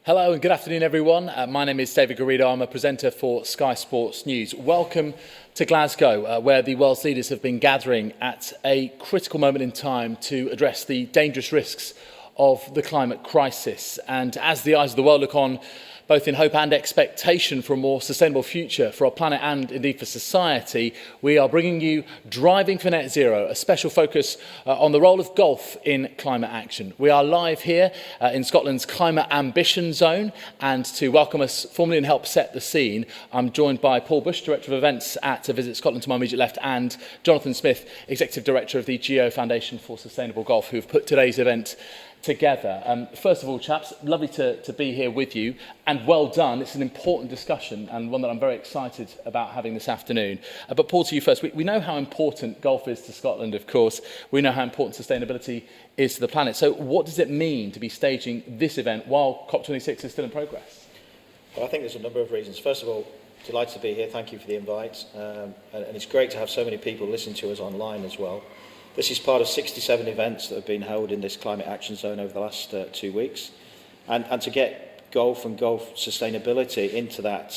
Hello and good afternoon everyone. My name is David Garrido. I'm a presenter for Sky Sports News. Welcome to Glasgow, where the world's leaders have been gathering at a critical moment in time to address the dangerous risks of the climate crisis. And as the eyes of the world look on, both in hope and expectation for a more sustainable future for our planet and indeed for society, we are bringing you Driving for Net Zero, a special focus on the role of golf in climate action. We are live here in Scotland's Climate Ambition Zone, and to welcome us formally and help set the scene, I'm joined by Paul Bush, Director of Events at Visit Scotland to my immediate left, and Jonathan Smith, Executive Director of the GEO Foundation for Sustainable Golf, who've put today's event together. First of all, chaps, lovely to be here with you, and well done. It's an important discussion and one that I'm very excited about having this afternoon. But Paul, to you first. We know how important golf is to Scotland, of course. We know how important sustainability is to the planet. So what does it mean to be staging this event while COP26 is still in progress? Well, I think there's a number of reasons. First of all, delighted to be here. Thank you for the invite. And it's great to have so many people listen to us online as well. This is part of 67 events that have been held in this climate action zone over the last 2 weeks. And to get golf and golf sustainability into that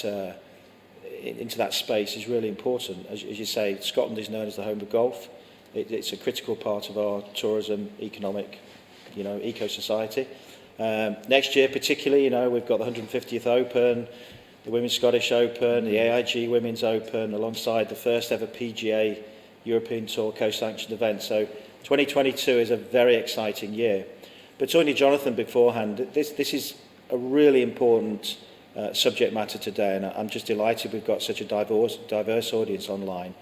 space is really important. As you say, Scotland is known as the home of golf. It's a critical part of our tourism, economic, eco-society. Next year particularly, we've got the 150th Open, the Women's Scottish Open, the AIG Women's Open, alongside the first ever PGA European Tour co-sanctioned event. So 2022 is a very exciting year. But talking to Jonathan beforehand, this is a really important subject matter today, and I'm just delighted we've got such a diverse audience online,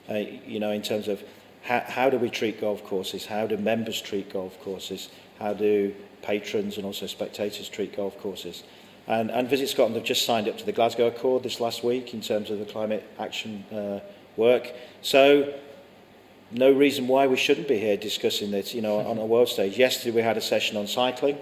in terms of how do we treat golf courses, how do members treat golf courses, how do patrons and also spectators treat golf courses. And Visit Scotland have just signed up to the Glasgow Accord this last week in terms of the climate action work. So no reason why we shouldn't be here discussing this, on a world stage. Yesterday we had a session on cycling,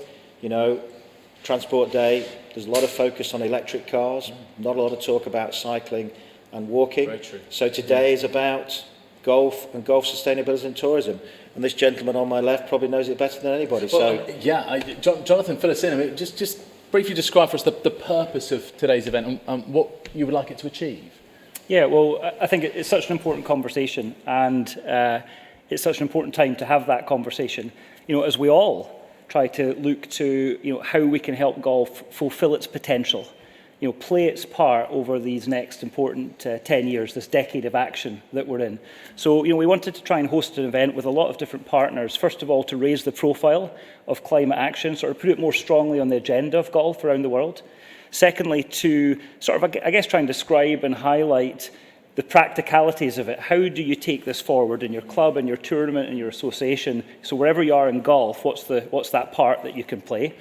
Transport Day. There's a lot of focus on electric cars, not a lot of talk about cycling and walking. Very true. So today is about golf and golf sustainability and tourism. And this gentleman on my left probably knows it better than anybody. Jonathan, fill us in. I mean, just briefly describe for us the purpose of today's event and what you would like it to achieve. Yeah, well, I think it's such an important conversation, and it's such an important time to have that conversation. As we all try to look to, how we can help golf fulfill its potential, play its part over these next important 10 years, this decade of action that we're in. So, we wanted to try and host an event with a lot of different partners. First of all, to raise the profile of climate action, sort of put it more strongly on the agenda of golf around the world. Secondly, to sort of, try and describe and highlight the practicalities of it. How do you take this forward in your club, in your tournament, in your association? So wherever you are in golf, what's that part that you can play?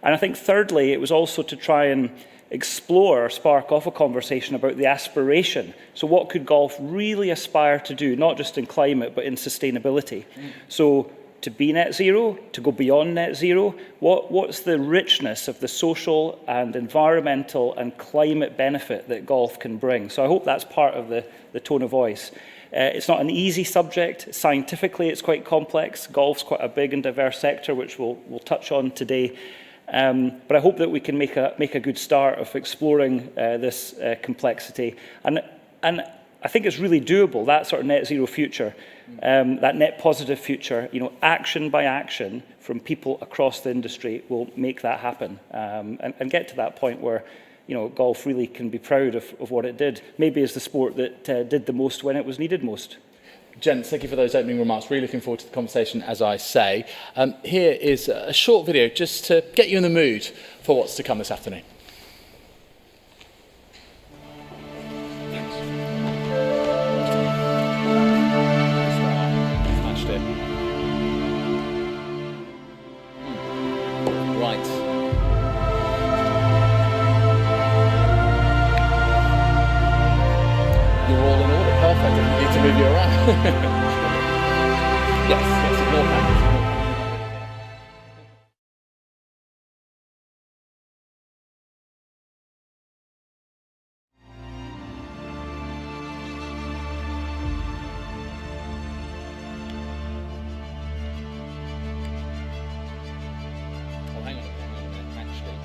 And I think thirdly, it was also to try and explore or spark off a conversation about the aspiration. So what could golf really aspire to do, not just in climate, but in sustainability? So to be net zero, to go beyond net zero, what's the richness of the social and environmental and climate benefit that golf can bring? So I hope that's part of the tone of voice. It's not an easy subject. Scientifically, it's quite complex. Golf's quite a big and diverse sector, which we'll touch on today. But I hope that we can make a good start of exploring this complexity. And I think it's really doable, that sort of net zero future. That net positive future, action by action from people across the industry will make that happen and get to that point where, golf really can be proud of what it did. Maybe as the sport that did the most when it was needed most. Gents, thank you for those opening remarks. Really looking forward to the conversation, as I say. Here is a short video just to get you in the mood for what's to come this afternoon. Move you around. yes, ignore that. Oh, hang on a minute, actually.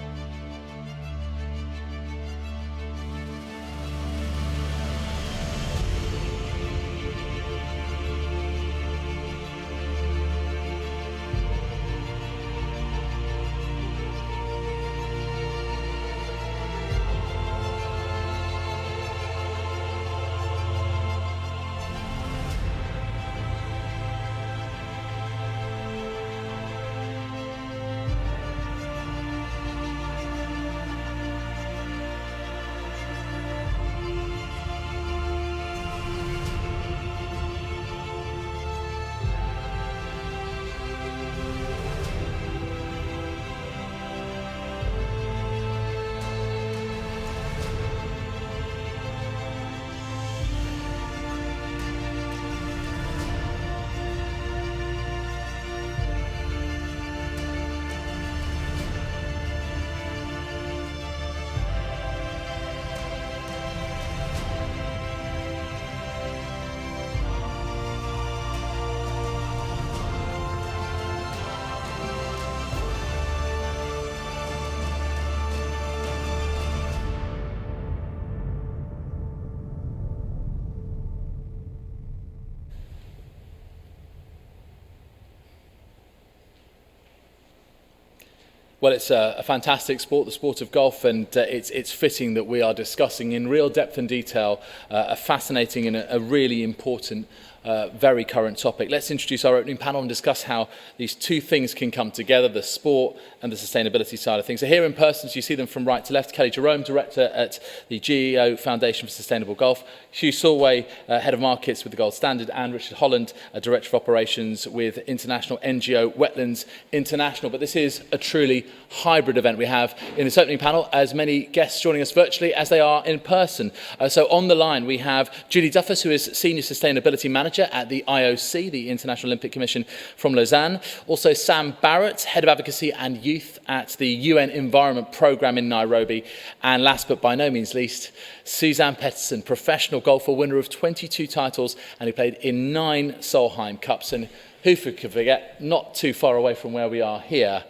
Well, it's a fantastic sport, the sport of golf, and it's fitting that we are discussing in real depth and detail a fascinating and a really important, very current topic. Let's introduce our opening panel and discuss how these two things can come together, the sport and the sustainability side of things. So here in person, so you see them from right to left, Kelli, Jerome, Director at the GEO Foundation for Sustainable Golf, Hugh, Salway, Head of Markets with the Gold Standard, and Richard Holland, Director of Operations with international NGO Wetlands International. But this is a truly hybrid event. We have in this opening panel as many guests joining us virtually as they are in person. So on the line we have Julie Duffus, who is Senior Sustainability Manager at the IOC, the International Olympic Commission from Lausanne. Also Sam Barratt, Head of Advocacy and Youth at the UN Environment Programme in Nairobi. And last but by no means least, Suzanne Pettersson, professional golfer, winner of 22 titles, and who played in 9 Solheim Cups. And who could forget, not too far away from where we are here,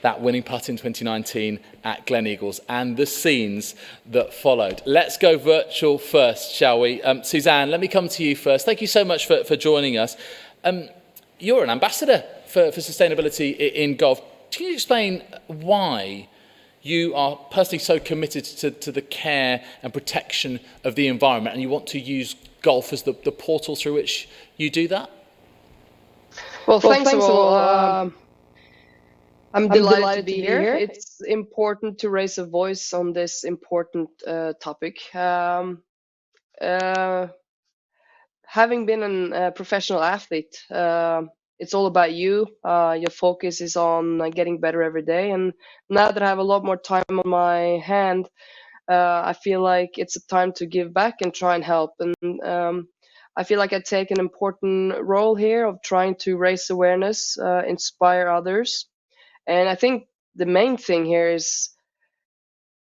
that winning putt in 2019 at Gleneagles and the scenes that followed. Let's go virtual first, shall we? Suzanne, let me come to you first. Thank you so much for joining us. You're an ambassador for sustainability in golf. Can you explain why you are personally so committed to the care and protection of the environment, and you want to use golf as the portal through which you do that? Well, thanks all. I'm delighted to be here. It's important to raise a voice on this important topic. Having been a professional athlete, it's all about you. Your focus is on getting better every day. And now that I have a lot more time on my hand, I feel like it's a time to give back and try and help. And I feel like I take an important role here of trying to raise awareness, inspire others. And I think the main thing here is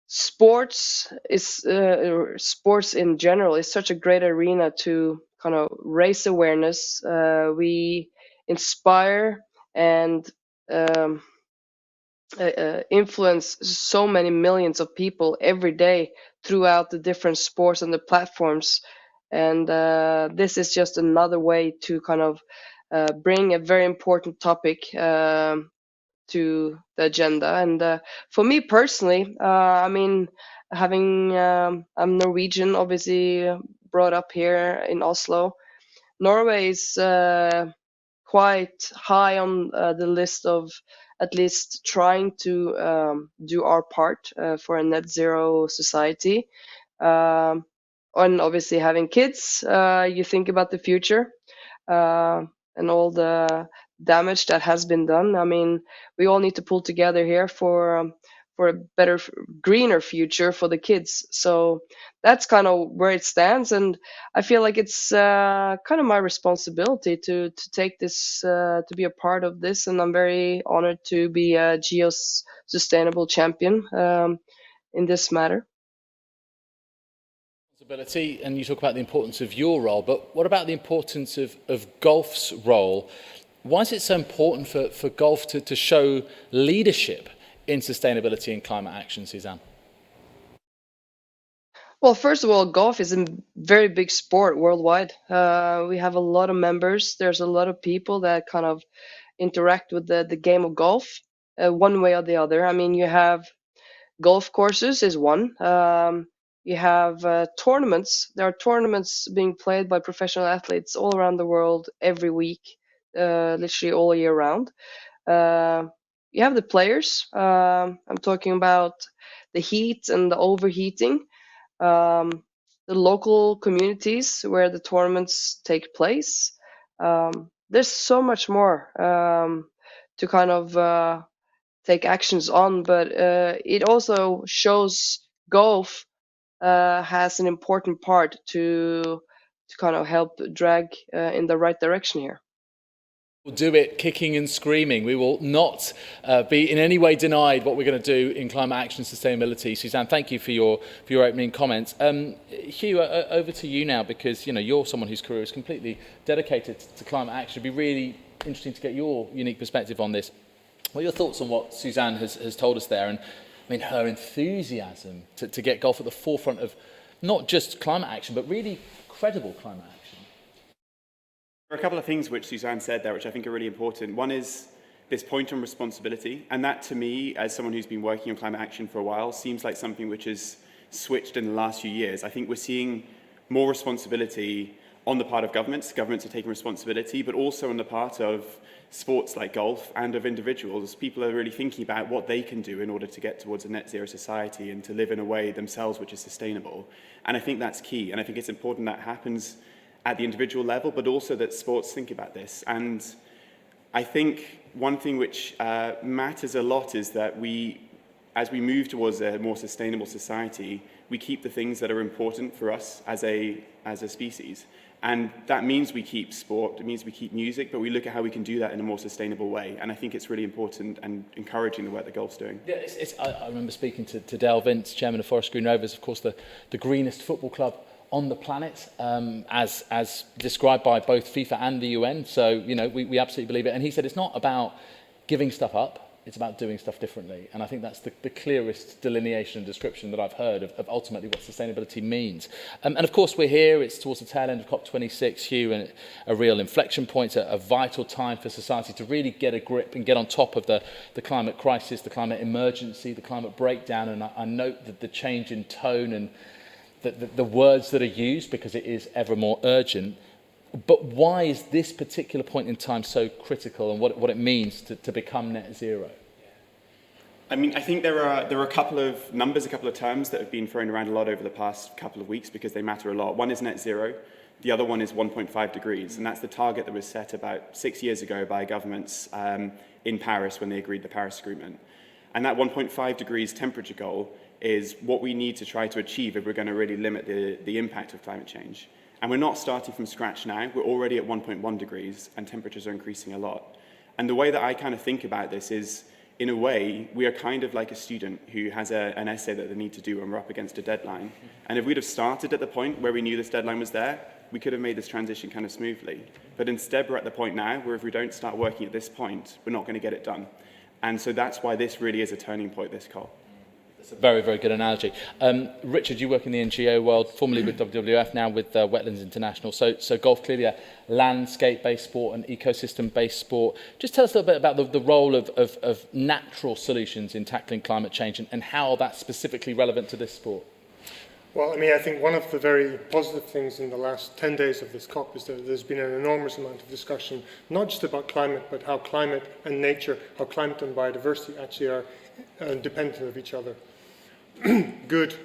sports in general is such a great arena to kind of raise awareness. We inspire and influence so many millions of people every day throughout the different sports and the platforms. And this is just another way to kind of bring a very important topic to the agenda. And for me personally, I mean, I'm Norwegian, obviously brought up here in Oslo. Norway is quite high on the list of at least trying to do our part for a net zero society. And obviously having kids, you think about the future and all the damage that has been done. I mean, we all need to pull together here for a better, greener future for the kids. So that's kind of where it stands, and I feel like it's kind of my responsibility to take this, to be a part of this, and I'm very honored to be a GEO Sustainable Champion in this matter. And you talk about the importance of your role, but what about the importance of golf's role? Why is it so important for golf to show leadership in sustainability and climate action, Suzanne? Well, first of all, golf is a very big sport worldwide. We have a lot of members. There's a lot of people that kind of interact with the game of golf one way or the other. I mean, you have golf courses is one. You have tournaments. There are tournaments being played by professional athletes all around the world every week, literally all year round. You have the players. I'm talking about the heat and the overheating. The local communities where the tournaments take place. There's so much more to kind of take actions on, but it also shows golf has an important part to kind of help drag in the right direction here. We'll do it kicking and screaming. We will not be in any way denied what we're going to do in climate action and sustainability. Suzanne, thank you for your opening comments. Hugh, over to you now, because you're someone whose career is completely dedicated to climate action. It'd be really interesting to get your unique perspective on this. What are your thoughts on what Suzanne has told us there? And I mean, her enthusiasm to get golf at the forefront of not just climate action, but really credible climate action. There are a couple of things which Suzanne said there which I think are really important. One is this point on responsibility. And that, to me, as someone who's been working on climate action for a while, seems like something which has switched in the last few years. I think we're seeing more responsibility on the part of governments. Governments are taking responsibility, but also on the part of sports like golf and of individuals. People are really thinking about what they can do in order to get towards a net zero society and to live in a way themselves which is sustainable. And I think that's key. And I think it's important that happens at the individual level, but also that sports think about this. And I think one thing which matters a lot is that as we move towards a more sustainable society, we keep the things that are important for us as a species. And that means we keep sport, it means we keep music, but we look at how we can do that in a more sustainable way. And I think it's really important and encouraging the work that golf's doing. Yeah, I remember speaking to Dale Vince, chairman of Forest Green Rovers, of course, the greenest football club on the planet, as described by both FIFA and the UN. So, you know, we absolutely believe it. And he said it's not about giving stuff up, it's about doing stuff differently. And I think that's the clearest delineation and description that I've heard of ultimately what sustainability means. And of course, we're here, it's towards the tail end of COP26, Hugh, and a real inflection point, a vital time for society to really get a grip and get on top of the climate crisis, the climate emergency, the climate breakdown. And I note that the change in tone and the words that are used, because it is ever more urgent. But why is this particular point in time so critical, and what it means to become net zero? I mean, I think there are a couple of numbers, a couple of terms that have been thrown around a lot over the past couple of weeks because they matter a lot. One is net zero. The other one is 1.5 degrees. And that's the target that was set about 6 years ago by governments in Paris when they agreed the Paris Agreement. And that 1.5 degrees temperature goal is what we need to try to achieve if we're going to really limit the impact of climate change. And we're not starting from scratch now. We're already at 1.1 degrees and temperatures are increasing a lot. And the way that I kind of think about this is, in a way, we are kind of like a student who has an essay that they need to do when we're up against a deadline. And if we'd have started at the point where we knew this deadline was there, we could have made this transition kind of smoothly. But instead, we're at the point now where if we don't start working at this point, we're not going to get it done. And so that's why this really is a turning point, this COP. That's a very, very good analogy. Richard, you work in the NGO world, formerly with WWF, now with Wetlands International. So golf, clearly a landscape-based sport, an ecosystem-based sport. Just tell us a little bit about the role of natural solutions in tackling climate change and how that's specifically relevant to this sport. Well, I mean, I think one of the very positive things in the last 10 days of this COP is that there's been an enormous amount of discussion, not just about climate, but how climate and nature, how climate and biodiversity actually are dependent of each other. Good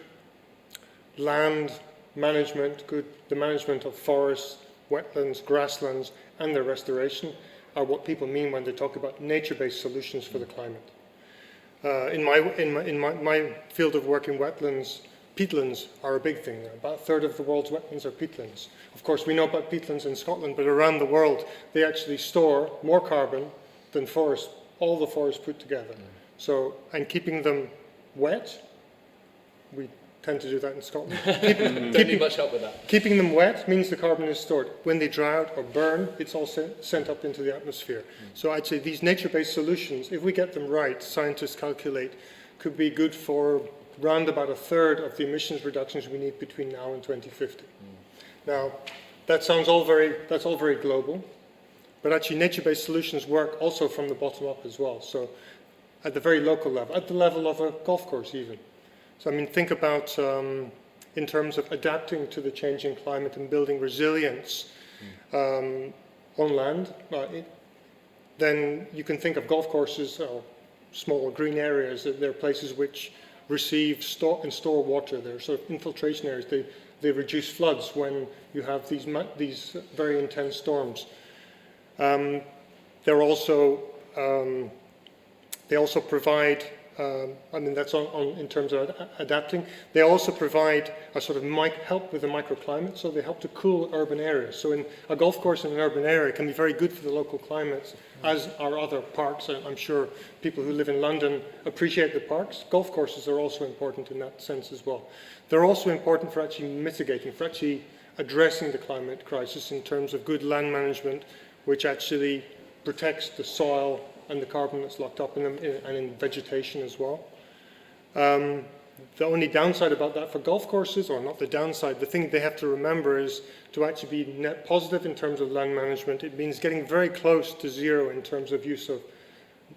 land management, the management of forests, wetlands, grasslands, and their restoration are what people mean when they talk about nature-based solutions for the climate. In my field of work in wetlands, peatlands are a big thing. About a third of the world's wetlands are peatlands. Of course, we know about peatlands in Scotland, but around the world, they actually store more carbon than forests, all the forests put together. So, and keeping them wet, we tend to do that in Scotland. Don't need much help with that. Keeping them wet means the carbon is stored. When they dry out or burn, it's all sent up into the atmosphere. So I'd say these nature-based solutions, if we get them right, scientists calculate, could be good for round about a third of the emissions reductions we need between now and 2050. Now, that sounds that's all very global, but actually nature-based solutions work also from the bottom up as well. So at the very local level, at the level of a golf course even. So I mean, think about in terms of adapting to the changing climate and building resilience on land, then you can think of golf courses or small green areas. They're places which receive and store water. They're sort of infiltration areas. They reduce floods when you have these very intense storms. They also provide, I mean, that's in terms of adapting. They also provide a sort of help with the microclimate, so they help to cool urban areas. So in a golf course in an urban area can be very good for the local climates, as are other parks. I'm sure people who live in London appreciate the parks. Golf courses are also important in that sense as well. They're also important for actually mitigating, for actually addressing the climate crisis in terms of good land management, which actually protects the soil and the carbon that's locked up in them, and in vegetation as well. The only downside about that for golf courses, or not the downside, the thing they have to remember is to actually be net positive in terms of land management. It means getting very close to zero in terms of use of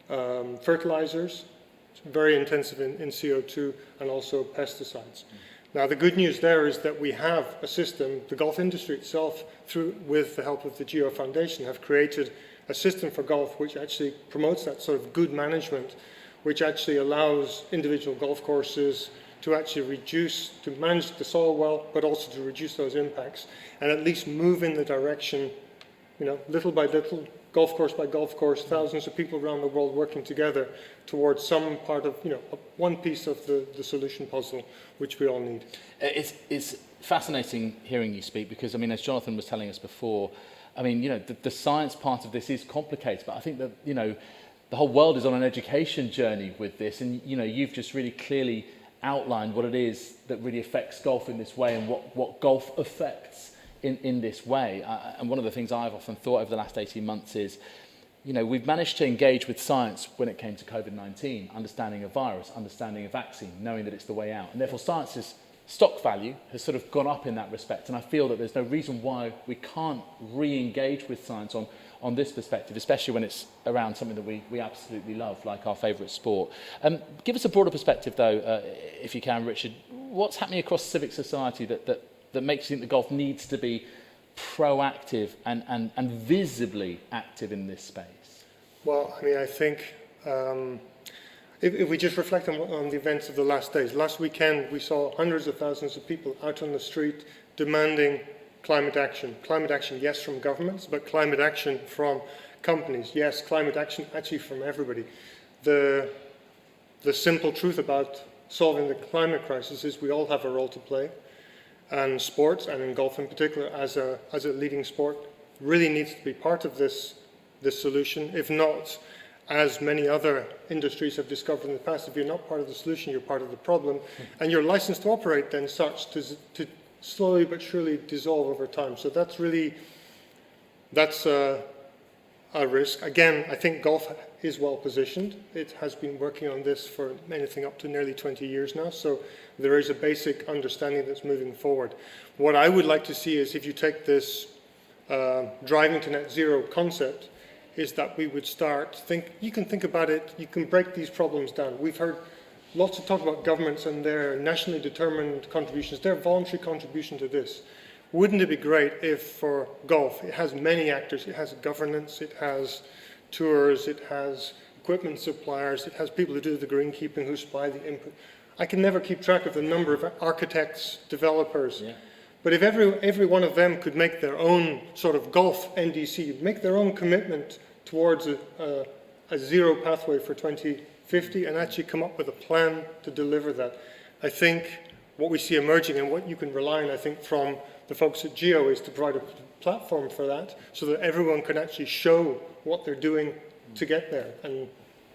fertilizers, very intensive in CO2, and also pesticides. Now, the good news there is that we have a system, the golf industry itself, with the help of the GEO Foundation, have created a system for golf which actually promotes that sort of good management, which actually allows individual golf courses to actually to manage the soil well, but also to reduce those impacts, and at least move in the direction, little by little, golf course by golf course, thousands of people around the world working together towards some part of, one piece of the solution puzzle, which we all need. It's fascinating hearing you speak because, as Jonathan was telling us before, the science part of this is complicated, but I think that, the whole world is on an education journey with this, and, you've just really clearly outlined what it is that really affects golf in this way and what golf affects in this way. And one of the things I've often thought over the last 18 months is, we've managed to engage with science when it came to COVID-19, understanding a virus, understanding a vaccine, knowing that it's the way out. And therefore science's stock value has sort of gone up in that respect. And I feel that there's no reason why we can't re-engage with science on this perspective, especially when it's around something that we absolutely love, like our favourite sport. Give us a broader perspective, though, if you can, Richard. What's happening across civic society that makes you think that golf needs to be proactive and visibly active in this space? Well, I think if we just reflect on the events of the last days, last weekend we saw hundreds of thousands of people out on the street demanding climate action. Climate action, yes, from governments, but climate action from companies. Yes, climate action actually from everybody. The simple truth about solving the climate crisis is we all have a role to play. And sports, and in golf in particular, as a leading sport, really needs to be part of this solution. If not, as many other industries have discovered in the past, if you're not part of the solution, you're part of the problem. And your license to operate then starts to slowly but surely dissolve over time. So that's a risk. Again, I think golf is well positioned. It has been working on this for anything up to nearly 20 years now. So there is a basic understanding that's moving forward. What I would like to see is, if you take this driving to net zero concept, is that we would you can think about it, you can break these problems down. We've heard lots of talk about governments and their nationally determined contributions, their voluntary contribution to this. Wouldn't it be great if for golf, it has many actors, it has governance, it has tours, it has equipment suppliers, it has people who do the greenkeeping, who supply the input. I can never keep track of the number of architects, developers, but if every one of them could make their own sort of golf NDC, make their own commitment towards a zero pathway for 2050 and actually come up with a plan to deliver that, I think what we see emerging and what you can rely on, I think, from the folks at GEO is to provide a platform for that so that everyone can actually show what they're doing to get there and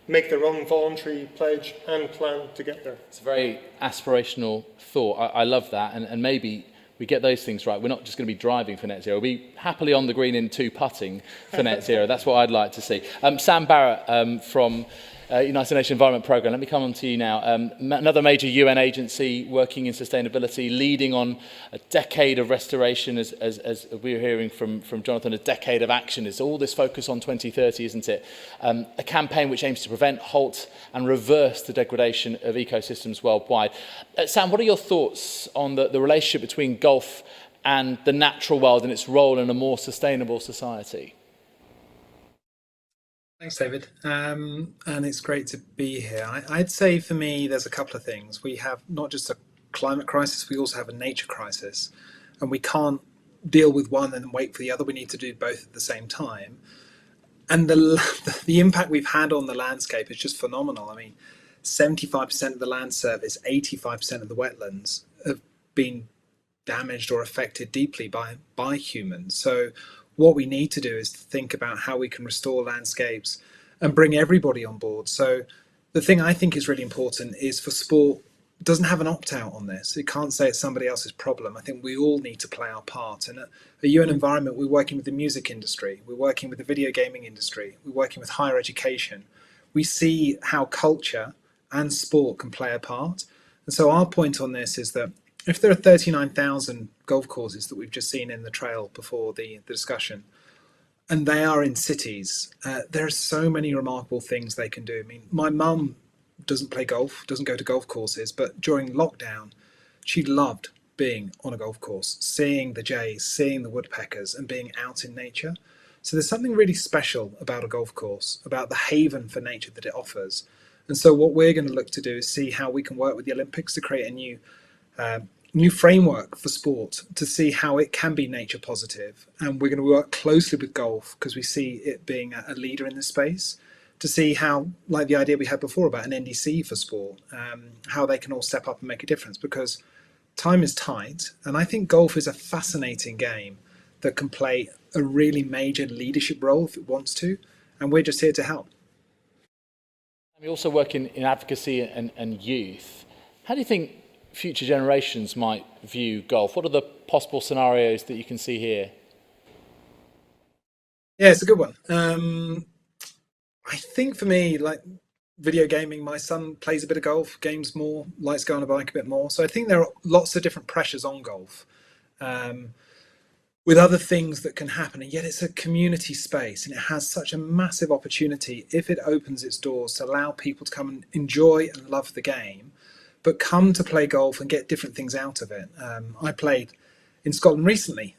make their own voluntary pledge and plan to get there. It's a very aspirational thought. I love that, and maybe we get those things right. We're not just going to be driving for net zero. We'll be happily on the green in 2 putting for net zero. That's what I'd like to see. Sam Barratt from United Nations Environment Programme. Let me come on to you now. Another major UN agency working in sustainability, leading on a decade of restoration, as we were hearing from Jonathan, a decade of action. It's all this focus on 2030, isn't it? A campaign which aims to prevent, halt and reverse the degradation of ecosystems worldwide. Sam, what are your thoughts on the relationship between golf and the natural world and its role in a more sustainable society? Thanks, David. And it's great to be here. I'd say for me, there's a couple of things. We have not just a climate crisis, we also have a nature crisis. And we can't deal with one and wait for the other. We need to do both at the same time. And the impact we've had on the landscape is just phenomenal. 75% of the land surface, 85% of the wetlands have been damaged or affected deeply by humans. So what we need to do is think about how we can restore landscapes and bring everybody on board. So the thing I think is really important is for sport, it doesn't have an opt-out on this. It can't say it's somebody else's problem. I think we all need to play our part. And at a UN environment, we're working with the music industry, we're working with the video gaming industry, we're working with higher education. We see how culture and sport can play a part. And so our point on this is that if there are 39,000 golf courses that we've just seen in the trail before the discussion, and they are in cities, there are so many remarkable things they can do. I mean, my mum doesn't play golf, doesn't go to golf courses, but during lockdown, she loved being on a golf course, seeing the jays, seeing the woodpeckers, and being out in nature. So there's something really special about a golf course, about the haven for nature that it offers. And so what we're going to look to do is see how we can work with the Olympics to create a new framework for sport, to see how it can be nature positive. And we're going to work closely with golf because we see it being a leader in this space, to see how, like the idea we had before about an NDC for sport, how they can all step up and make a difference, because time is tight. And I think golf is a fascinating game that can play a really major leadership role if it wants to. And we're just here to help. We also work in advocacy and youth. How do you think future generations might view golf? What are the possible scenarios that you can see here? Yeah, it's a good one. I think for me, like video gaming, my son plays a bit of golf, games more, likes going on a bike a bit more. So I think there are lots of different pressures on golf, with other things that can happen. And yet it's a community space, and it has such a massive opportunity if it opens its doors to allow people to come and enjoy and love the game, but come to play golf and get different things out of it. I played in Scotland recently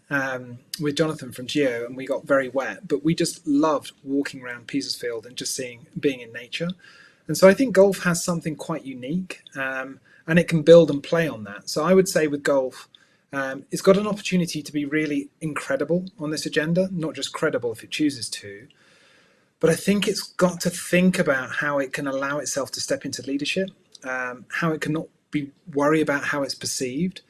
with Jonathan from GEO, and we got very wet, but we just loved walking around Petersfield and just being in nature. And so I think golf has something quite unique, and it can build and play on that. So I would say with golf, it's got an opportunity to be really incredible on this agenda, not just credible if it chooses to, but I think it's got to think about how it can allow itself to step into leadership, how it cannot be worry about how it's perceived,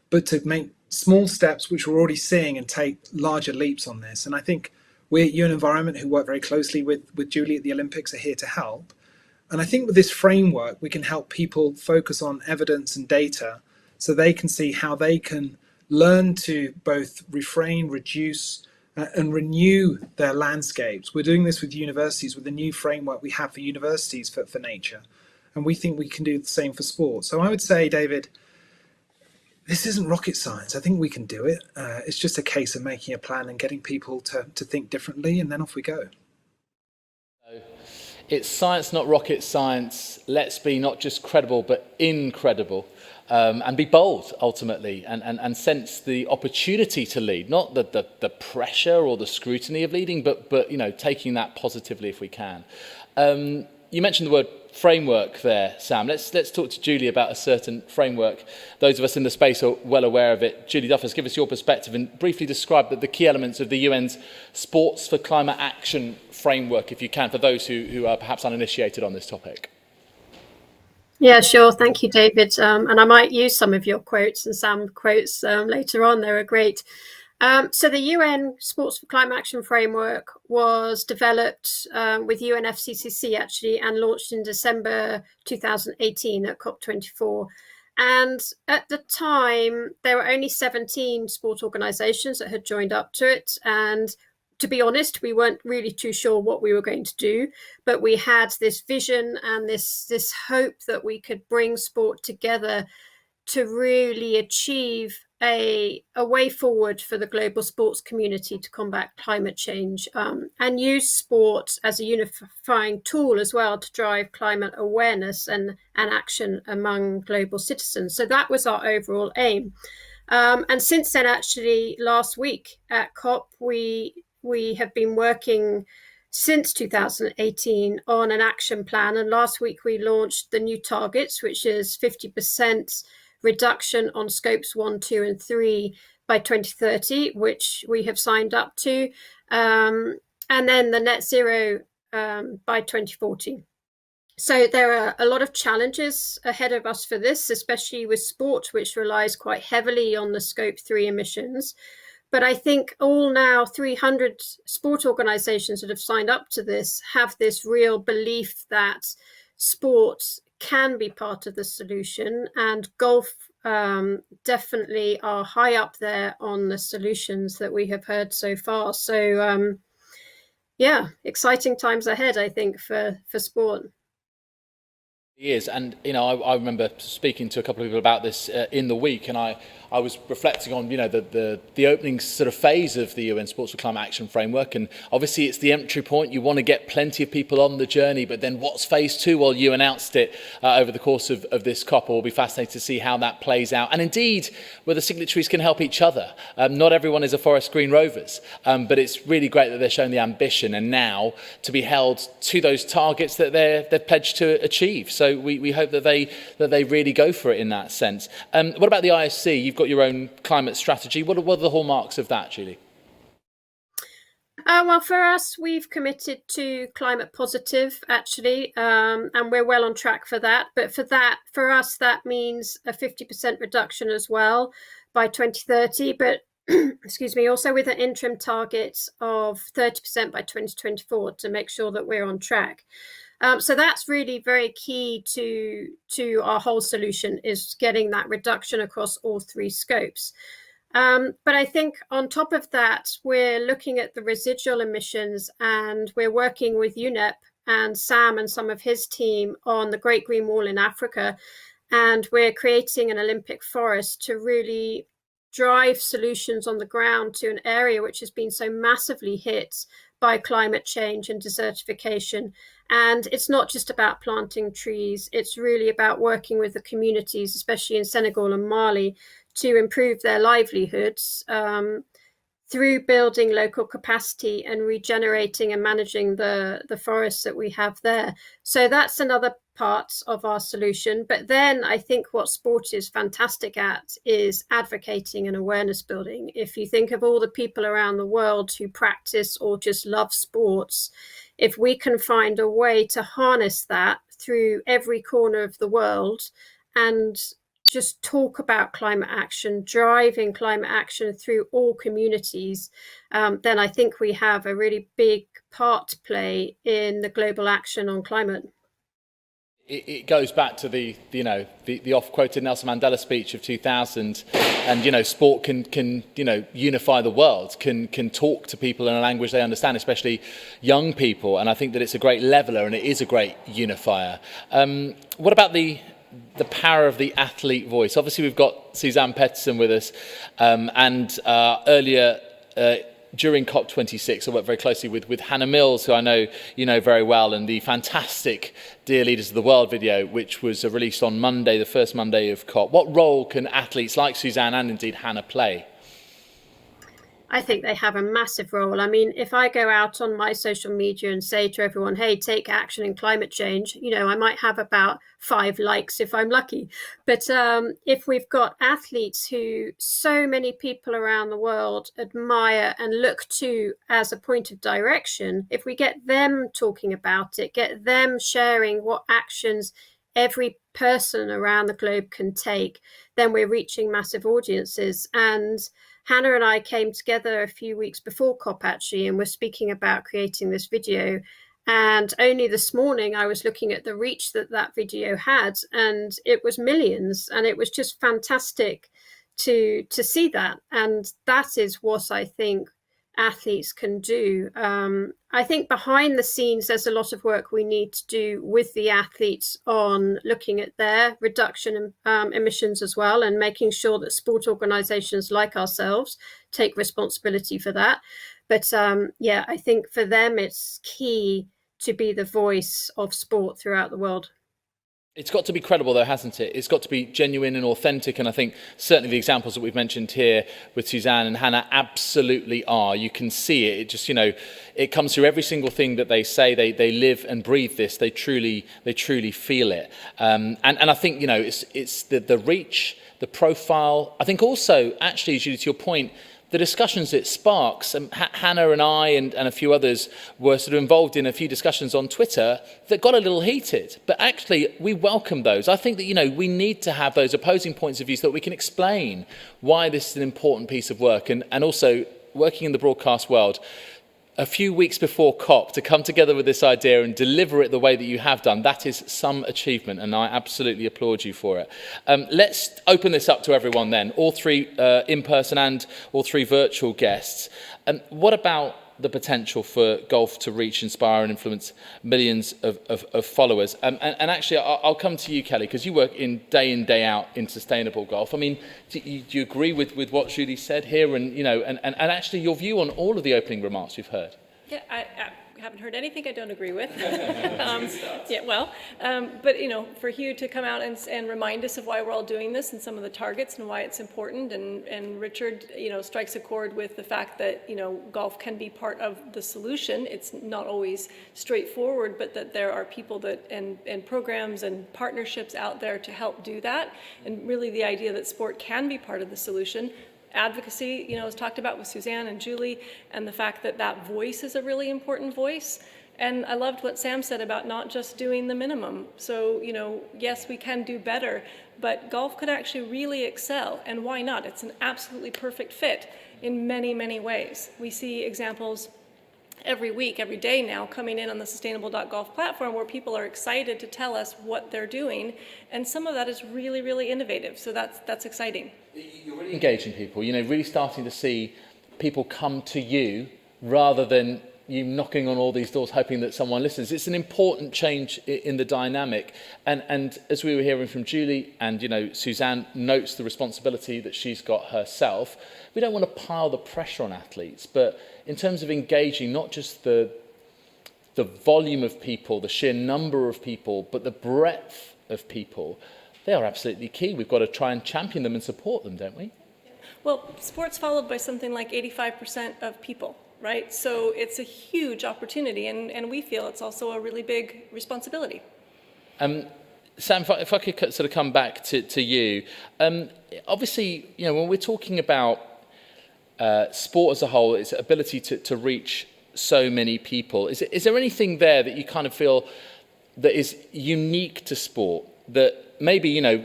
but to make small steps, which we're already seeing, and take larger leaps on this. And I think we at UN Environment, who work very closely with Julie at the Olympics, are here to help. And I think with this framework, we can help people focus on evidence and data so they can see how they can learn to both refrain, reduce, and renew their landscapes. We're doing this with universities, with the new framework we have for universities for nature. And we think we can do the same for sport. So I would say, David, this isn't rocket science. I think we can do it. It's just a case of making a plan and getting people to think differently, and then off we go. It's science, not rocket science. Let's be not just credible, but incredible, and be bold, ultimately, and sense the opportunity to lead, not the pressure or the scrutiny of leading, but taking that positively if we can. You mentioned the word framework there, Sam. Let's talk to Julie about a certain framework. Those of us in the space are well aware of it. Julie Duffus, give us your perspective and briefly describe the key elements of the UN's Sports for Climate Action framework, if you can, for those who are perhaps uninitiated on this topic. Yeah, sure. Thank you, David. And I might use some of your quotes and Sam quotes later on. They were great. So the UN Sports for Climate Action Framework was developed with UNFCCC actually, and launched in December 2018 at COP24. And at the time, there were only 17 sport organisations that had joined up to it. And to be honest, we weren't really too sure what we were going to do, but we had this vision and this hope that we could bring sport together to really achieve a way forward for the global sports community to combat climate change, and use sport as a unifying tool as well to drive climate awareness and action among global citizens. So that was our overall aim. And since then, actually, last week at COP, we have been working since 2018 on an action plan. And last week we launched the new targets, which is 50% reduction on scopes 1, 2 and 3 by 2030, which we have signed up to, and then the net zero by 2040. So there are a lot of challenges ahead of us for this, especially with sport, which relies quite heavily on the scope 3 emissions. But I think all now 300 sport organisations that have signed up to this have this real belief that sport can be part of the solution, and golf definitely are high up there on the solutions that we have heard so far. So yeah, exciting times ahead, I think, for sport. He is, and I remember speaking to a couple of people about this in the week, and I was reflecting on the opening sort of phase of the UN Sports for Climate Action Framework, and obviously it's the entry point. You want to get plenty of people on the journey, but then what's phase 2? Well, you announced it over the course of this COP. We'll be fascinated to see how that plays out, and indeed whether signatories can help each other. Not everyone is a Forest Green Rovers, but it's really great that they're showing the ambition and now to be held to those targets that they've pledged to achieve. So we hope that they really go for it in that sense. What about the ISC? You've got your own climate strategy. What are the hallmarks of that, Julie? Well, for us, we've committed to climate positive, actually, and we're well on track for that. But for us, that means a 50% reduction as well by 2030. But excuse me, also with an interim target of 30% by 2024 to make sure that we're on track. So that's really very key to our whole solution, is getting that reduction across all 3 scopes. But I think on top of that, we're looking at the residual emissions, and we're working with UNEP and Sam and some of his team on the Great Green Wall in Africa. And we're creating an Olympic forest to really drive solutions on the ground to an area which has been so massively hit by climate change and desertification. And it's not just about planting trees, it's really about working with the communities, especially in Senegal and Mali, to improve their livelihoods through building local capacity and regenerating and managing the forests that we have there. So that's another part of our solution. But then I think what sport is fantastic at is advocating and awareness building. If you think of all the people around the world who practice or just love sports, if we can find a way to harness that through every corner of the world and just talk about climate action, driving climate action through all communities, then I think we have a really big part to play in the global action on climate. It goes back to the oft-quoted Nelson Mandela speech of 2000, and sport can unify the world, can talk to people in a language they understand, especially young people, and I think that it's a great leveller and it is a great unifier. What about the power of the athlete voice? Obviously, we've got Suzanne Petterson with us, and earlier during COP26, I worked very closely with Hannah Mills, who I know you know very well, and the fantastic Dear Leaders of the World video, which was released on Monday, the first Monday of COP. What role can athletes like Suzanne and indeed Hannah play? I think they have a massive role. I mean, if I go out on my social media and say to everyone, hey, take action in climate change, I might have about 5 likes if I'm lucky. But if we've got athletes who so many people around the world admire and look to as a point of direction, if we get them talking about it, get them sharing what actions every person around the globe can take, then we're reaching massive audiences. And Hannah and I came together a few weeks before COP, actually, and we're speaking about creating this video. And only this morning I was looking at the reach that video had, and it was millions. And it was just fantastic to see that. And that is what I think athletes can do. I think behind the scenes, there's a lot of work we need to do with the athletes on looking at their reduction in emissions as well, and making sure that sport organisations like ourselves take responsibility for that. But I think for them, it's key to be the voice of sport throughout the world. It's got to be credible, though, hasn't it? It's got to be genuine and authentic, and I think certainly the examples that we've mentioned here with Suzanne and Hannah absolutely are. You can see it. It just, it comes through every single thing that they say. They live and breathe this. They truly feel it. And I think, it's the reach, the profile. I think also, actually, Julie, to your point, the discussions it sparks. Hannah and I and a few others were sort of involved in a few discussions on Twitter that got a little heated. But actually, we welcome those. I think that, we need to have those opposing points of view so that we can explain why this is an important piece of work. And also, working in the broadcast world, a few weeks before COP, to come together with this idea and deliver it the way that you have done, that is some achievement, and I absolutely applaud you for it. Let's open this up to everyone then, all 3 in-person and all 3 virtual guests. What about the potential for golf to reach, inspire and influence millions of followers. And actually, I'll come to you, Kelli, because you work in day out in sustainable golf. I mean, do you agree with what Julie said here? And, you know, and actually your view on all of the opening remarks we've heard? Yeah, I haven't heard anything I don't agree with. But you know, for Hugh to come out and remind us of why we're all doing this and some of the targets and why it's important, and Richard, you know, strikes a chord with the fact that, you know, golf can be part of the solution. It's not always straightforward, but that there are people that and programs and partnerships out there to help do that. And really, the idea that sport can be part of the solution. Advocacy, you know, is talked about with Suzanne and Julie, and the fact that that voice is a really important voice. And I loved what Sam said about not just doing the minimum. So, you know, yes, we can do better, but golf could actually really excel. And why not? It's an absolutely perfect fit in many, many ways. We see examples every week, every day now, coming in on the sustainable.golf platform where people are excited to tell us what they're doing. And some of that is really, really innovative. So that's exciting. You're really engaging people, you know, really starting to see people come to you rather than you knocking on all these doors hoping that someone listens. It's an important change in the dynamic. And as we were hearing from Julie, and, you know, Suzanne notes the responsibility that she's got herself, we don't want to pile the pressure on athletes, but in terms of engaging not just the volume of people, the sheer number of people, but the breadth of people, they are absolutely key. We've got to try and champion them and support them, don't we? Well, sport's followed by something like 85% of people, right? So it's a huge opportunity, and we feel it's also a really big responsibility. Sam, if I could sort of come back to you. Obviously, you know, when we're talking about sport as a whole, its ability to reach so many people, is there anything there that you kind of feel that is unique to sport, that maybe, you know,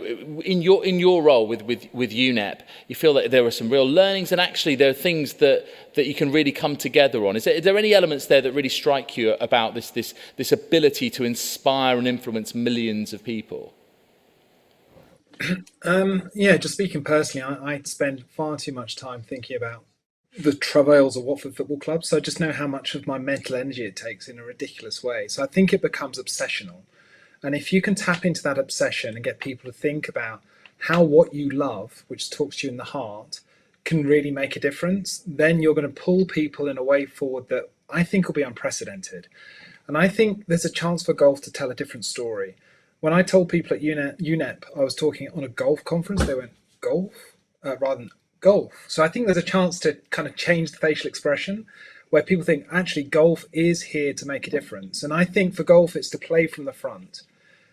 in your role with UNEP, you feel that there are some real learnings, and actually there are things that you can really come together on? Is there any elements there that really strike you about this ability to inspire and influence millions of people? Yeah, just speaking personally, I spend far too much time thinking about the travails of Watford Football Club, so I just know how much of my mental energy it takes in a ridiculous way. So I think it becomes obsessional. And if you can tap into that obsession and get people to think about how what you love, which talks to you in the heart, can really make a difference, then you're going to pull people in a way forward that I think will be unprecedented. And I think there's a chance for golf to tell a different story. When I told people at UNEP I was talking on a golf conference, they went, golf? Rather than golf. So I think there's a chance to kind of change the facial expression, where people think, actually, golf is here to make a difference. And I think for golf, it's to play from the front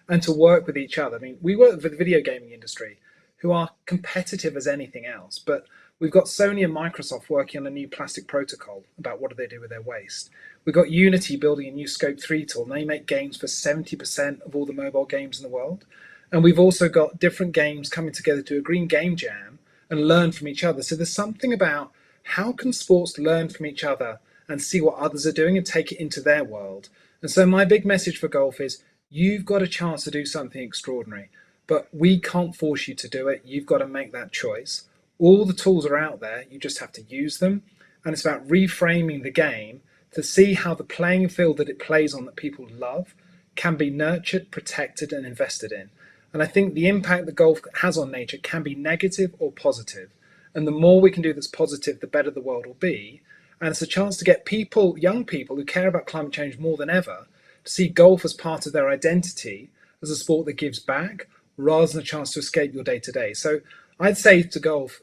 and to work with each other. I mean, we work with the video gaming industry, who are competitive as anything else, but we've got Sony and Microsoft working on a new plastic protocol about what do they do with their waste. We've got Unity building a new Scope 3 tool, and they make games for 70% of all the mobile games in the world. And we've also got different games coming together to a green game jam and learn from each other. So there's something about how can sports learn from each other and see what others are doing and take it into their world. And so my big message for golf is, you've got a chance to do something extraordinary, but we can't force you to do it. You've got to make that choice. All the tools are out there. You just have to use them. And it's about reframing the game to see how the playing field that it plays on, that people love, can be nurtured, protected, and invested in. And I think the impact that golf has on nature can be negative or positive. And the more we can do that's positive, the better the world will be. And it's a chance to get people, young people who care about climate change more than ever, to see golf as part of their identity, as a sport that gives back, rather than a chance to escape your day-to-day. So I'd say to golf,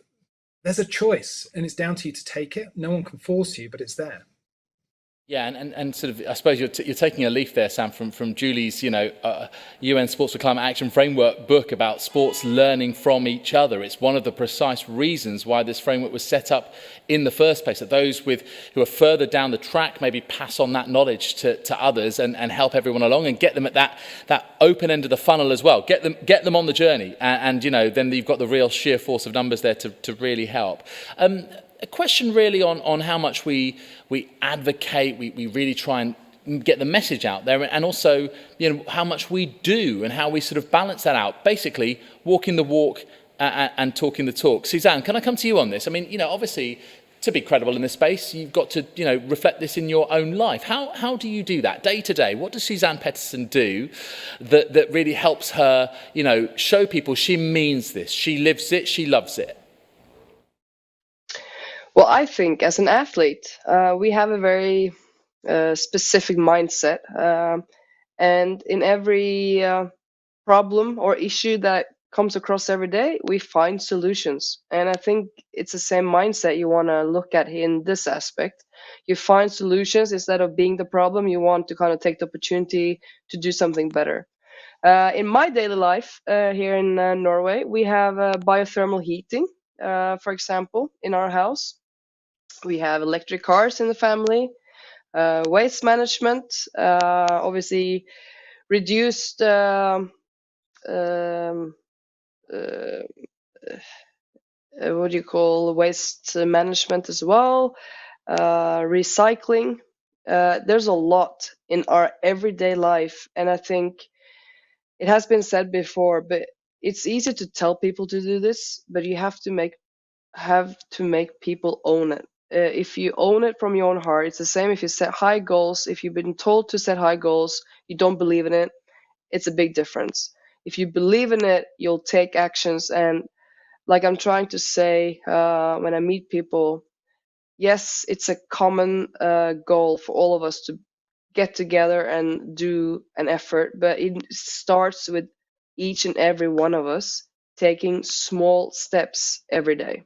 there's a choice, and it's down to you to take it. No one can force you, but it's there. Yeah, and sort of, I suppose you're taking a leaf there, Sam, from Julie's, UN Sports for Climate Action Framework book about sports learning from each other. It's one of the precise reasons why this framework was set up in the first place, that those who are further down the track maybe pass on that knowledge to others and help everyone along and get them at that open end of the funnel as well. Get them on the journey, and then you've got the real sheer force of numbers there to really help. A question really on how much we advocate, we really try and get the message out there, and also how much we do and how we sort of balance that out. Basically, walking the walk and talking the talk. Suzanne, can I come to you on this? I mean, obviously, to be credible in this space, you've got to, reflect this in your own life. How do you do that day to day? What does Suzanne Petterson do that really helps her, show people she means this, she lives it, she loves it? Well, I think as an athlete, we have a very specific mindset. And in every problem or issue that comes across every day, we find solutions. And I think it's the same mindset you want to look at in this aspect. You find solutions instead of being the problem. You want to kind of take the opportunity to do something better. In my daily life here in Norway, we have biothermal heating, for example, in our house. We have electric cars in the family, waste management, obviously reduced what do you call waste management as well, recycling. There's a lot in our everyday life, and I think it has been said before, but it's easy to tell people to do this, but you have to make people own it. If you own it from your own heart, it's the same if you set high goals. If you've been told to set high goals, you don't believe in it, it's a big difference. If you believe in it, you'll take actions. And like I'm trying to say when I meet people, yes, it's a common goal for all of us to get together and do an effort, but it starts with each and every one of us taking small steps every day.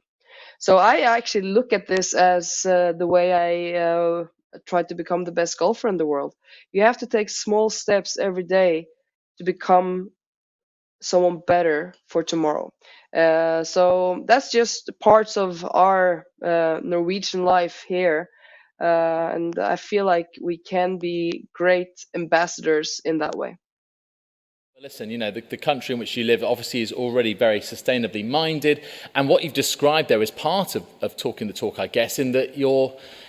So I actually look at this as the way I try to become the best golfer in the world. You have to take small steps every day to become someone better for tomorrow. So that's just parts of our Norwegian life here. And I feel like we can be great ambassadors in that way. Listen, the country in which you live obviously is already very sustainably minded. And what you've described there is part of talking the talk, I guess, in that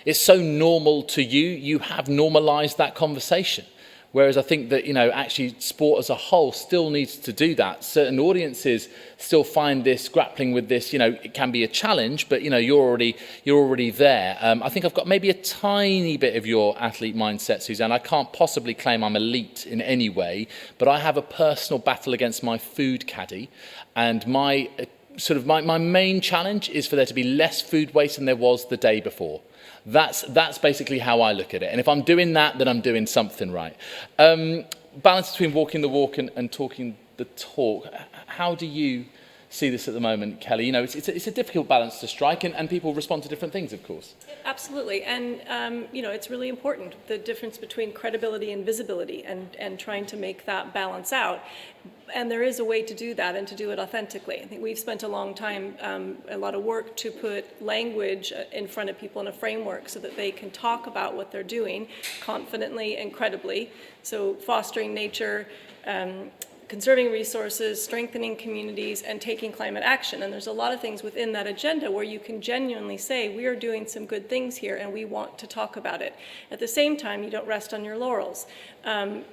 it's so normal to you, you have normalized that conversation. Whereas I think that, actually sport as a whole still needs to do that. Certain audiences still find this, grappling with this, it can be a challenge, but, you're already there. I think I've got maybe a tiny bit of your athlete mindset, Suzanne. I can't possibly claim I'm elite in any way, but I have a personal battle against my food caddy. And my main challenge is for there to be less food waste than there was the day before. That's basically how I look at it. And if I'm doing that, then I'm doing something right. Balance between walking the walk and talking the talk. How do you see this at the moment, Kelli? It's a difficult balance to strike, and people respond to different things, of course. Absolutely. And, it's really important, the difference between credibility and visibility, and trying to make that balance out. And there is a way to do that, and to do it authentically. I think we've spent a long time, a lot of work to put language in front of people in a framework so that they can talk about what they're doing confidently and credibly. So fostering nature, conserving resources, strengthening communities, and taking climate action. And there's a lot of things within that agenda where you can genuinely say, we are doing some good things here and we want to talk about it. At the same time, you don't rest on your laurels.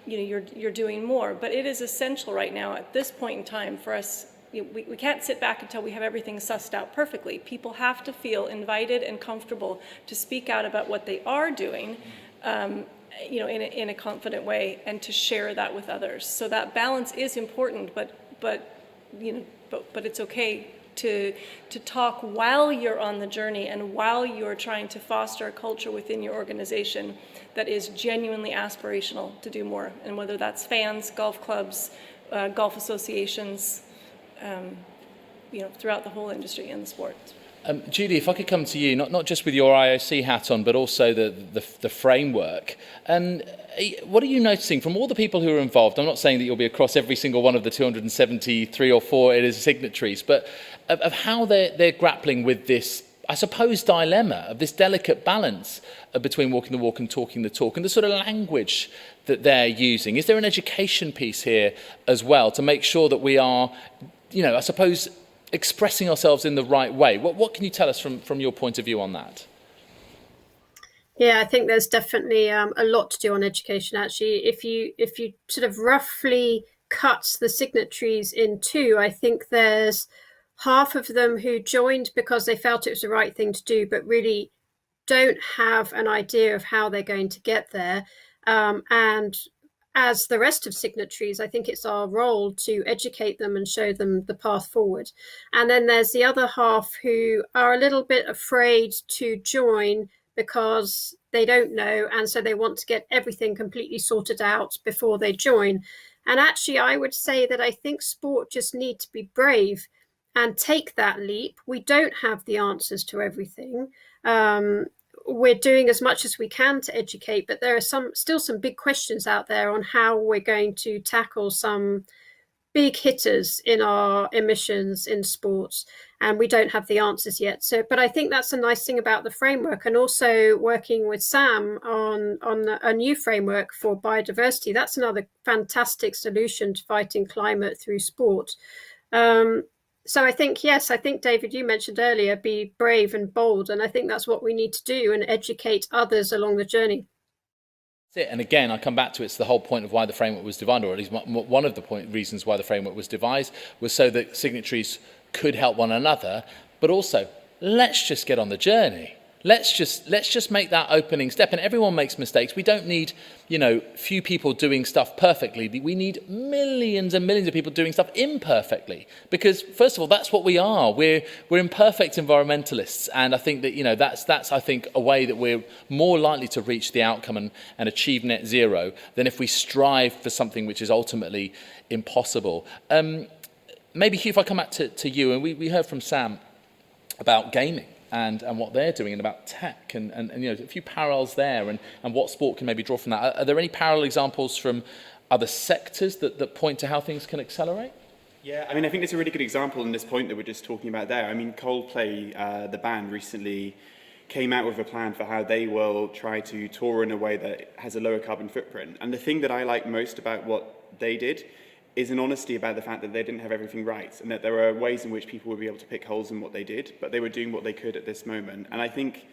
You're doing more. But it is essential right now at this point in time for us. We can't sit back until we have everything sussed out perfectly. People have to feel invited and comfortable to speak out about what they are doing, in a confident way, and to share that with others. So that balance is important, but it's okay to talk while you're on the journey and while you're trying to foster a culture within your organization that is genuinely aspirational to do more. And whether that's fans, golf clubs, golf associations, throughout the whole industry and the sport. Judy, if I could come to you, not just with your IOC hat on, but also the framework. And what are you noticing from all the people who are involved? I'm not saying that you'll be across every single one of the 273 or 4 it is signatories, but of how they're grappling with this, I suppose, dilemma of this delicate balance between walking the walk and talking the talk, and the sort of language that they're using. Is there an education piece here as well to make sure that we are, I suppose, expressing ourselves in the right way? What can you tell us from your point of view on that? Yeah, I think there's definitely a lot to do on education. Actually, if you sort of roughly cut the signatories in two, I think there's half of them who joined because they felt it was the right thing to do, but really don't have an idea of how they're going to get there. And as the rest of signatories, I think it's our role to educate them and show them the path forward. And then there's the other half who are a little bit afraid to join because they don't know, and so they want to get everything completely sorted out before they join. And actually, I would say that I think sport just need to be brave and take that leap. We don't have the answers to everything. We're doing as much as we can to educate, but there are still some big questions out there on how we're going to tackle some big hitters in our emissions in sports, and we don't have the answers yet. So, but I think that's a nice thing about the framework, and also working with Sam on a new framework for biodiversity. That's another fantastic solution to fighting climate through sport. So I think, yes, I think, David, you mentioned earlier, be brave and bold. And I think that's what we need to do and educate others along the journey. That's it. And again, I come back to it's the whole point of why the framework was devised, or at least one of the reasons why the framework was devised, was so that signatories could help one another. But also, let's just get on the journey. Let's just make that opening step. And everyone makes mistakes. We don't need, few people doing stuff perfectly. We need millions and millions of people doing stuff imperfectly. Because first of all, that's what we are. We're imperfect environmentalists. And I think that, that's I think a way that we're more likely to reach the outcome and achieve net zero than if we strive for something which is ultimately impossible. Maybe Hugh, if I come back to you, and we heard from Sam about gaming. And what they're doing, and about tech, and a few parallels there, and what sport can maybe draw from that. Are there any parallel examples from other sectors that point to how things can accelerate? Yeah, I think it's a really good example in this point that we're just talking about there. Coldplay, the band, recently came out with a plan for how they will try to tour in a way that has a lower carbon footprint. And the thing that I like most about what they did is an honesty about the fact that they didn't have everything right, and that there are ways in which people would be able to pick holes in what they did, but they were doing what they could at this moment. And I think,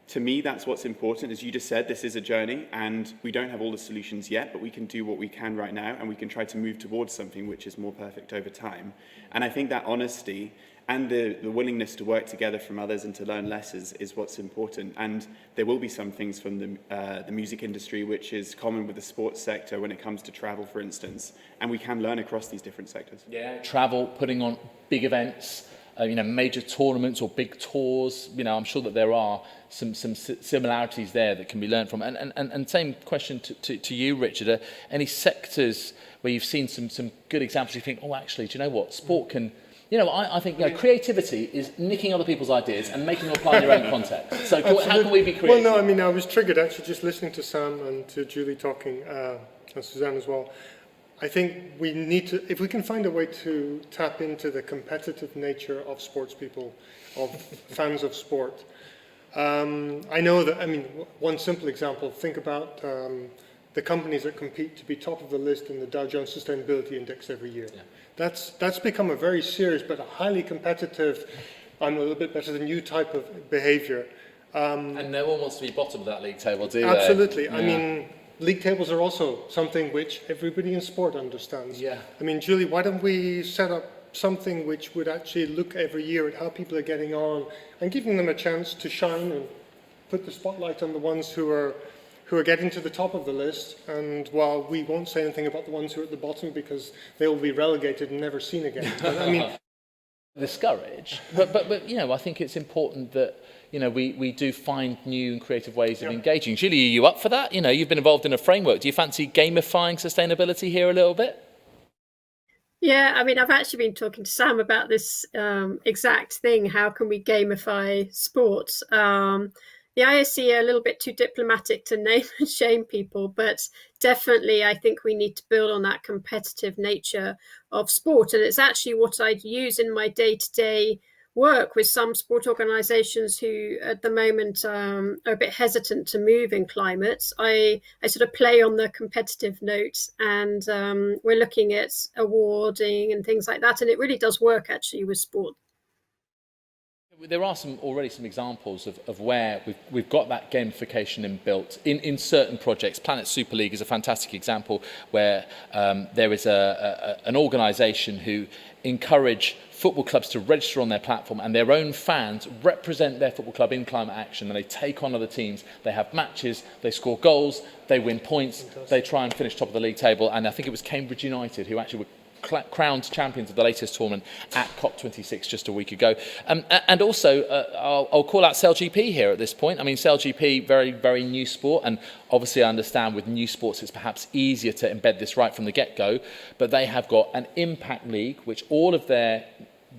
to me, that's what's important. As you just said, this is a journey, and we don't have all the solutions yet, but we can do what we can right now, and we can try to move towards something which is more perfect over time. And I think that honesty and the willingness to work together from others and to learn less is what's important. And there will be some things from the music industry which is common with the sports sector when it comes to travel, for instance, and we can learn across these different sectors. Yeah, travel, putting on big events, major tournaments or big tours. I'm sure that there are some similarities there that can be learned from. And same question to you, Richard. Any sectors where you've seen some good examples? You think, oh, actually, do you know what? Sport can. I think creativity is nicking other people's ideas and making them apply in your own context. So how can we be creative? Well, no, I was triggered actually just listening to Sam and to Julie talking, and Suzanne as well. I think we need to, if we can find a way to tap into the competitive nature of sports people, of fans of sport. I know that, one simple example, think about the companies that compete to be top of the list in the Dow Jones Sustainability Index every year. Yeah. That's become a very serious but a highly competitive, I'm a little bit better than you type of behavior. And no one wants to be bottom of that league table, do they? Absolutely. Yeah. League tables are also something which everybody in sport understands. Yeah. Julie, why don't we set up something which would actually look every year at how people are getting on and giving them a chance to shine and put the spotlight on the ones who are getting to the top of the list, and while we won't say anything about the ones who are at the bottom because they will be relegated and never seen again. But, discouraged, but I think it's important that we do find new and creative ways of engaging. Julie, are you up for that? You've been involved in a framework. Do you fancy gamifying sustainability here a little bit? Yeah, I've actually been talking to Sam about this exact thing. How can we gamify sports? The IOC are a little bit too diplomatic to name and shame people, but definitely I think we need to build on that competitive nature of sport. And it's actually what I'd use in my day-to-day work with some sport organisations who at the moment are a bit hesitant to move in climate. I sort of play on the competitive note, and we're looking at awarding and things like that. And it really does work actually with sport. There are already some examples of where we've got that gamification inbuilt in certain projects. Planet Super League is a fantastic example where there is an organisation who encourage football clubs to register on their platform, and their own fans represent their football club in climate action, and they take on other teams, they have matches, they score goals, they win points, they try and finish top of the league table. And I think it was Cambridge United who actually were crowned champions of the latest tournament at COP26 just a week ago. And also, I'll call out SailGP here at this point. I mean, SailGP, very, very new sport, and obviously I understand with new sports it's perhaps easier to embed this right from the get-go, but they have got an impact league which all of their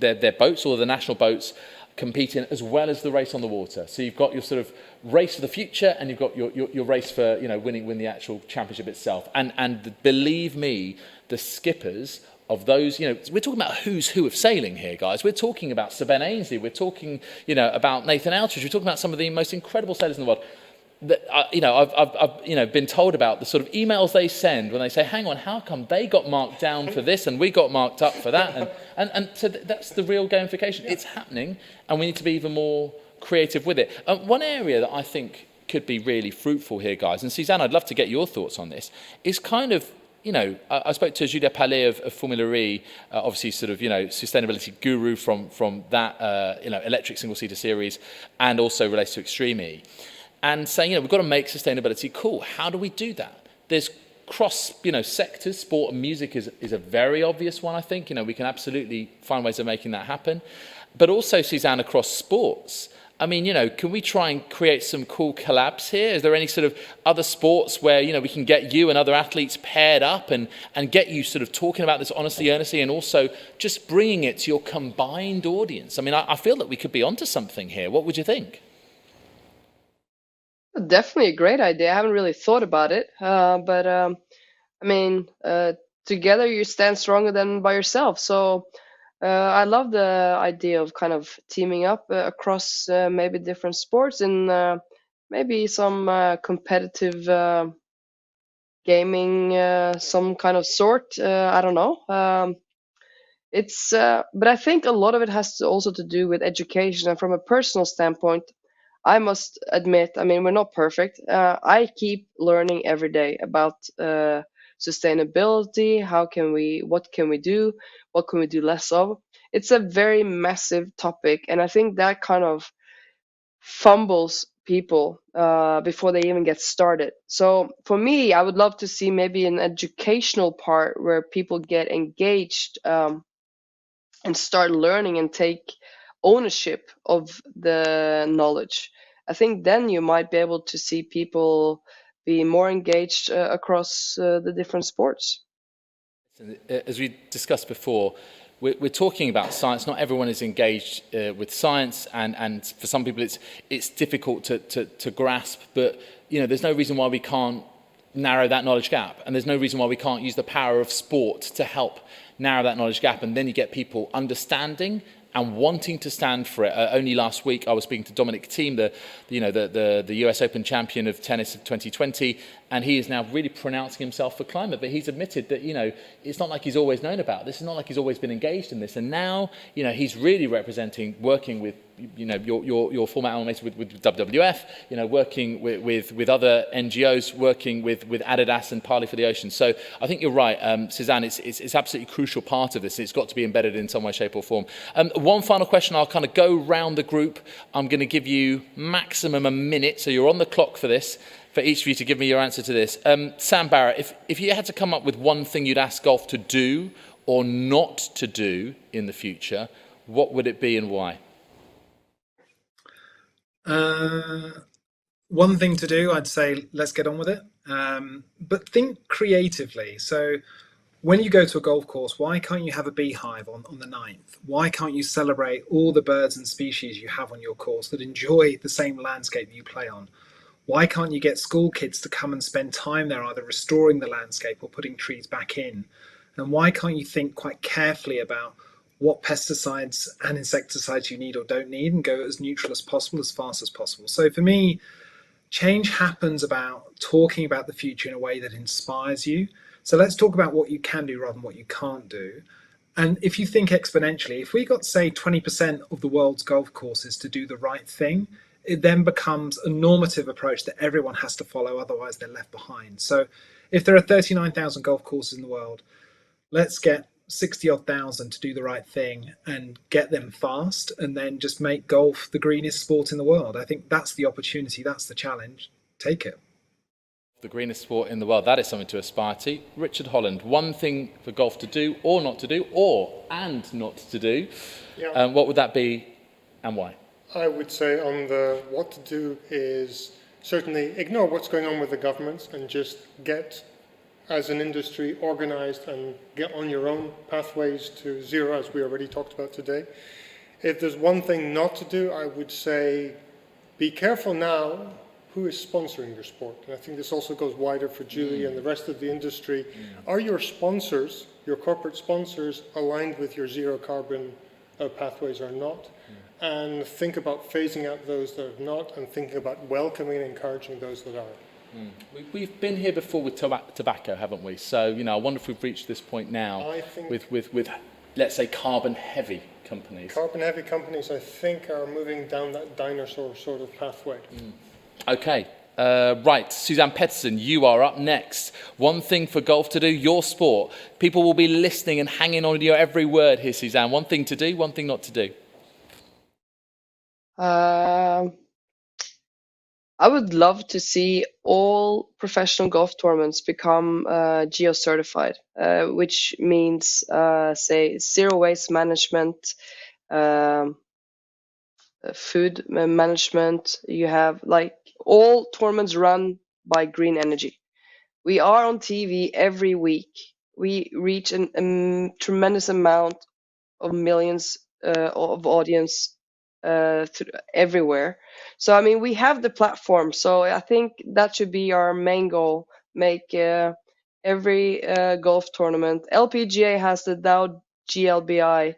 boats, all of the national boats, compete in, as well as the race on the water. So you've got your sort of race for the future, and you've got your race for, you know, win the actual championship itself. And believe me, the skippers of those, you know, we're talking about who's who of sailing here, guys. We're talking about Sir Ben Ainsley. We're talking, you know, about Nathan Outridge. We're talking about some of the most incredible sailors in the world. That, I've been told about the sort of emails they send when they say, hang on, how come they got marked down for this and we got marked up for that? And so that's the real gamification. It's happening, and we need to be even more creative with it. One area that I think could be really fruitful here, guys, and Suzanne, I'd love to get your thoughts on this, is kind of, you know, I spoke to Julia Palais of Formula E, obviously sort of, you know, sustainability guru from that, electric single-seater series, and also relates to Extreme E, and saying, you know, we've got to make sustainability cool. How do we do that? There's cross, you know, sectors. Sport and music is a very obvious one, I think. You know, we can absolutely find ways of making that happen. But also, Suzanne, across sports. I mean, you know, can we try and create some cool collabs here? Is there any sort of other sports where, you know, we can get you and other athletes paired up and get you sort of talking about this honestly, earnestly, and also just bringing it to your combined audience? I mean, I feel that we could be onto something here. What would you think? Definitely a great idea. I haven't really thought about it, but I mean, together you stand stronger than by yourself. So I love the idea of kind of teaming up across maybe different sports and maybe some competitive gaming, some kind of sort. I don't know. But I think a lot of it has to also to do with education, and from a personal standpoint, I must admit, I mean, we're not perfect. I keep learning every day about sustainability. What can we do? What can we do less of? It's a very massive topic, and I think that kind of fumbles people before they even get started. So for me, I would love to see maybe an educational part where people get engaged and start learning and take ownership of the knowledge. I think then you might be able to see people be more engaged across the different sports. As we discussed before, we're talking about science. Not everyone is engaged with science, and for some people it's difficult to grasp. But you know, there's no reason why we can't narrow that knowledge gap, and there's no reason why we can't use the power of sport to help narrow that knowledge gap. And then you get people understanding and wanting to stand for it. Only last week, I was speaking to Dominic Thiem, the US Open champion of tennis of 2020, and he is now really pronouncing himself for climate. But he's admitted that, you know, it's not like he's always known about this. It's not like he's always been engaged in this. And now, you know, he's really representing, working with, you know, your former allies with WWF, you know, working with other NGOs, working with Adidas and Parley for the Ocean. So I think you're right, Suzanne. It's absolutely a crucial part of this. It's got to be embedded in some way, shape, or form. One final question. I'll kind of go round the group. I'm going to give you maximum a minute, so you're on the clock for this. For each of you to give me your answer to this. Sam Barratt, if you had to come up with one thing you'd ask golf to do or not to do in the future, what would it be and why? One thing to do, I'd say, let's get on with it. But think creatively. So when you go to a golf course, why can't you have a beehive on the 9th? Why can't you celebrate all the birds and species you have on your course that enjoy the same landscape that you play on? Why can't you get school kids to come and spend time there, either restoring the landscape or putting trees back in? And why can't you think quite carefully about what pesticides and insecticides you need or don't need and go as neutral as possible, as fast as possible? So for me, change happens about talking about the future in a way that inspires you. So let's talk about what you can do rather than what you can't do. And if you think exponentially, if we got, say, 20% of the world's golf courses to do the right thing, it then becomes a normative approach that everyone has to follow, otherwise they're left behind. So if there are 39,000 golf courses in the world, let's get 60-odd thousand to do the right thing and get them fast, and then just make golf the greenest sport in the world. I think that's the opportunity, that's the challenge. Take it. The greenest sport in the world, that is something to aspire to. Richard Holland, one thing for golf to do or not to do, and not to do, what would that be and why? I would say on the what to do is certainly ignore what's going on with the governments and just get, as an industry, organized and get on your own pathways to zero, as we already talked about today. If there's one thing not to do, I would say be careful now who is sponsoring your sport. And I think this also goes wider for Julie and the rest of the industry. Are your sponsors, your corporate sponsors, aligned with your zero carbon pathways or not? And think about phasing out those that are not, and thinking about welcoming and encouraging those that are. We've been here before with tobacco, haven't we? So, you know, I wonder if we've reached this point now with let's say, carbon-heavy companies. Carbon-heavy companies, I think, are moving down that dinosaur sort of pathway. Okay. Right, Suzanne Petterson, you are up next. One thing for golf to do, your sport. People will be listening and hanging on your every word here, Suzanne. One thing to do, one thing not to do. I would love to see all professional golf tournaments become GEO certified, which means, say, zero waste management, food management. You have like all tournaments run by green energy. We are on TV every week. We reach a tremendous amount of millions of audience everywhere. So, I mean, we have the platform. So I think that should be our main goal. Make every golf tournament. LPGA has the Dow GLBI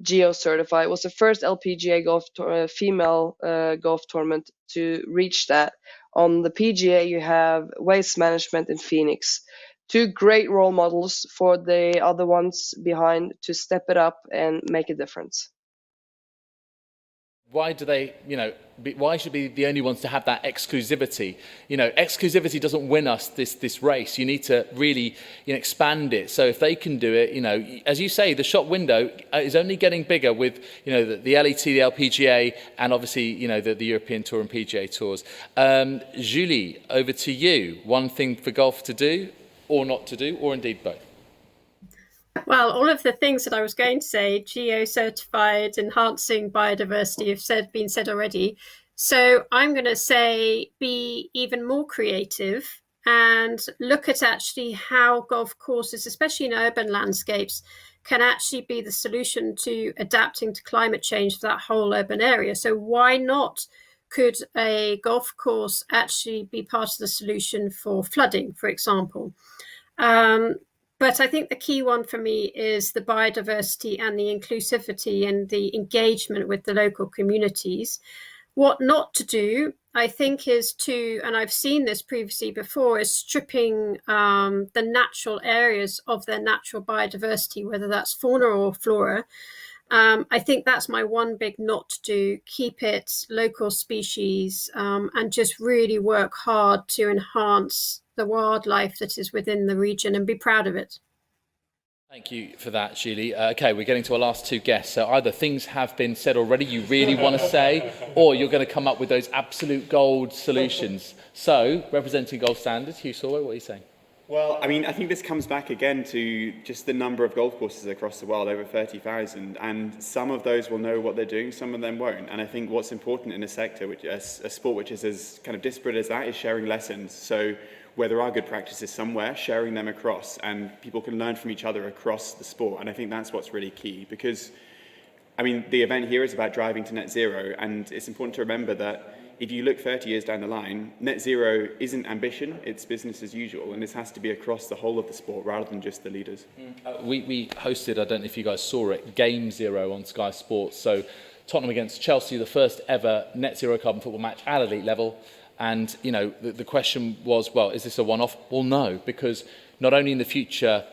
GEO certified. It was the first LPGA female golf tournament to reach that. On the PGA, you have Waste Management in Phoenix. Two great role models for the other ones behind to step it up and make a difference. Why do they, why should be the only ones to have that exclusivity? Exclusivity doesn't win us this race. You need to really expand it. So if they can do it, as you say, the shop window is only getting bigger with, the LET, the LPGA, and obviously, the European Tour and PGA Tours. Julie, over to you. One thing for golf to do or not to do, or indeed both? Well, all of the things that I was going to say, geo-certified, enhancing biodiversity, have been said already. So I'm going to say be even more creative and look at actually how golf courses, especially in urban landscapes, can actually be the solution to adapting to climate change for that whole urban area. So why not could a golf course actually be part of the solution for flooding, for example? But I think the key one for me is the biodiversity and the inclusivity and the engagement with the local communities. What not to do, I think, is to, and I've seen this previously before, is stripping the natural areas of their natural biodiversity, whether that's fauna or flora. I think that's my one big not to do. Keep it local species and just really work hard to enhance the wildlife that is within the region and be proud of it. Thank you for that, Julie. Okay, we're getting to our last two guests. So either things have been said already you really want to say, or you're going to come up with those absolute gold solutions. So, representing Gold Standard, Hugh Salway, what are you saying? Well, I mean, I think this comes back again to just the number of golf courses across the world, over 30,000, and some of those will know what they're doing, some of them won't. And I think what's important in a sector, a sport which is as kind of disparate as that, is sharing lessons. So where there are good practices somewhere, sharing them across, and people can learn from each other across the sport. And I think that's what's really key, because, I mean, the event here is about driving to net zero, and it's important to remember that if you look 30 years down the line, net zero isn't ambition, it's business as usual, and this has to be across the whole of the sport rather than just the leaders. We hosted, I don't know if you guys saw it, Game Zero on Sky Sports. So Tottenham against Chelsea, the first ever net zero carbon football match at elite level. And, the question was, well, is this a one-off? Well, no, because not only in the future,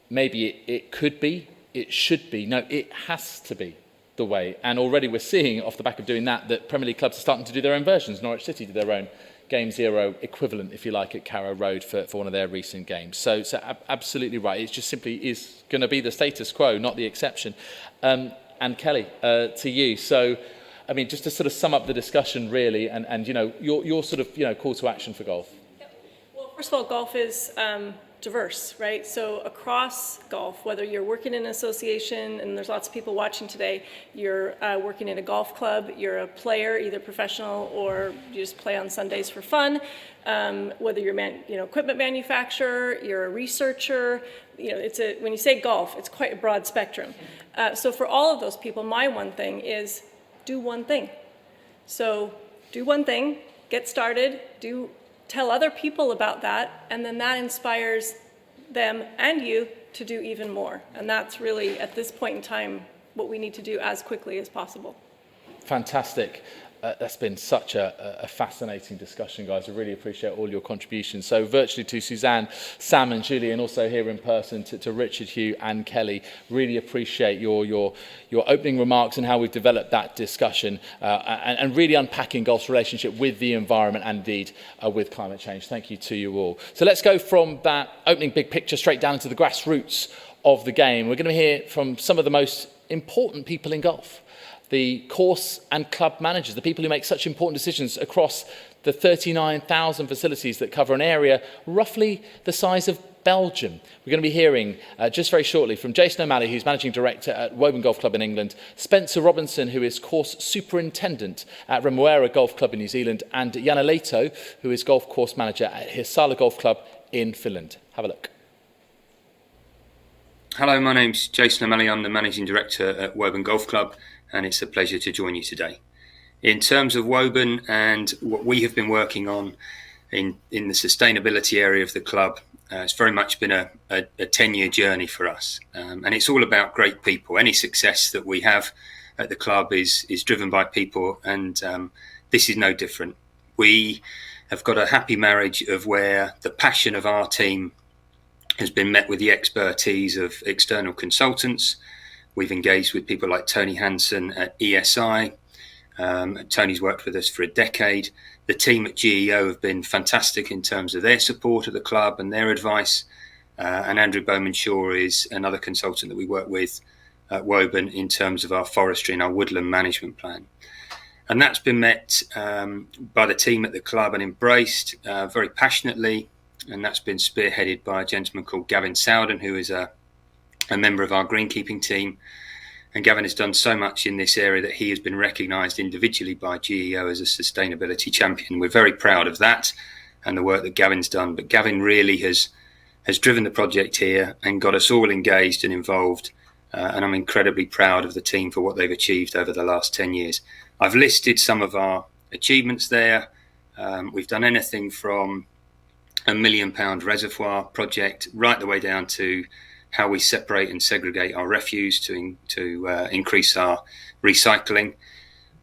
maybe it could be, it should be, no, it has to be the way. And already we're seeing, off the back of doing that Premier League clubs are starting to do their own versions. Norwich City did their own Game Zero equivalent, if you like, at Carrow Road for one of their recent games. So absolutely right. It just simply is going to be the status quo, not the exception. And Kelli, to you. So, I mean, just to sort of sum up the discussion, really, and you know, your sort of, you know, call to action for golf. Well, first of all, golf is diverse, right? So across golf, whether you're working in an association, and there's lots of people watching today, you're working in a golf club, you're a player, either professional or you just play on Sundays for fun, whether you're equipment manufacturer, you're a researcher, you know, when you say golf, it's quite a broad spectrum. So for all of those people, my one thing is do one thing. So do one thing, get started, tell other people about that, and then that inspires them and you to do even more. And that's really, at this point in time, what we need to do as quickly as possible. Fantastic. That's been such a fascinating discussion, guys. I really appreciate all your contributions. So virtually to Suzanne, Sam and Julie, and also here in person to Richard, Hugh and Kelli, really appreciate your opening remarks and how we've developed that discussion and really unpacking golf's relationship with the environment and indeed with climate change. Thank you to you all. So let's go from that opening big picture straight down into the grassroots of the game. We're going to hear from some of the most important people in golf. The course and club managers, the people who make such important decisions across the 39,000 facilities that cover an area roughly the size of Belgium. We're going to be hearing just very shortly from Jason O'Malley, who's Managing Director at Woburn Golf Club in England, Spencer Robinson, who is Course Superintendent at Remuera Golf Club in New Zealand, and Jana Leito, who is Golf Course Manager at Hisala Golf Club in Finland. Have a look. Hello, my name's Jason O'Malley. I'm the Managing Director at Woburn Golf Club, and it's a pleasure to join you today. In terms of Woburn and what we have been working on in the sustainability area of the club, it's very much been a 10-year journey for us. And it's all about great people. Any success that we have at the club is driven by people, and this is no different. We have got a happy marriage of where the passion of our team has been met with the expertise of external consultants. We've engaged with people like Tony Hansen at ESI. Tony's worked with us for a decade. The team at GEO have been fantastic in terms of their support of the club and their advice. And Andrew Bowman-Shaw is another consultant that we work with at Woburn in terms of our forestry and our woodland management plan. And that's been met by the team at the club and embraced very passionately. And that's been spearheaded by a gentleman called Gavin Sowden, who is a member of our greenkeeping team. And Gavin has done so much in this area that he has been recognised individually by GEO as a sustainability champion. We're very proud of that and the work that Gavin's done. But Gavin really has driven the project here and got us all engaged and involved. And I'm incredibly proud of the team for what they've achieved over the last 10 years. I've listed some of our achievements there. We've done anything from a £1 million reservoir project right the way down to how we separate and segregate our refuse to increase our recycling.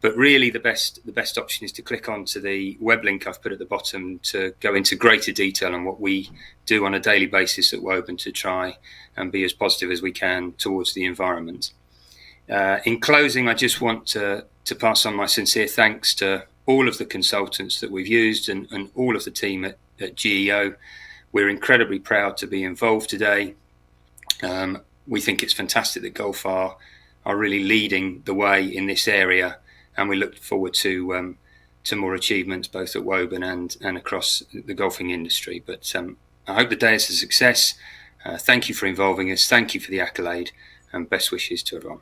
But really the best option is to click onto the web link I've put at the bottom to go into greater detail on what we do on a daily basis at Woburn to try and be as positive as we can towards the environment. In closing, I just want to pass on my sincere thanks to all of the consultants that we've used and all of the team at GEO. We're incredibly proud to be involved today. We think it's fantastic that golf are really leading the way in this area, and we look forward to more achievements both at Woburn and across the golfing industry. But I hope the day is a success. Thank you for involving us. Thank you for the accolade, and best wishes to everyone.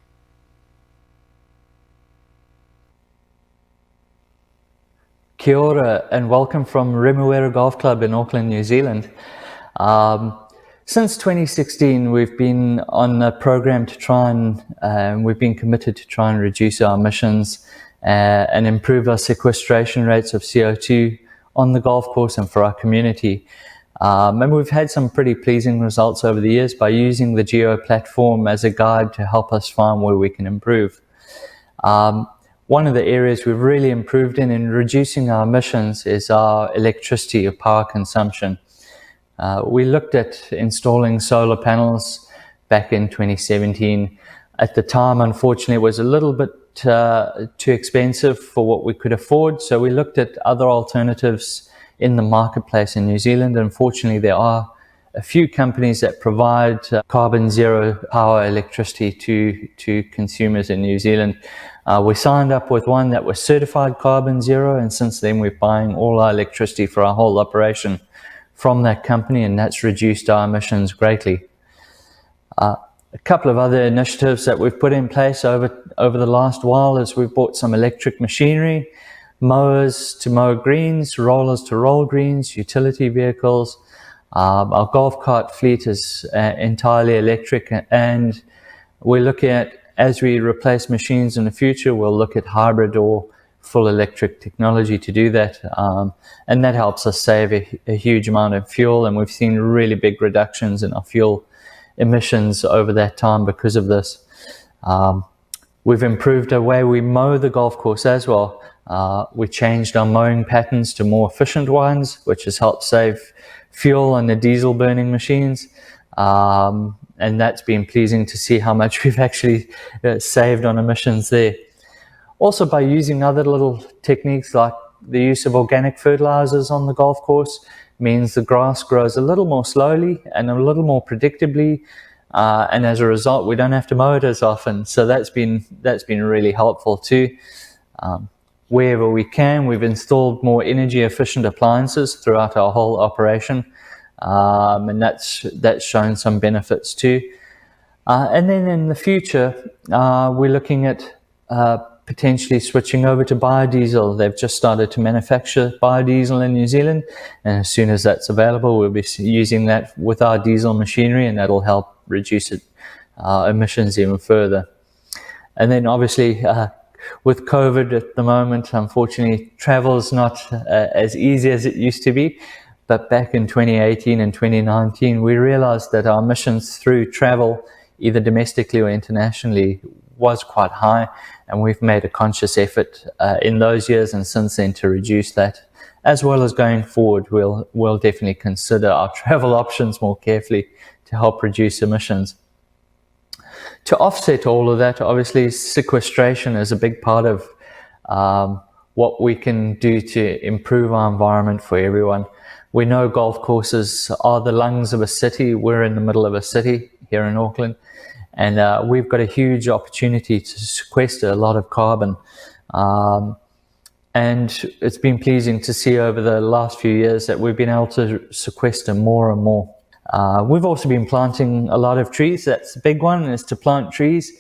Kia ora and welcome from Remuera Golf Club in Auckland, New Zealand. Since 2016, we've been on a program to try and we've been committed to try and reduce our emissions and improve our sequestration rates of CO2 on the golf course and for our community. And we've had some pretty pleasing results over the years by using the GEO platform as a guide to help us find where we can improve. One of the areas we've really improved in reducing our emissions is our electricity or power consumption. We looked at installing solar panels back in 2017. At the time, unfortunately, it was a little bit too expensive for what we could afford. So we looked at other alternatives in the marketplace in New Zealand. Unfortunately, there are a few companies that provide carbon zero power electricity to consumers in New Zealand. We signed up with one that was certified carbon zero, and since then we're buying all our electricity for our whole operation from that company, and that's reduced our emissions greatly. A couple of other initiatives that we've put in place over the last while is we've bought some electric machinery, mowers to mow greens, rollers to roll greens, utility vehicles. Our golf cart fleet is entirely electric, and we're looking at, as we replace machines in the future, we'll look at hybrid or full electric technology to do that. And that helps us save a huge amount of fuel, and we've seen really big reductions in our fuel emissions over that time because of this. We've improved the way we mow the golf course as well. We changed our mowing patterns to more efficient ones, which has helped save fuel on the diesel burning machines. And that's been pleasing to see how much we've actually saved on emissions there. Also, by using other little techniques like the use of organic fertilizers on the golf course means the grass grows a little more slowly and a little more predictably, and as a result we don't have to mow it as often. So that's been really helpful too. Wherever we can, we've installed more energy efficient appliances throughout our whole operation, and that's shown some benefits too. And then in the future, we're looking at potentially switching over to biodiesel. They've just started to manufacture biodiesel in New Zealand, and as soon as that's available, we'll be using that with our diesel machinery, and that'll help reduce emissions even further. And then obviously, with COVID at the moment, unfortunately, travel is not as easy as it used to be. But back in 2018 and 2019, we realized that our emissions through travel, either domestically or internationally, was quite high. And we've made a conscious effort in those years and since then to reduce that. As well as going forward, we'll definitely consider our travel options more carefully to help reduce emissions. To offset all of that, obviously, sequestration is a big part of what we can do to improve our environment for everyone. We know golf courses are the lungs of a city. We're in the middle of a city here in Auckland, and we've got a huge opportunity to sequester a lot of carbon. And it's been pleasing to see over the last few years that we've been able to sequester more and more. We've also been planting a lot of trees. That's the big one, is to plant trees.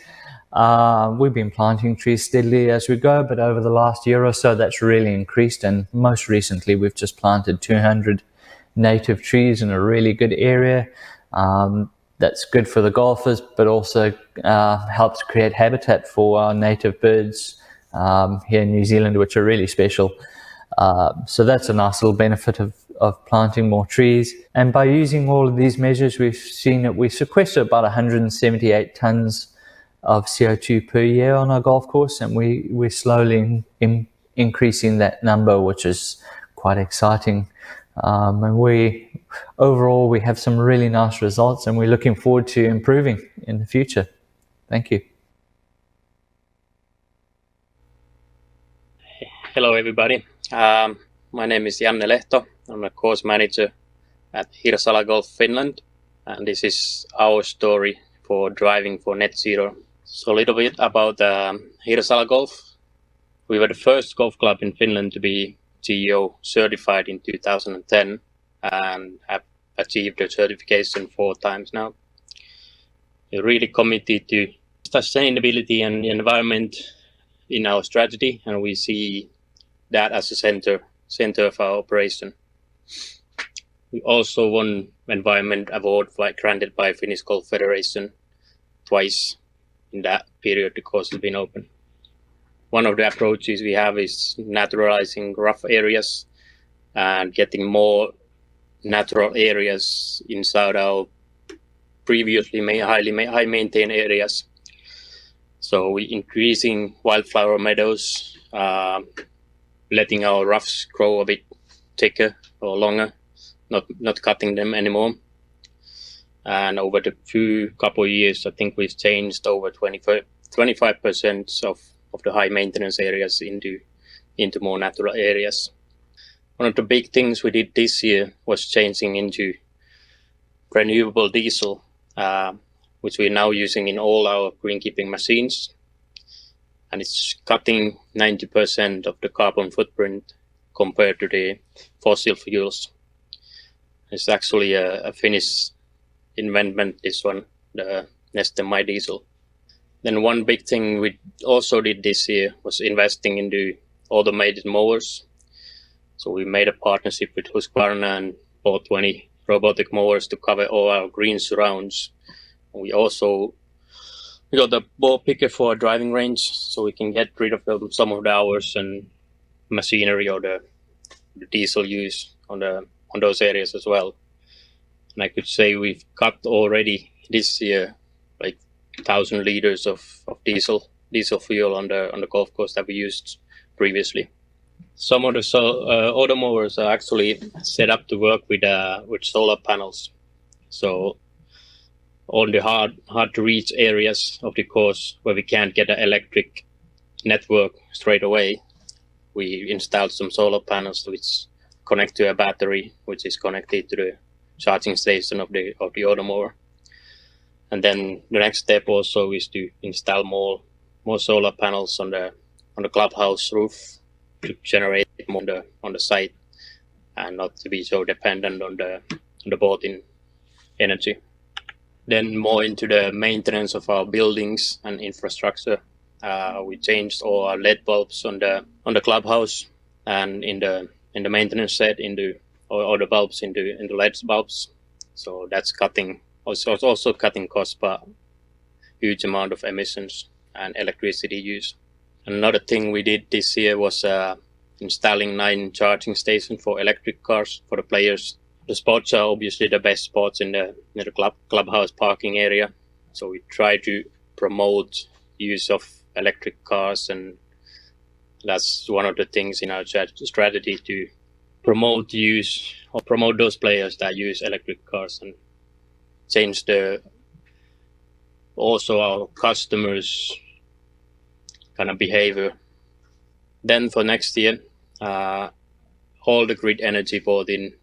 We've been planting trees steadily as we go, but over the last year or so, that's really increased. And most recently, we've just planted 200 native trees in a really good area. That's good for the golfers, but also helps create habitat for our native birds here in New Zealand, which are really special. So that's a nice little benefit of planting more trees. And by using all of these measures, we've seen that we sequester about 178 tons of CO2 per year on our golf course, and we're slowly increasing that number, which is quite exciting. And overall we have some really nice results, and we're looking forward to improving in the future. Thank you. Hello everybody. My name is Janne Lehto. I'm a course manager at Hirsala Golf Finland, and this is our story for driving for net zero. So a little bit about Hirsala Golf. We were the first golf club in Finland to be GEO certified in 2010 and have achieved the certification 4 times now. We're really committed to sustainability and environment in our strategy, and we see that as a center of our operation. We also won environment award granted by Finnish Golf Federation twice in that period the course has been open. One of the approaches we have is naturalizing rough areas and getting more natural areas inside our previously high maintained areas. So we increasing wildflower meadows, letting our roughs grow a bit thicker or longer, not cutting them anymore. And over the couple of years, I think we've changed over 25% of the high maintenance areas into more natural areas. One of the big things we did this year was changing into renewable diesel, which we're now using in all our greenkeeping machines. And it's cutting 90% of the carbon footprint compared to the fossil fuels. It's actually a Finnish invention, this one, the Neste My Diesel. Then one big thing we also did this year was investing into automated mowers. So we made a partnership with Husqvarna and bought 20 robotic mowers to cover all our green surrounds. We got the ball picker for a driving range, so we can get rid of some of the hours and machinery or the diesel use on those areas as well. And I could say we've cut already this year like 1,000 liters of diesel fuel on the golf course that we used previously. Some of the auto mowers are actually set up to work with solar panels. So on the hard to reach areas of the course where we can't get an electric network straight away, we installed some solar panels which connect to a battery, which is connected to the charging station of the auto mower. And then the next step also is to install more solar panels on the clubhouse roof to generate more on the site and not to be so dependent on the boating energy. Then more into the maintenance of our buildings and infrastructure. We changed all our LED bulbs on the clubhouse, and in the maintenance shed all the bulbs into LED bulbs. So that's also cutting costs by huge amount of emissions and electricity use. Another thing we did this year was installing 9 charging stations for electric cars for the players. The spots are obviously the best spots in the clubhouse parking area. So we try to promote use of electric cars, and that's one of the things in our strategy to promote those players that use electric cars and change also our customers' kind of behavior. Then for next year, all the grid energy bought in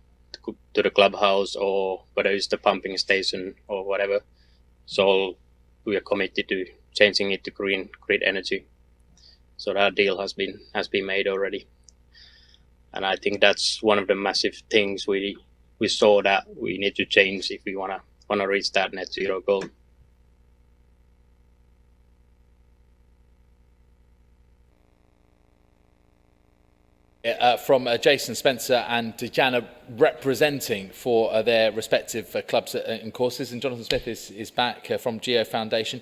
to the clubhouse, or whether it's the pumping station or whatever, so we are committed to changing it to green grid energy. So that deal has been made already, and I think that's one of the massive things we saw that we need to change if we wanna reach that net zero goal. From Jason, Spencer and Dejanna representing for their respective clubs and courses, and Jonathan Smith is back from GEO Foundation.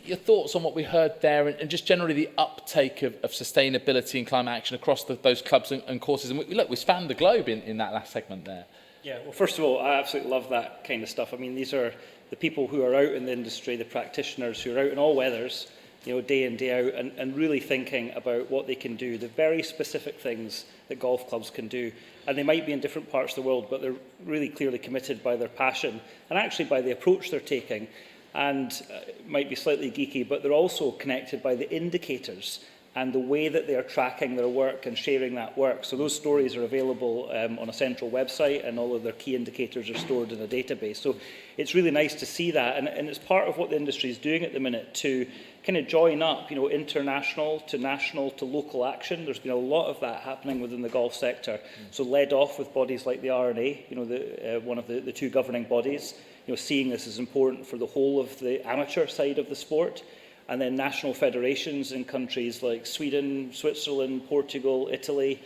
Your thoughts on what we heard there, and just generally the uptake of sustainability and climate action across those clubs and courses. And we spanned the globe in that last segment there. Yeah, well, first of all, I absolutely love that kind of stuff. I mean, these are the people who are out in the industry, the practitioners who are out in all weathers, day in, day out, and really thinking about what they can do, the very specific things that golf clubs can do. And they might be in different parts of the world, but they're really clearly committed by their passion and actually by the approach they're taking. And it might be slightly geeky, but they're also connected by the indicators and the way that they are tracking their work and sharing that work. So those stories are available on a central website, and all of their key indicators are stored in a database. So it's really nice to see that, and it's part of what the industry is doing at the minute to kind of join up, international to national to local action. There's been a lot of that happening within the golf sector. So led off with bodies like the R&A, one of the 2 governing bodies, seeing this as important for the whole of the amateur side of the sport. And then national federations in countries like Sweden, Switzerland, Portugal, Italy,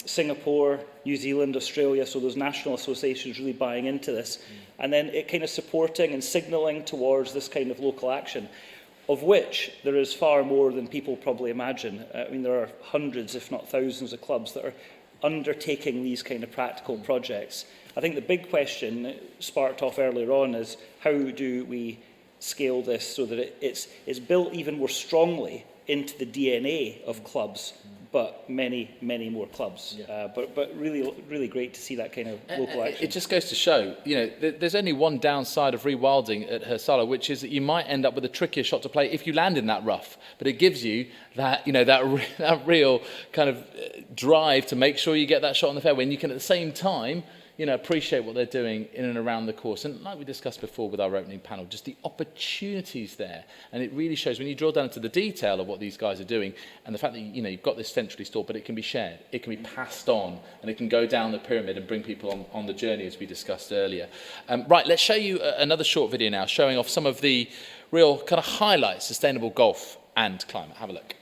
Singapore, New Zealand, Australia. So those national associations really buying into this. And then it kind of supporting and signalling towards this kind of local action, of which there is far more than people probably imagine. I mean, there are hundreds, if not thousands, of clubs that are undertaking these kind of practical projects. I think the big question sparked off earlier on is how do we scale this so that it's built even more strongly into the DNA of clubs but many, many more clubs. But really, really great to see that kind of local action. It just goes to show, there's only one downside of rewilding at Salway, which is that you might end up with a trickier shot to play if you land in that rough. But it gives you that, that real kind of drive to make sure you get that shot on the fairway, and you can at the same time appreciate what they're doing in and around the course. And like we discussed before with our opening panel, just the opportunities there. And it really shows when you drill down into the detail of what these guys are doing, and the fact that, you've got this centrally stored, but it can be shared, it can be passed on, and it can go down the pyramid and bring people on the journey, as we discussed earlier. Right, let's show you another short video now, showing off some of the real kind of highlights, sustainable golf and climate. Have a look.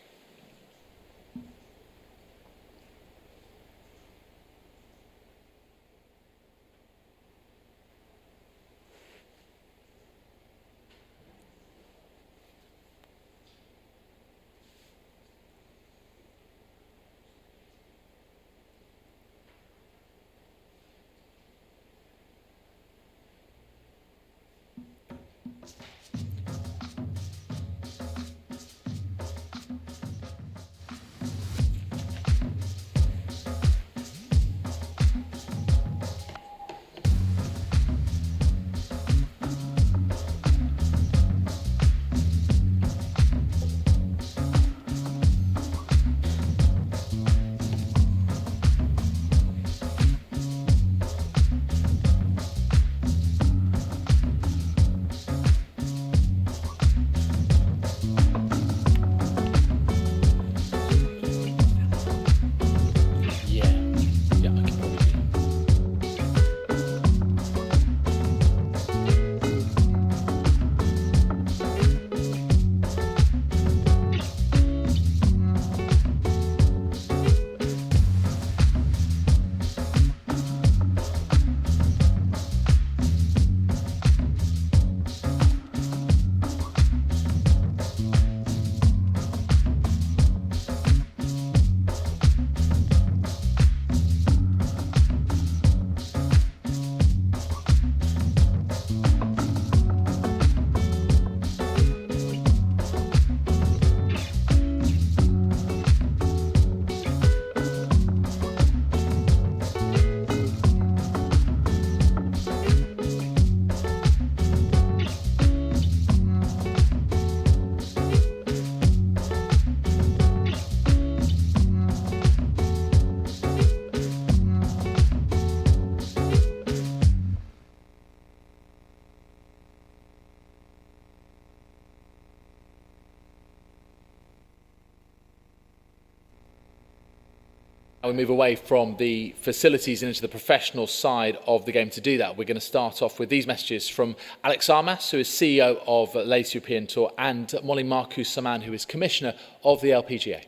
We move away from the facilities and into the professional side of the game. To do that, we're going to start off with these messages from Alex Armas, who is CEO of Ladies European Tour, and Molly Marcus-Saman, who is Commissioner of the LPGA.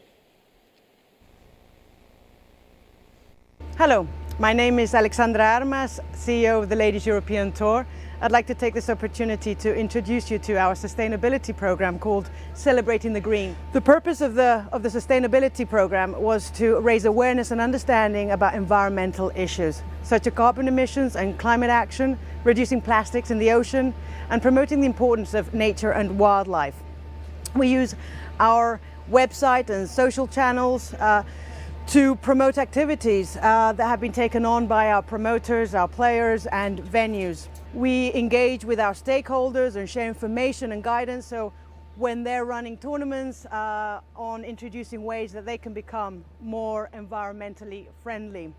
Hello, my name is Alexandra Armas, CEO of the Ladies European Tour. I'd like to take this opportunity to introduce you to our sustainability program called Celebrating the Green. The purpose of the sustainability program was to raise awareness and understanding about environmental issues, such as carbon emissions and climate action, reducing plastics in the ocean, and promoting the importance of nature and wildlife. We use our website and social channels to promote activities that have been taken on by our promoters, our players and venues. We engage with our stakeholders and share information and guidance, so when they're running tournaments on introducing ways that they can become more environmentally friendly.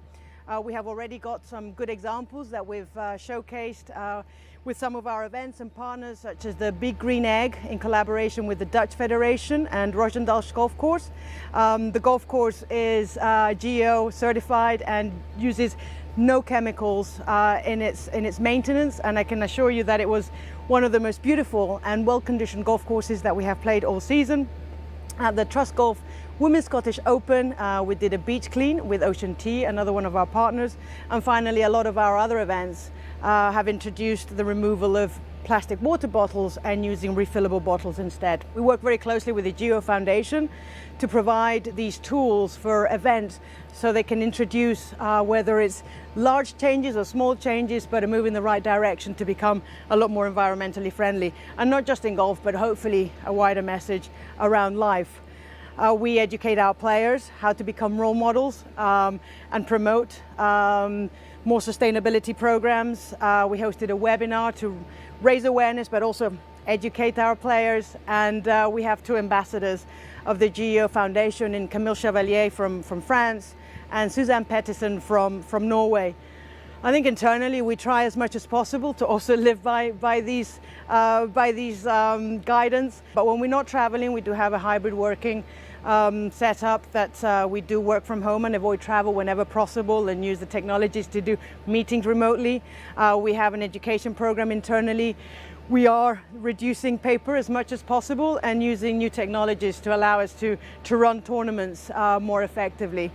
We have already got some good examples that we've showcased with some of our events and partners, such as the Big Green Egg in collaboration with the Dutch Federation and Roosendaal Golf Course. The golf course is GEO certified and uses no chemicals in its maintenance, and I can assure you that it was one of the most beautiful and well-conditioned golf courses that we have played all season. At the Trust Golf Women's Scottish Open, we did a beach clean with Ocean Tea, another one of our partners, and finally a lot of our other events have introduced the removal of plastic water bottles and using refillable bottles instead. We work very closely with the GEO Foundation to provide these tools for events so they can introduce whether it's large changes or small changes, but a move in the right direction to become a lot more environmentally friendly, and not just in golf, but hopefully a wider message around life. We educate our players how to become role models and promote more sustainability programs. We hosted a webinar to raise awareness but also educate our players, and we have 2 ambassadors of the GEO Foundation in Camille Chevalier from France and Suzanne Pettison from Norway. I think internally we try as much as possible to also live by these guidance, but when we're not traveling we do have a hybrid working set up that we do work from home and avoid travel whenever possible and use the technologies to do meetings remotely. We have an education program internally. We are reducing paper as much as possible and using new technologies to allow us to run tournaments more effectively.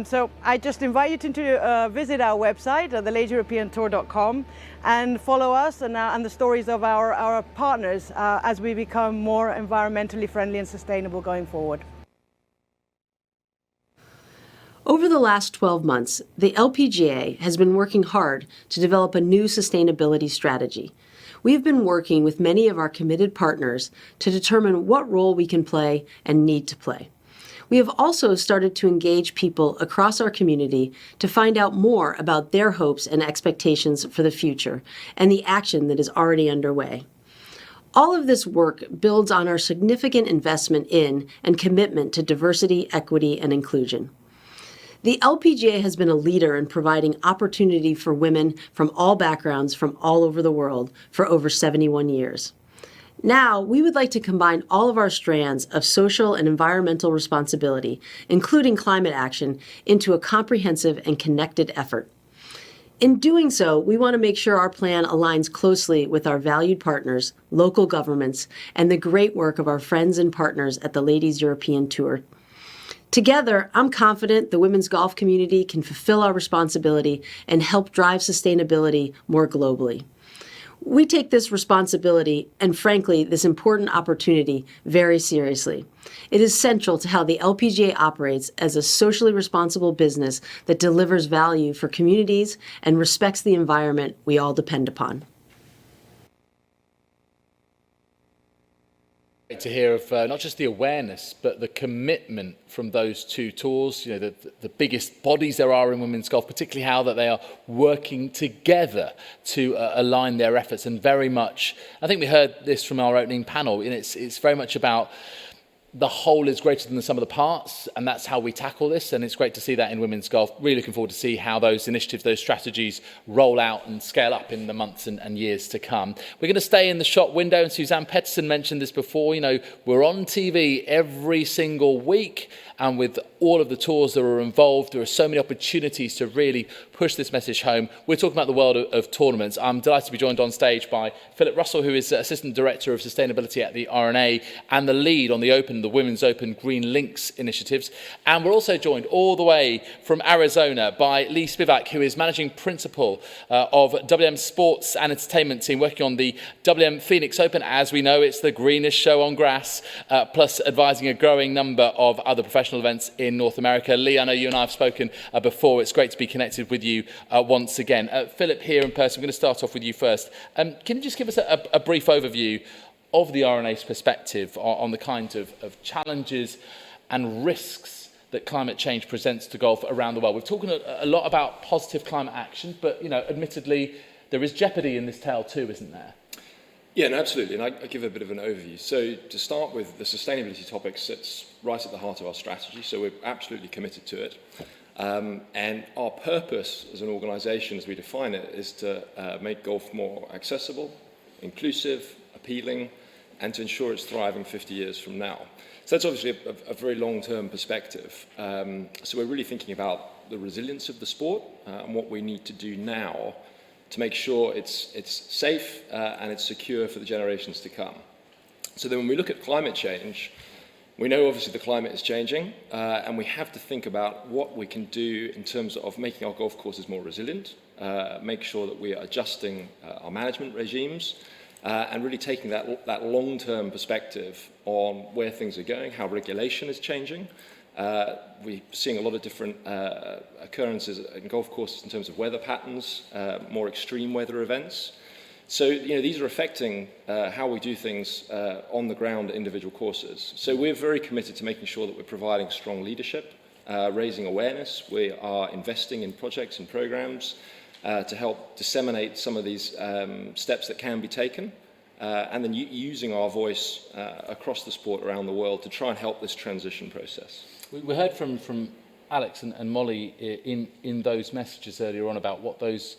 So I just invite you to visit our website, theladyeuropeantour.com, and follow us and the stories of our partners as we become more environmentally friendly and sustainable going forward. Over the last 12 months, the LPGA has been working hard to develop a new sustainability strategy. We have been working with many of our committed partners to determine what role we can play and need to play. We have also started to engage people across our community to find out more about their hopes and expectations for the future and the action that is already underway. All of this work builds on our significant investment in and commitment to diversity, equity, and inclusion. The LPGA has been a leader in providing opportunity for women from all backgrounds from all over the world for over 71 years. Now, we would like to combine all of our strands of social and environmental responsibility, including climate action, into a comprehensive and connected effort. In doing so, we want to make sure our plan aligns closely with our valued partners, local governments, and the great work of our friends and partners at the Ladies European Tour. Together, I'm confident the women's golf community can fulfill our responsibility and help drive sustainability more globally. We take this responsibility and, frankly, this important opportunity very seriously. It is central to how the LPGA operates as a socially responsible business that delivers value for communities and respects the environment we all depend upon. To hear of not just the awareness, but the commitment from those 2 tours, you know, the biggest bodies there are in women's golf, particularly how that they are working together to align their efforts. And very much, I think we heard this from our opening panel, and it's very much about the whole is greater than the sum of the parts, and that's how we tackle this, and it's great to see that in women's golf. Really looking forward to see how those initiatives, those strategies roll out and scale up in the months and years to come. We're going to stay in the shop window, and Suzanne Pettison mentioned this before, you know, we're on TV every single week, and with all of the tours that are involved, there are so many opportunities to really push this message home. We're talking about the world of tournaments. I'm delighted to be joined on stage by Philip Russell, who is Assistant Director of Sustainability at the RNA and the lead on the Women's Open Green Links initiatives. And we're also joined all the way from Arizona by Lee Spivak, who is Managing Principal of WM Sports and Entertainment Team, working on the WM Phoenix Open. As we know, it's the greenest show on grass, plus advising a growing number of other professional events in North America. Lee, I know you and I have spoken before. It's great to be connected with you once again. Philip, here in person, I'm going to start off with you first. Can you just give us a brief overview of the RNA's perspective on the kinds of challenges and risks that climate change presents to golf around the world? We've talked a lot about positive climate action, but, you know, admittedly, there is jeopardy in this tale too, isn't there? Yeah, no, absolutely, and I give a bit of an overview. So to start with, the sustainability topic sits right at the heart of our strategy, so we're absolutely committed to it. And our purpose as an organisation, as we define it, is to make golf more accessible, inclusive, appealing, and to ensure it's thriving 50 years from now. So that's obviously a very long-term perspective. So we're really thinking about the resilience of the sport and what we need to do now to make sure it's safe and it's secure for the generations to come. So then when we look at climate change, we know obviously the climate is changing, and we have to think about what we can do in terms of making our golf courses more resilient, make sure that we are adjusting our management regimes, and really taking that long-term perspective on where things are going, how regulation is changing. We're seeing a lot of different occurrences in golf courses in terms of weather patterns, more extreme weather events. So, these are affecting how we do things on the ground at individual courses. So we're very committed to making sure that we're providing strong leadership, raising awareness. We are investing in projects and programs to help disseminate some of these steps that can be taken, and then using our voice across the sport around the world to try and help this transition process. We heard from Alex and Molly in those messages earlier on about what those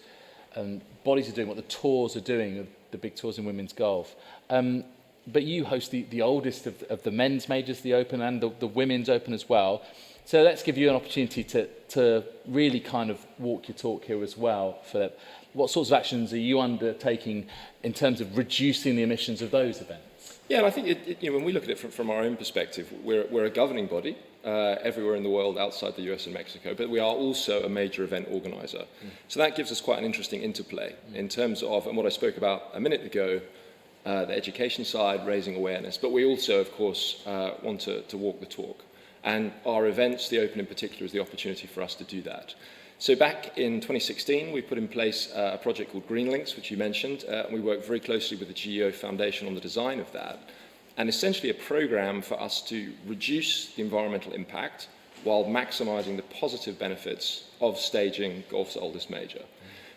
bodies are doing, what the tours are doing, the big tours in women's golf. But you host the oldest of the men's majors, the Open, and the women's Open as well. So let's give you an opportunity to really kind of walk your talk here as well, Philip. What sorts of actions are you undertaking in terms of reducing the emissions of those events? Yeah, and I think when we look at it from our own perspective, we're a governing body everywhere in the world outside the US and Mexico, but we are also a major event organizer. So that gives us quite an interesting interplay in terms of, and what I spoke about a minute ago, the education side, raising awareness, but we also, of course, want to walk the talk. And our events, the Open in particular, is the opportunity for us to do that. So back in 2016, we put in place a project called Green Links, which you mentioned. We worked very closely with the GEO Foundation on the design of that. And essentially a program for us to reduce the environmental impact while maximizing the positive benefits of staging golf's oldest major.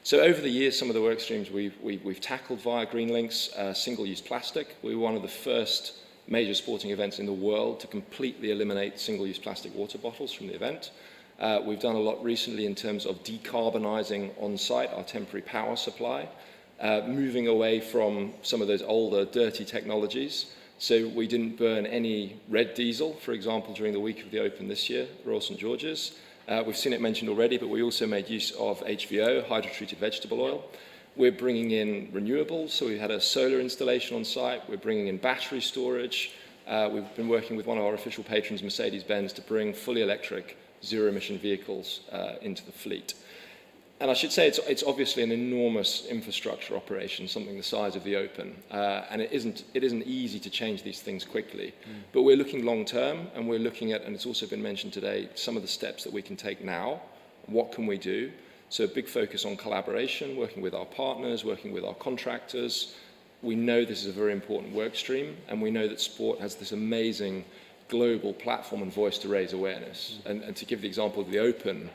So over the years, some of the work streams we've tackled via Green Links, single-use plastic. We were one of the first major sporting events in the world to completely eliminate single-use plastic water bottles from the event. We've done a lot recently in terms of decarbonizing on-site our temporary power supply, moving away from some of those older, dirty technologies. So we didn't burn any red diesel, for example, during the week of the Open this year, Royal St George's. We've seen it mentioned already, but we also made use of HVO, hydrotreated vegetable oil. We're bringing in renewables, so we had a solar installation on site. We're bringing in battery storage. We've been working with one of our official patrons, Mercedes-Benz, to bring fully electric, zero-emission vehicles into the fleet. And I should say it's obviously an enormous infrastructure operation, something the size of the Open, and it isn't easy to change these things quickly. But we're looking long-term, and we're looking at, and it's also been mentioned today, some of the steps that we can take now. What can we do? So a big focus on collaboration, working with our partners, working with our contractors. We know this is a very important work stream, and we know that sport has this amazing global platform and voice to raise awareness. And to give the example of the Open,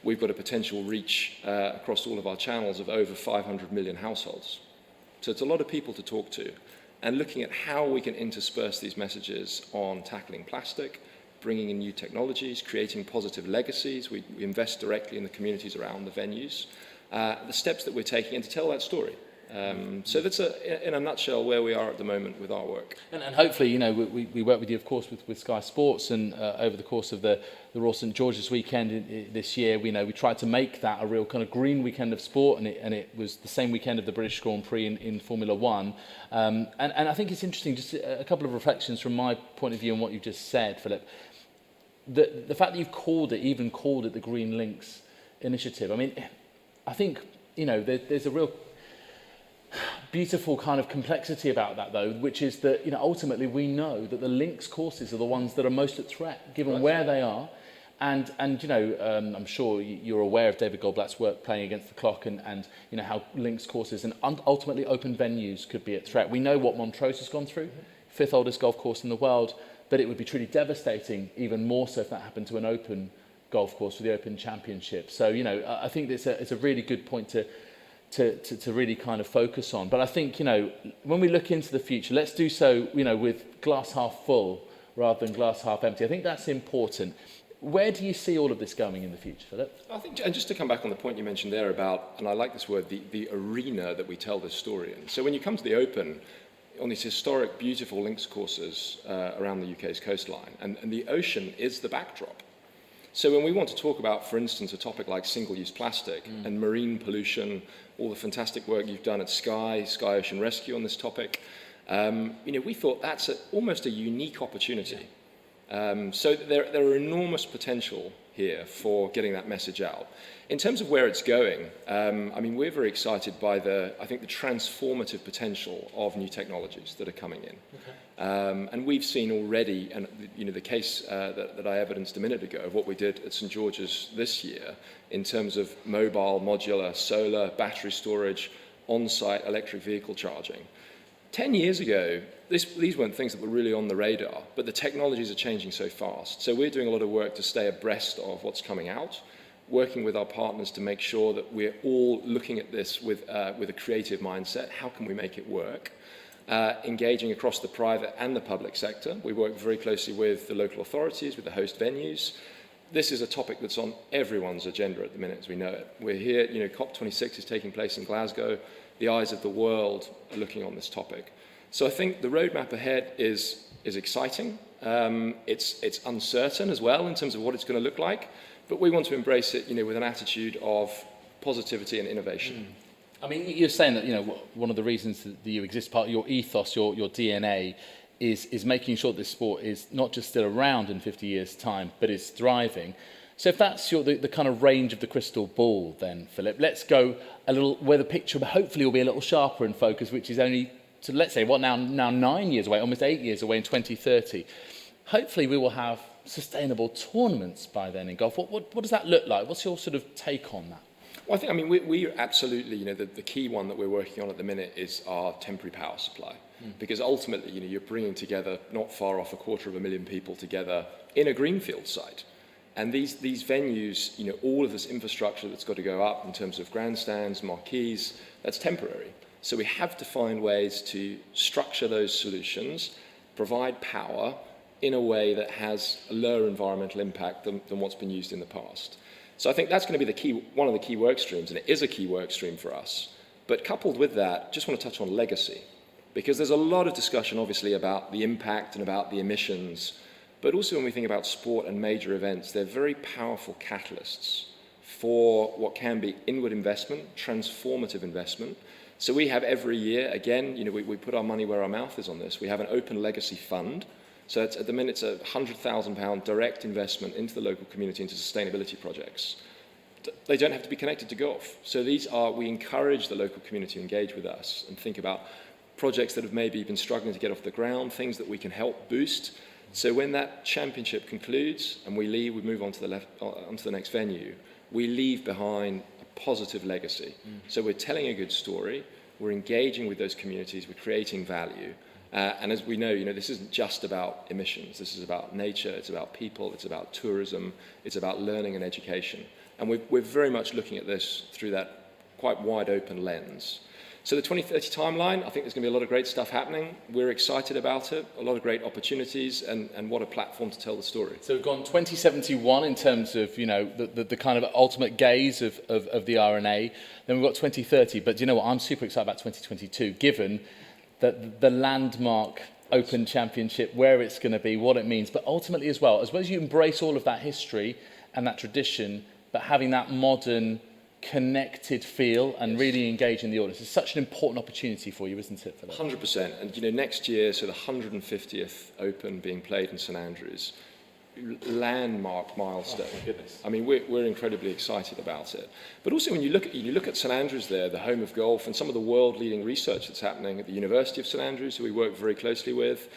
we've got a potential reach across all of our channels of over 500 million households. So it's a lot of people to talk to. And looking at how we can intersperse these messages on tackling plastic, bringing in new technologies, creating positive legacies. We invest directly in the communities around the venues. The steps that we're taking and to tell that story. So that's in a nutshell where we are at the moment with our work. And hopefully, we work with you, of course, with Sky Sports, and over the course of the Royal St George's weekend this year, we tried to make that a real kind of green weekend of sport, and it was the same weekend of the British Grand Prix in Formula One. And I think it's interesting, just a couple of reflections from my point of view on what you just said, Philip. The fact that you've called it the Green Links initiative. I mean, I think, there's a real beautiful kind of complexity about that, though, which is that, ultimately we know that the links courses are the ones that are most at threat, given where they are. And I'm sure you're aware of David Goldblatt's work playing against the clock and how links courses and ultimately open venues could be at threat. We know what Montrose has gone through, 5th oldest golf course in the world, but it would be truly devastating, even more so if that happened to an open golf course for the Open Championship. So, I think it's a really good point to really kind of focus on. But I think, when we look into the future, let's do so, with glass half full rather than glass half empty. I think that's important. Where do you see all of this going in the future, Philip? I think, and just to come back on the point you mentioned there about, and I like this word, the arena that we tell this story in. So when you come to the Open, on these historic, beautiful links courses around the UK's coastline, and the ocean is the backdrop. So when we want to talk about, for instance, a topic like single-use plastic and marine pollution, all the fantastic work you've done at Sky Ocean Rescue on this topic, we thought that's almost a unique opportunity. So there are enormous potential here for getting that message out. In terms of where it's going, we're very excited by the transformative potential of new technologies that are coming in. Okay. And we've seen already, and the case that I evidenced a minute ago of what we did at St George's this year in terms of mobile, modular, solar, battery storage, on-site electric vehicle charging. 10 years ago, these weren't things that were really on the radar, but the technologies are changing so fast. So we're doing a lot of work to stay abreast of what's coming out, working with our partners to make sure that we're all looking at this with a creative mindset. How can we make it work? Engaging across the private and the public sector. We work very closely with the local authorities, with the host venues. This is a topic that's on everyone's agenda at the minute, as we know it. We're here, COP26 is taking place in Glasgow. The eyes of the world are looking on this topic. So I think the roadmap ahead is exciting. It's uncertain as well in terms of what it's going to look like, but we want to embrace it, with an attitude of positivity and innovation. I mean, you're saying that, one of the reasons that you exist, part of your ethos, your DNA, is making sure this sport is not just still around in 50 years' time, but is thriving. So if that's the kind of range of the crystal ball, then, Philip, let's go a little where the picture hopefully will be a little sharper in focus, which is only, so let's say, now 9 years away, almost 8 years away in 2030. Hopefully we will have sustainable tournaments by then in golf. What does that look like? What's your sort of take on that? Well, we absolutely, the key one that we're working on at the minute is our temporary power supply. Because ultimately, you're bringing together not far off 250,000 people together in a greenfield site. And these venues, all of this infrastructure that's got to go up in terms of grandstands, marquees, that's temporary. So we have to find ways to structure those solutions, provide power in a way that has a lower environmental impact than what's been used in the past. So I think that's going to be one of the key work streams, and it is a key work stream for us. But coupled with that, just want to touch on legacy, because there's a lot of discussion, obviously, about the impact and about the emissions. But also when we think about sport and major events, they're very powerful catalysts for what can be inward investment, transformative investment. So we have every year, again, we put our money where our mouth is on this. We have an open legacy fund. So at the minute, it's a £100,000 direct investment into the local community, into sustainability projects. They don't have to be connected to golf. So we encourage the local community to engage with us and think about projects that have maybe been struggling to get off the ground, things that we can help boost. So when that championship concludes and we leave, we move on to onto the next venue, we leave behind a positive legacy. So we're telling a good story, we're engaging with those communities, we're creating value. And as we know, this isn't just about emissions. This is about nature, it's about people, it's about tourism, it's about learning and education. And we're very much looking at this through that quite wide open lens. So the 2030 timeline, I think there's going to be a lot of great stuff happening. We're excited about it, a lot of great opportunities, and what a platform to tell the story. So we've gone 2071 in terms of, the kind of ultimate gaze of the RNA. Then we've got 2030. But do you know what? I'm super excited about 2022, given that the landmark Open Championship, where it's going to be, what it means. But ultimately as well as you embrace all of that history and that tradition, but having that modern, connected feel and really engaging the audience is such an important opportunity for you, isn't it, Philip? 100%. And next year, so the 150th Open being played in St Andrews, landmark milestone. Oh, my goodness. I mean, we're incredibly excited about it. But also, when you look at St Andrews there, the home of golf, and some of the world-leading research that's happening at the University of St Andrews, who we work very closely with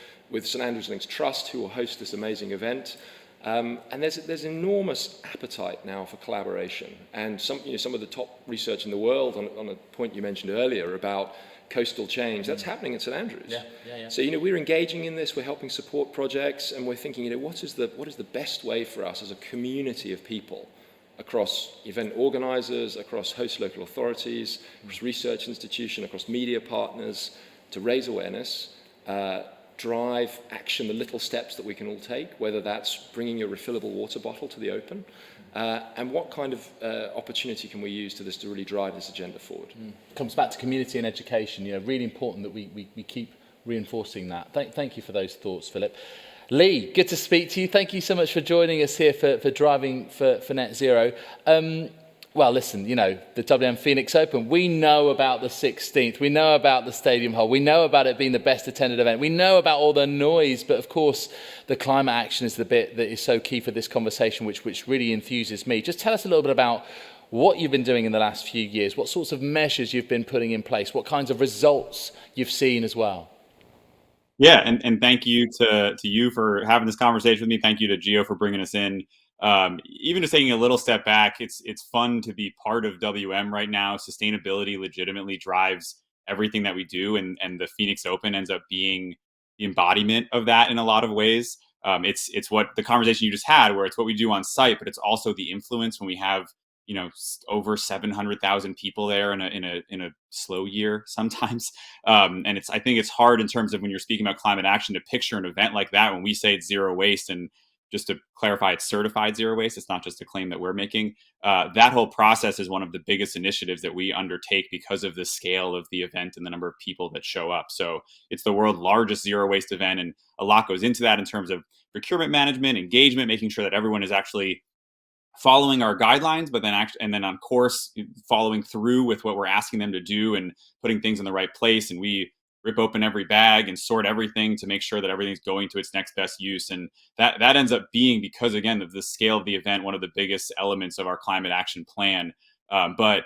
St Andrews Links Trust, who will host this amazing event. And there's enormous appetite now for collaboration, and some of the top research in the world on a point you mentioned earlier about coastal change, that's happening at St Andrews. Yeah. So we're engaging in this, we're helping support projects, and we're thinking, what is the best way for us as a community of people across event organisers, across host local authorities, across research institutions, across media partners, to raise awareness. Drive action, the little steps that we can all take, whether that's bringing your refillable water bottle to the Open, and what kind of opportunity can we use to really drive this agenda forward. Comes back to community and education, really important that we keep reinforcing that. Thank you for those thoughts, Philip. Lee, good to speak to you. Thank you so much for joining us here for Driving for Net Zero. Well, listen, the WM Phoenix Open, we know about the 16th, we know about the stadium hole, we know about it being the best attended event, we know about all the noise, but of course the climate action is the bit that is so key for this conversation, which really enthuses me. Just tell us a little bit about what you've been doing in the last few years, what sorts of measures you've been putting in place, what kinds of results you've seen as well. Yeah, and thank you to you for having this conversation with me. Thank you to GEO for bringing us in. Even just taking a little step back, it's fun to be part of WM right now. Sustainability legitimately drives everything that we do, and the Phoenix Open ends up being the embodiment of that in a lot of ways. It's what the conversation you just had, where it's what we do on site, but it's also the influence when we have, you know, over 700,000 people there in a slow year sometimes. And I think it's hard in terms of when you're speaking about climate action to picture an event like that when we say it's zero waste. And just to clarify, it's certified zero waste. It's not just a claim that we're making. That whole process is one of the biggest initiatives that we undertake because of the scale of the event and the number of people that show up. So it's the world's largest zero waste event, and a lot goes into that in terms of procurement management, engagement, making sure that everyone is actually following our guidelines, but then on course, following through with what we're asking them to do and putting things in the right place. And we rip open every bag and sort everything to make sure that everything's going to its next best use. And that ends up being, because again, of the scale of the event, one of the biggest elements of our climate action plan. But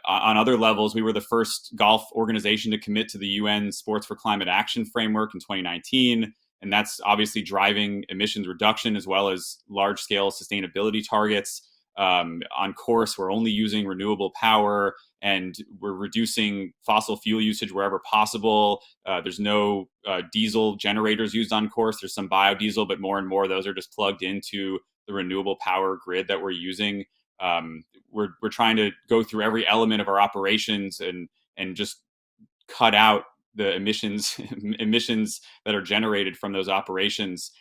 on other levels, we were the first golf organization to commit to the UN Sports for Climate Action framework in 2019. And that's obviously driving emissions reduction as well as large scale sustainability targets. On course, we're only using renewable power, and we're reducing fossil fuel usage wherever possible. There's no diesel generators used on course. There's some biodiesel, but more and more those are just plugged into the renewable power grid that we're using. We're trying to go through every element of our operations and just cut out the emissions that are generated from those operations.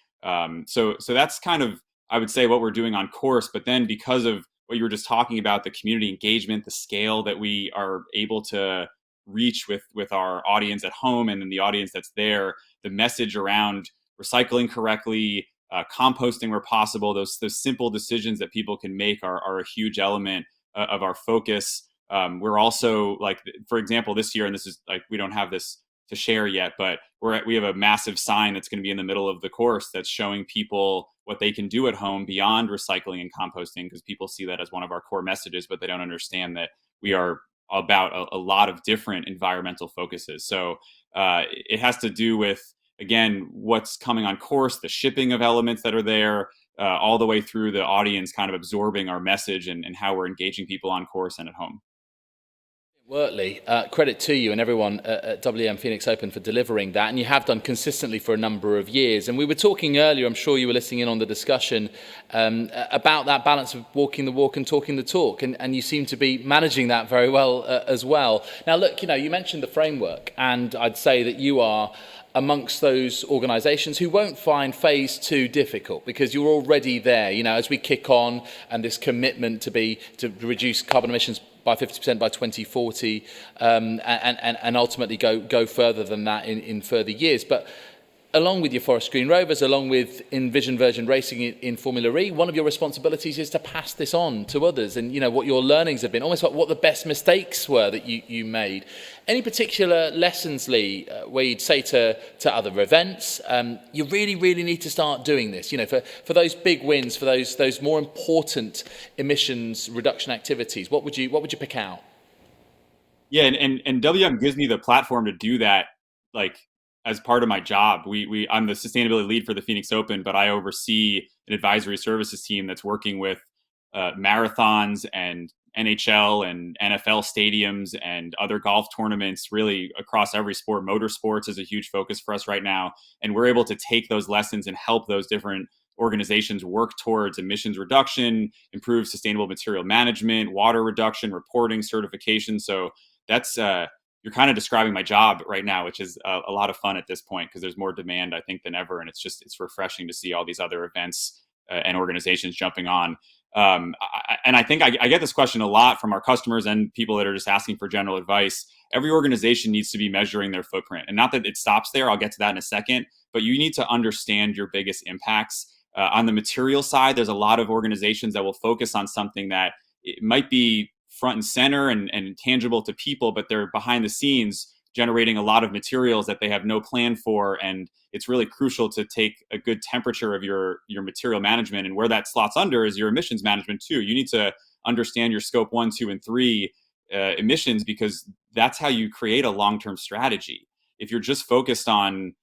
So that's kind of, I would say, what we're doing on course. But then because of what you were just talking about, the community engagement, the scale that we are able to reach with our audience at home and then the audience that's there, the message around recycling correctly, composting where possible, those simple decisions that people can make are a huge element of our focus. We're also, like, for example, this year, and this is like, we don't have this to share yet, but we have a massive sign that's going to be in the middle of the course that's showing people what they can do at home beyond recycling and composting, because people see that as one of our core messages, but they don't understand that we are about a lot of different environmental focuses. So it has to do with, again, what's coming on course, the shipping of elements that are there, all the way through the audience kind of absorbing our message and how we're engaging people on course and at home. Wortley, credit to you and everyone at WM Phoenix Open for delivering that, and you have done consistently for a number of years. And we were talking earlier, I'm sure you were listening in on the discussion, about that balance of walking the walk and talking the talk, and you seem to be managing that very well as well. Now look, you mentioned the framework, and I'd say that you are amongst those organisations who won't find phase 2 difficult, because you're already there, as we kick on, and this commitment to reduce carbon emissions by 50% by 2040, and ultimately go further than that in further years. But along with your Forest Green Rovers, along with Envision Virgin Racing in Formula E, one of your responsibilities is to pass this on to others, and what your learnings have been, almost like what the best mistakes were that you made. Any particular lessons, Lee, where you'd say to other events, you really, really need to start doing this, for those big wins, for those more important emissions reduction activities? What would you pick out? Yeah, and WM gives me the platform to do that, like, as part of my job. I'm the sustainability lead for the Phoenix Open, but I oversee an advisory services team that's working with marathons and NHL and NFL stadiums and other golf tournaments, really across every sport. Motorsports is a huge focus for us right now. And we're able to take those lessons and help those different organizations work towards emissions reduction, improve sustainable material management, water reduction, reporting, certification. So that's you're kind of describing my job right now, which is a lot of fun at this point, because there's more demand, I think, than ever. And it's refreshing to see all these other events and organizations jumping on. And I think I get this question a lot from our customers and people that are just asking for general advice. Every organization needs to be measuring their footprint, and not that it stops there. I'll get to that in a second, but you need to understand your biggest impacts. On the material side, there's a lot of organizations that will focus on something that it might be front and center and tangible to people, but they're behind the scenes generating a lot of materials that they have no plan for. And it's really crucial to take a good temperature of your material management, and where that slots under is your emissions management too. You need to understand your scope 1, 2, and 3 emissions, because that's how you create a long-term strategy. If you're just focused on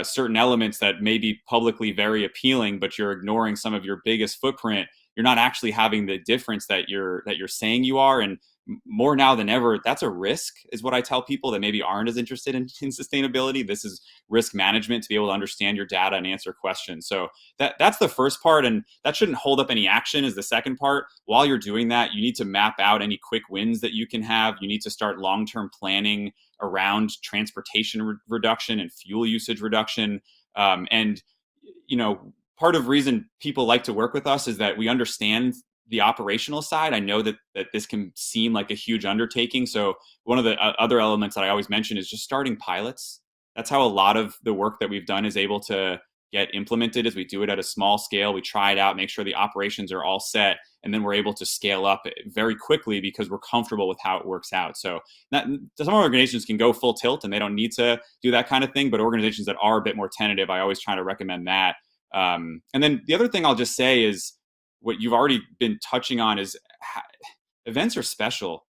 certain elements that may be publicly very appealing, but you're ignoring some of your biggest footprint, you're not actually having the difference that you're saying you are. And more now than ever, that's a risk, is what I tell people that maybe aren't as interested in sustainability. This is risk management, to be able to understand your data and answer questions. So that's the first part, and that shouldn't hold up any action, is the second part. While you're doing that, you need to map out any quick wins that you can have. You need to start long-term planning around transportation reduction and fuel usage reduction. And, part of the reason people like to work with us is that we understand the operational side. I know that this can seem like a huge undertaking. So one of the other elements that I always mention is just starting pilots. That's how a lot of the work that we've done is able to get implemented, is we do it at a small scale. We try it out, make sure the operations are all set, and then we're able to scale up very quickly because we're comfortable with how it works out. So some organizations can go full tilt and they don't need to do that kind of thing, but organizations that are a bit more tentative, I always try to recommend that. And then the other thing I'll just say is, what you've already been touching on is events are special.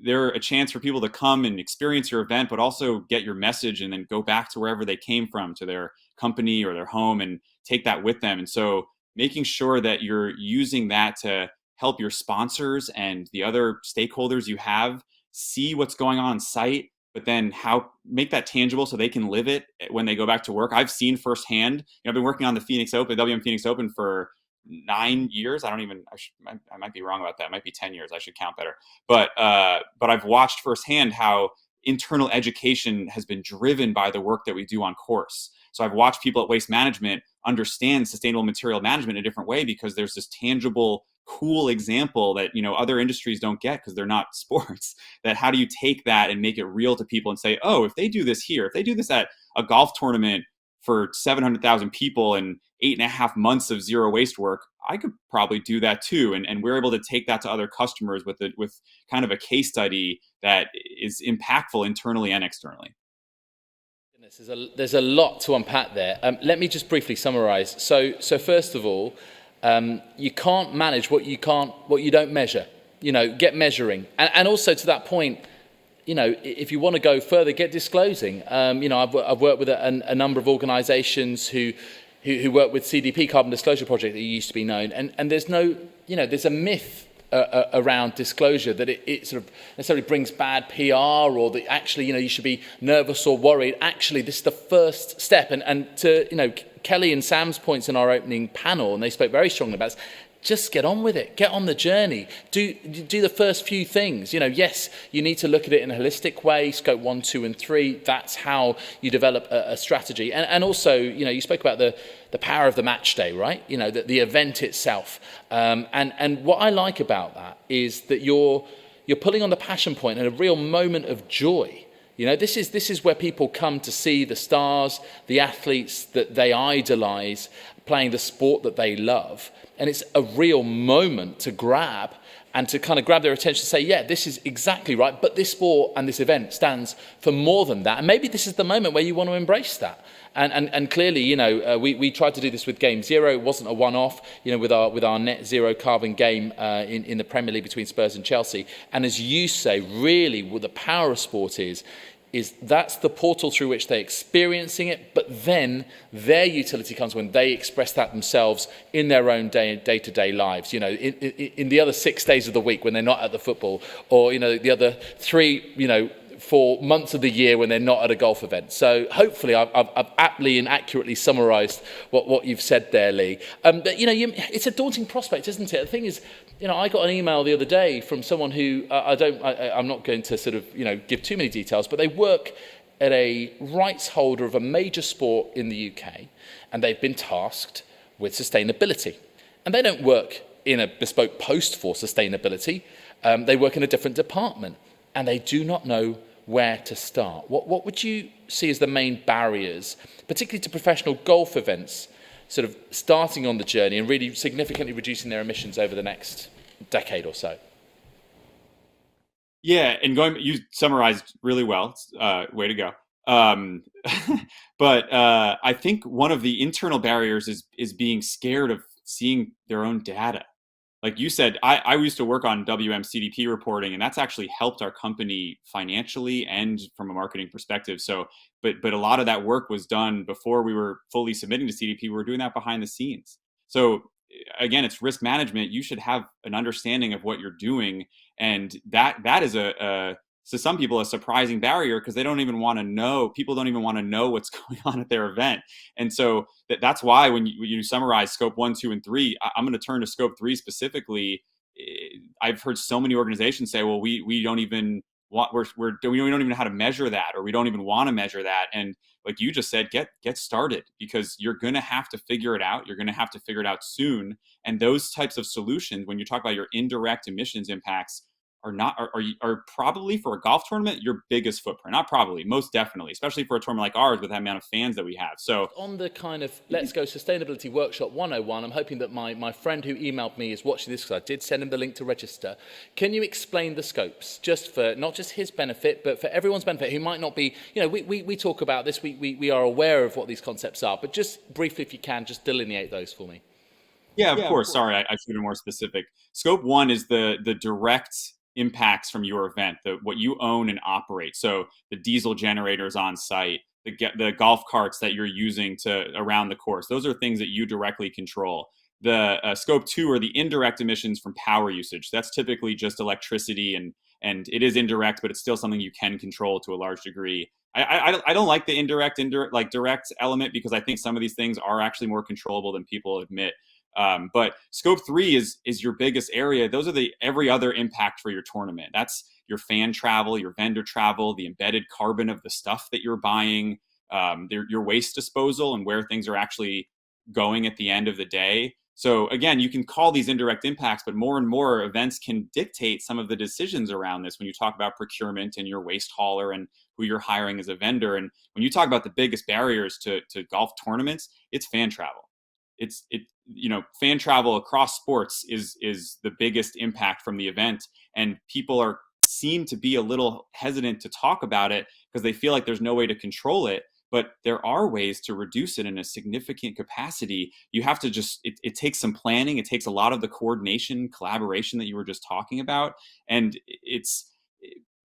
They're a chance for people to come and experience your event, but also get your message and then go back to wherever they came from, to their company or their home, and take that with them. And so making sure that you're using that to help your sponsors and the other stakeholders you have see what's going on site, but then how make that tangible so they can live it when they go back to work. I've seen firsthand, I've been working on the Phoenix Open, WM Phoenix Open, for 9 years. I might be wrong about that. It might be 10 years. I should count better. But I've watched firsthand how internal education has been driven by the work that we do on course. So I've watched people at Waste Management understand sustainable material management in a different way, because there's this tangible, cool example that, other industries don't get because they're not sports. That how do you take that and make it real to people and say, oh, if they do this here, if they do this at a golf tournament for 700,000 people and 8.5 months of zero waste work, I could probably do that too. And we're able to take that to other customers with kind of a case study that is impactful internally and externally. There's a lot to unpack there. Let me just briefly summarize. So first of all, you can't manage what you don't measure. Get measuring. And also, to that point, if you want to go further, get disclosing. I've worked with a number of organizations who work with CDP, Carbon Disclosure Project, that used to be known. And there's there's a myth around disclosure that it sort of necessarily brings bad PR, or that actually, you should be nervous or worried. Actually, this is the first step. And to, Kelli and Sam's points in our opening panel, and they spoke very strongly about this, just get on with it. Get on the journey. Do the first few things. Yes, you need to look at it in a holistic way, scope 1, 2, and 3. That's how you develop a strategy. And also, you spoke about the power of the match day, right? The event itself. And what I like about that is that you're pulling on the passion point and a real moment of joy. This is where people come to see the stars, the athletes that they idolize, playing the sport that they love. And it's a real moment to grab and to kind of grab their attention and say, yeah, this is exactly right. But this sport and this event stands for more than that. And maybe this is the moment where you want to embrace that. And clearly, we tried to do this with Game Zero. It wasn't a one-off, with our net zero carbon game in the Premier League between Spurs and Chelsea. And as you say, really what the power of sport is that's the portal through which they're experiencing it, but then their utility comes when they express that themselves in their own day-to-day lives, in the other 6 days of the week when they're not at the football, or, the other 3, 4 months of the year when they're not at a golf event. So hopefully I've aptly and accurately summarised what you've said there, Lee. But, it's a daunting prospect, isn't it? The thing is, I got an email the other day from someone who I'm not going to sort of, give too many details, but they work at a rights holder of a major sport in the UK, and they've been tasked with sustainability. And they don't work in a bespoke post for sustainability. They work in a different department, and they do not know where to start. What would you see as the main barriers, particularly to professional golf events, sort of starting on the journey and really significantly reducing their emissions over the next decade or so? Yeah, and you summarized really well. Way to go. But I think one of the internal barriers is being scared of seeing their own data. Like you said, I used to work on WM CDP reporting, and that's actually helped our company financially and from a marketing perspective. So, but a lot of that work was done before we were fully submitting to CDP. We were doing that behind the scenes. So again, it's risk management. You should have an understanding of what you're doing. And that is to some people, a surprising barrier, because they don't even want to know. People don't even want to know what's going on at their event. And so that's why when you summarize scope 1, 2, and 3, I'm going to turn to scope 3 specifically. I've heard so many organizations say, well, we don't even want, we don't even know how to measure that, or we don't even want to measure that. And like you just said, get started, because you're going to have to figure it out. You're going to have to figure it out soon. And those types of solutions, when you talk about your indirect emissions impacts, are probably, for a golf tournament, your biggest footprint. Not probably, most definitely, especially for a tournament like ours with that amount of fans that we have. So on the kind of Let's Go Sustainability Workshop 101, I'm hoping that my friend who emailed me is watching this, because I did send him the link to register. Can you explain the scopes, just for not just his benefit, but for everyone's benefit who might not be, we talk about this, we are aware of what these concepts are, but just briefly, if you can, just delineate those for me. Yeah, of course. Sorry, I should have been more specific. Scope 1 is the direct impacts from your event, what you own and operate. So the diesel generators on site, the golf carts that you're using around the course. Those are things that you directly control. The scope 2 are the indirect emissions from power usage. That's typically just electricity, and it is indirect, but it's still something you can control to a large degree. I don't like the direct element, because I think some of these things are actually more controllable than people admit. But scope 3 is your biggest area. Those are every other impact for your tournament. That's your fan travel, your vendor travel, the embedded carbon of the stuff that you're buying, your waste disposal, and where things are actually going at the end of the day. So again, you can call these indirect impacts, but more and more events can dictate some of the decisions around this when you talk about procurement and your waste hauler and who you're hiring as a vendor. And when you talk about the biggest barriers to golf tournaments, it's fan travel. Fan travel across sports is the biggest impact from the event, and people seem to be a little hesitant to talk about it because they feel like there's no way to control it. But there are ways to reduce it in a significant capacity. You have to it takes some planning. It takes a lot of the coordination, collaboration that you were just talking about. And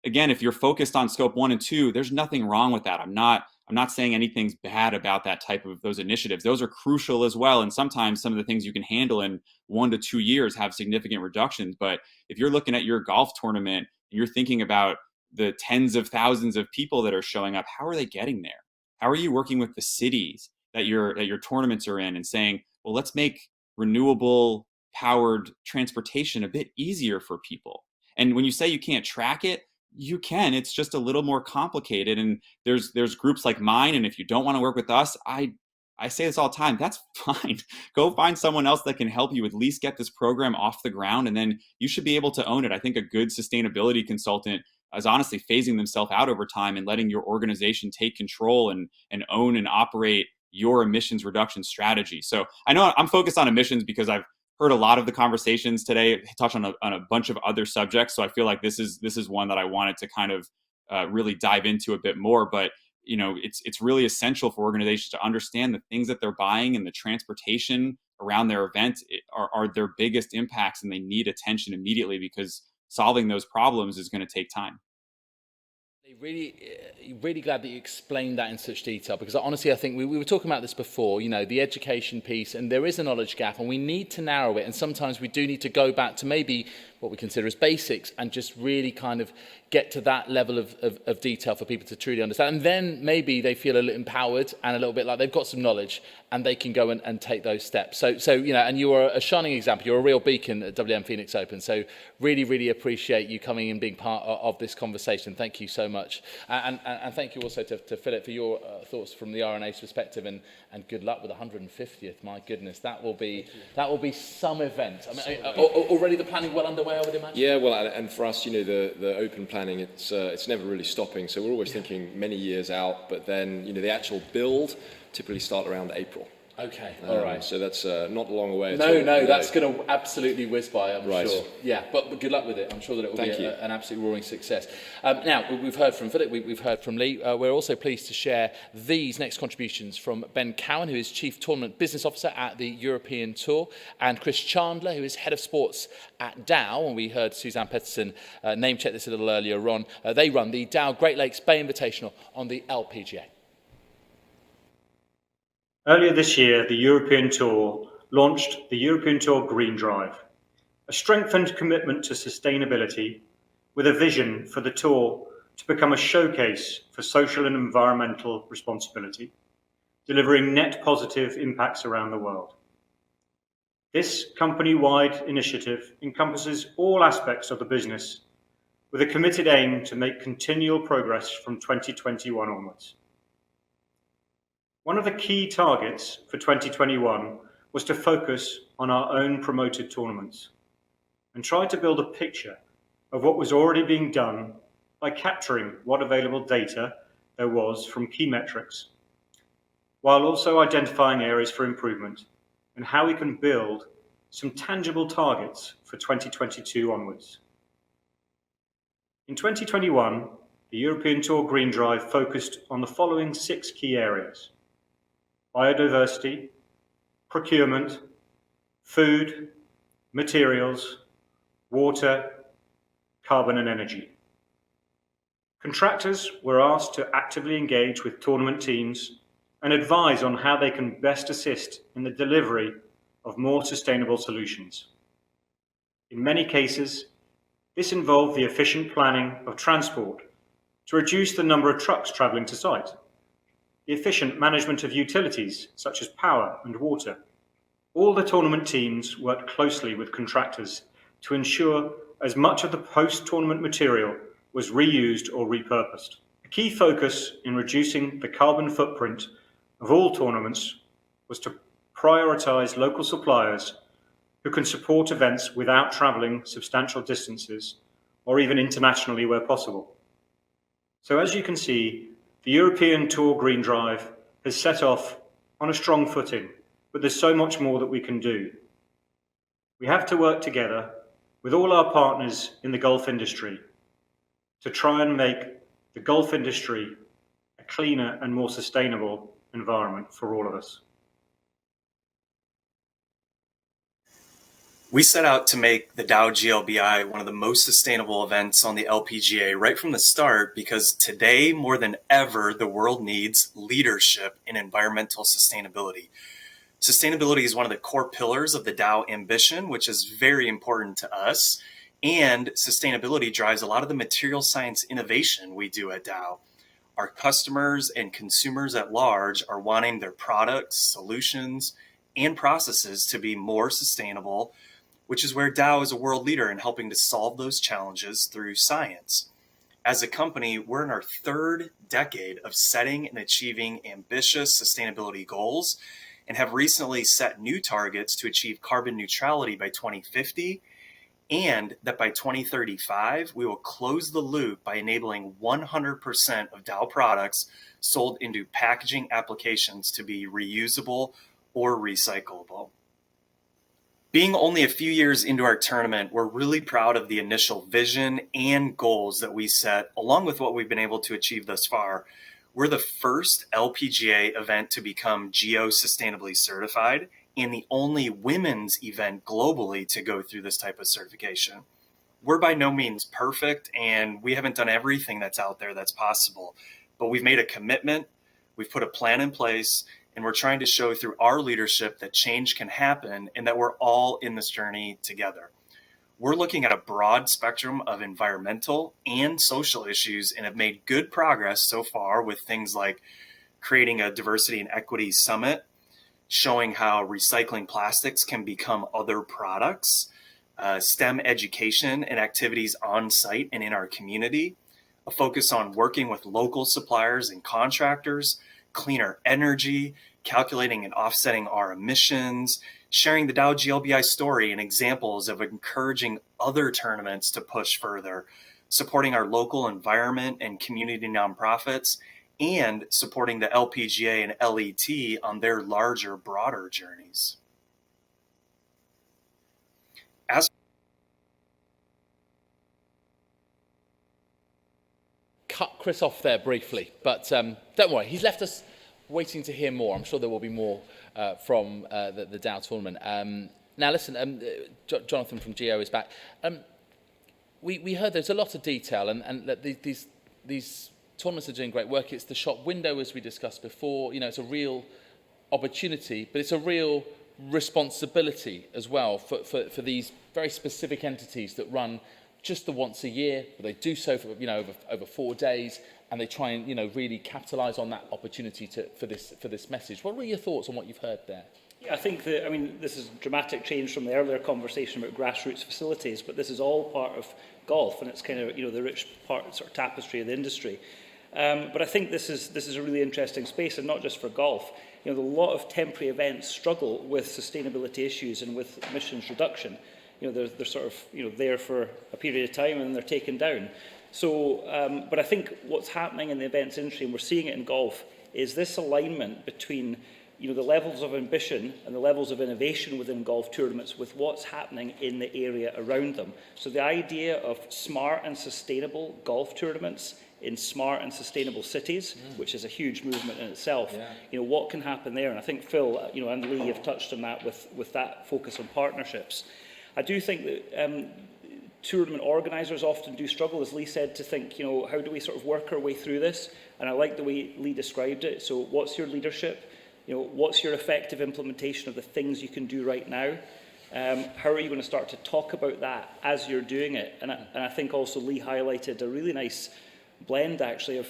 again, if you're focused on scope 1 and 2, there's nothing wrong with that. I'm not saying anything's bad about that type of those initiatives. Those are crucial as well. And sometimes some of the things you can handle in 1 to 2 years have significant reductions. But if you're looking at your golf tournament and you're thinking about the tens of thousands of people that are showing up, how are they getting there? How are you working with the cities that your tournaments are in and saying, well, let's make renewable powered transportation a bit easier for people? And when you say you can't track it, you can. It's just a little more complicated. And there's groups like mine. And if you don't want to work with us, I say this all the time, that's fine. Go find someone else that can help you at least get this program off the ground. And then you should be able to own it. I think a good sustainability consultant is honestly phasing themselves out over time and letting your organization take control and own and operate your emissions reduction strategy. So I know I'm focused on emissions because I've heard a lot of the conversations today touch on a bunch of other subjects. So I feel like this is one that I wanted to kind of really dive into a bit more. But it's really essential for organizations to understand the things that they're buying and the transportation around their event are their biggest impacts, and they need attention immediately, because solving those problems is going to take time. Really glad that you explained that in such detail, because honestly, I think we were talking about this before, the education piece, and there is a knowledge gap, and we need to narrow it. And sometimes we do need to go back to maybe what we consider as basics and just really kind of get to that level of detail for people to truly understand. And then maybe they feel a little empowered and a little bit like they've got some knowledge and they can go and take those steps. So and you are a shining example. You're a real beacon at WM Phoenix Open. So really, really appreciate you coming and being part of this conversation. Thank you so much. And thank you also to Philip for your thoughts from the RNA's perspective, and good luck with the 150th. My goodness, that will be some event. I mean, already the planning well underway, I would imagine. Yeah, well, and for us, the open planning, it's never really stopping. So we're always thinking many years out, but then the actual build typically start around April. Okay, all right. So that's not long away. No, that's going to absolutely whiz by, I'm sure. Yeah, but good luck with it. I'm sure that it will be an absolute roaring success. Now, we've heard from Philip, we've heard from Lee. We're also pleased to share these next contributions from Ben Cowan, who is Chief Tournament Business Officer at the European Tour, and Chris Chandler, who is Head of Sports at Dow. And we heard Suzanne Petterson name check this a little earlier on. They run the Dow Great Lakes Bay Invitational on the LPGA. Earlier this year, the European Tour launched the European Tour Green Drive, a strengthened commitment to sustainability with a vision for the Tour to become a showcase for social and environmental responsibility, delivering net positive impacts around the world. This company-wide initiative encompasses all aspects of the business with a committed aim to make continual progress from 2021 onwards. One of the key targets for 2021 was to focus on our own promoted tournaments and try to build a picture of what was already being done by capturing what available data there was from key metrics, while also identifying areas for improvement and how we can build some tangible targets for 2022 onwards. In 2021, the European Tour Green Drive focused on the following 6 key areas: biodiversity, procurement, food, materials, water, carbon and energy. Contractors were asked to actively engage with tournament teams and advise on how they can best assist in the delivery of more sustainable solutions. In many cases, this involved the efficient planning of transport to reduce the number of trucks travelling to site, the efficient management of utilities such as power and water. All the tournament teams worked closely with contractors to ensure as much of the post-tournament material was reused or repurposed. A key focus in reducing the carbon footprint of all tournaments was to prioritise local suppliers who can support events without travelling substantial distances or even internationally where possible. So as you can see, the European Tour Green Drive has set off on a strong footing, but there's so much more that we can do. We have to work together with all our partners in the golf industry to try and make the golf industry a cleaner and more sustainable environment for all of us. We set out to make the Dow GLBI one of the most sustainable events on the LPGA right from the start because today, more than ever, the world needs leadership in environmental sustainability. Sustainability is one of the core pillars of the Dow ambition, which is very important to us, and sustainability drives a lot of the material science innovation we do at Dow. Our customers and consumers at large are wanting their products, solutions, and processes to be more sustainable, which is where Dow is a world leader in helping to solve those challenges through science. As a company, we're in our 3rd decade of setting and achieving ambitious sustainability goals and have recently set new targets to achieve carbon neutrality by 2050, and that by 2035, we will close the loop by enabling 100% of Dow products sold into packaging applications to be reusable or recyclable. Being only a few years into our tournament, we're really proud of the initial vision and goals that we set, along with what we've been able to achieve thus far. We're the first LPGA event to become GEO Sustainably Certified and the only women's event globally to go through this type of certification. We're by no means perfect, and we haven't done everything that's out there that's possible, but we've made a commitment, we've put a plan in place, and we're trying to show through our leadership that change can happen and that we're all in this journey together. We're looking at a broad spectrum of environmental and social issues and have made good progress so far with things like creating a diversity and equity summit, showing how recycling plastics can become other products, STEM education and activities on site and in our community, a focus on working with local suppliers and contractors, cleaner energy, calculating and offsetting our emissions, sharing the Dow GLBI story and examples of encouraging other tournaments to push further, supporting our local environment and community nonprofits, and supporting the LPGA and LET on their larger, broader journeys. Cut Chris off there briefly, but don't worry, he's left us waiting to hear more. I'm sure there will be more from the Dow tournament. Now listen, Jonathan from GEO is back. We heard there's a lot of detail and that these tournaments are doing great work. It's the shop window, as we discussed before. You know, it's a real opportunity, but it's a real responsibility as well for these very specific entities that run just the once a year, but they do so for over 4 days, and they try and really capitalise on that opportunity for this message. What were your thoughts on what you've heard there? Yeah, I think that, this is a dramatic change from the earlier conversation about grassroots facilities, but this is all part of golf, and it's kind of, the rich part, sort of tapestry of the industry. But I think this is a really interesting space, and not just for golf. A lot of temporary events struggle with sustainability issues and with emissions reduction. They're sort of, there for a period of time and then they're taken down. So, but I think what's happening in the events industry, and we're seeing it in golf, is this alignment between the levels of ambition and the levels of innovation within golf tournaments with what's happening in the area around them. So the idea of smart and sustainable golf tournaments in smart and sustainable cities, which is a huge movement in itself. Yeah. What can happen there? And I think Phil, and Lee have touched on that with that focus on partnerships. I do think that tournament organisers often do struggle, as Lee said, to think, how do we sort of work our way through this? And I like the way Lee described it. So what's your leadership? What's your effective implementation of the things you can do right now? How are you going to start to talk about that as you're doing it? And I think also Lee highlighted a really nice blend, actually, of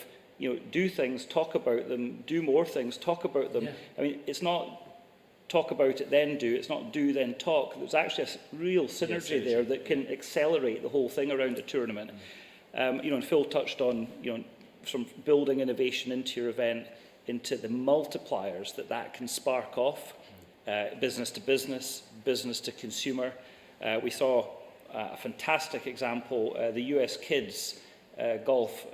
do things, talk about them, do more things, talk about them. Yeah. It's not talk about it then do, it's not do then talk. There's actually a real synergy there that can accelerate the whole thing around a tournament. And Phil touched on from building innovation into your event, into the multipliers that can spark off, business to business, business to consumer. We saw a fantastic example, the US Kids golf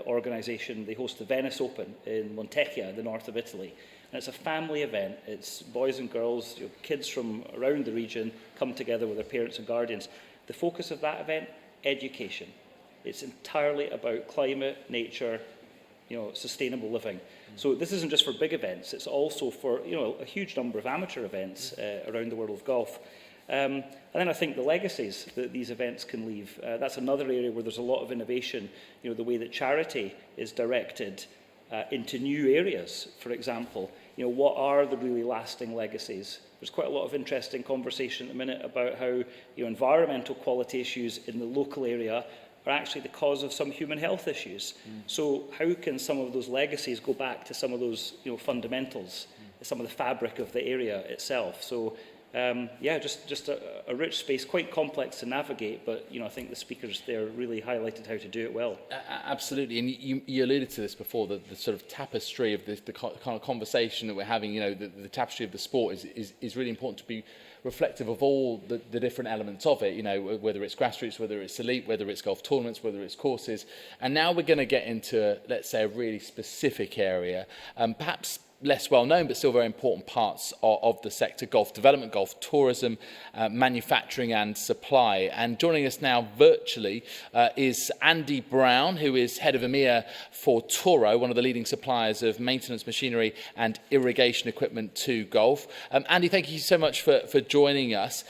organisation. They host the Venice Open in Montecchia, the north of Italy. And it's a family event. It's boys and girls, kids from around the region come together with their parents and guardians. The focus of that event, education. It's entirely about climate, nature, sustainable living. So this isn't just for big events, it's also for a huge number of amateur events around the world of golf. And then I think the legacies that these events can leave, that's another area where there's a lot of innovation, the way that charity is directed into new areas, for example. What are the really lasting legacies? There's quite a lot of interesting conversation at the minute about how environmental quality issues in the local area are actually the cause of some human health issues. So how can some of those legacies go back to some of those fundamentals, some of the fabric of the area itself? So just a rich space, quite complex to navigate, but I think the speakers there really highlighted how to do it well. Absolutely, and you alluded to this before, the sort of tapestry of the kind of conversation that we're having. The tapestry of the sport is really important to be reflective of all the different elements of it, whether it's grassroots, whether it's elite, whether it's golf tournaments, whether it's courses. And now we're going to get into, let's say, a really specific area, perhaps less well known, but still very important parts of the sector: golf development, golf tourism, manufacturing and supply. And joining us now virtually is Andy Brown, who is head of EMEA for Toro, one of the leading suppliers of maintenance machinery and irrigation equipment to golf. Andy, thank you so much for joining us.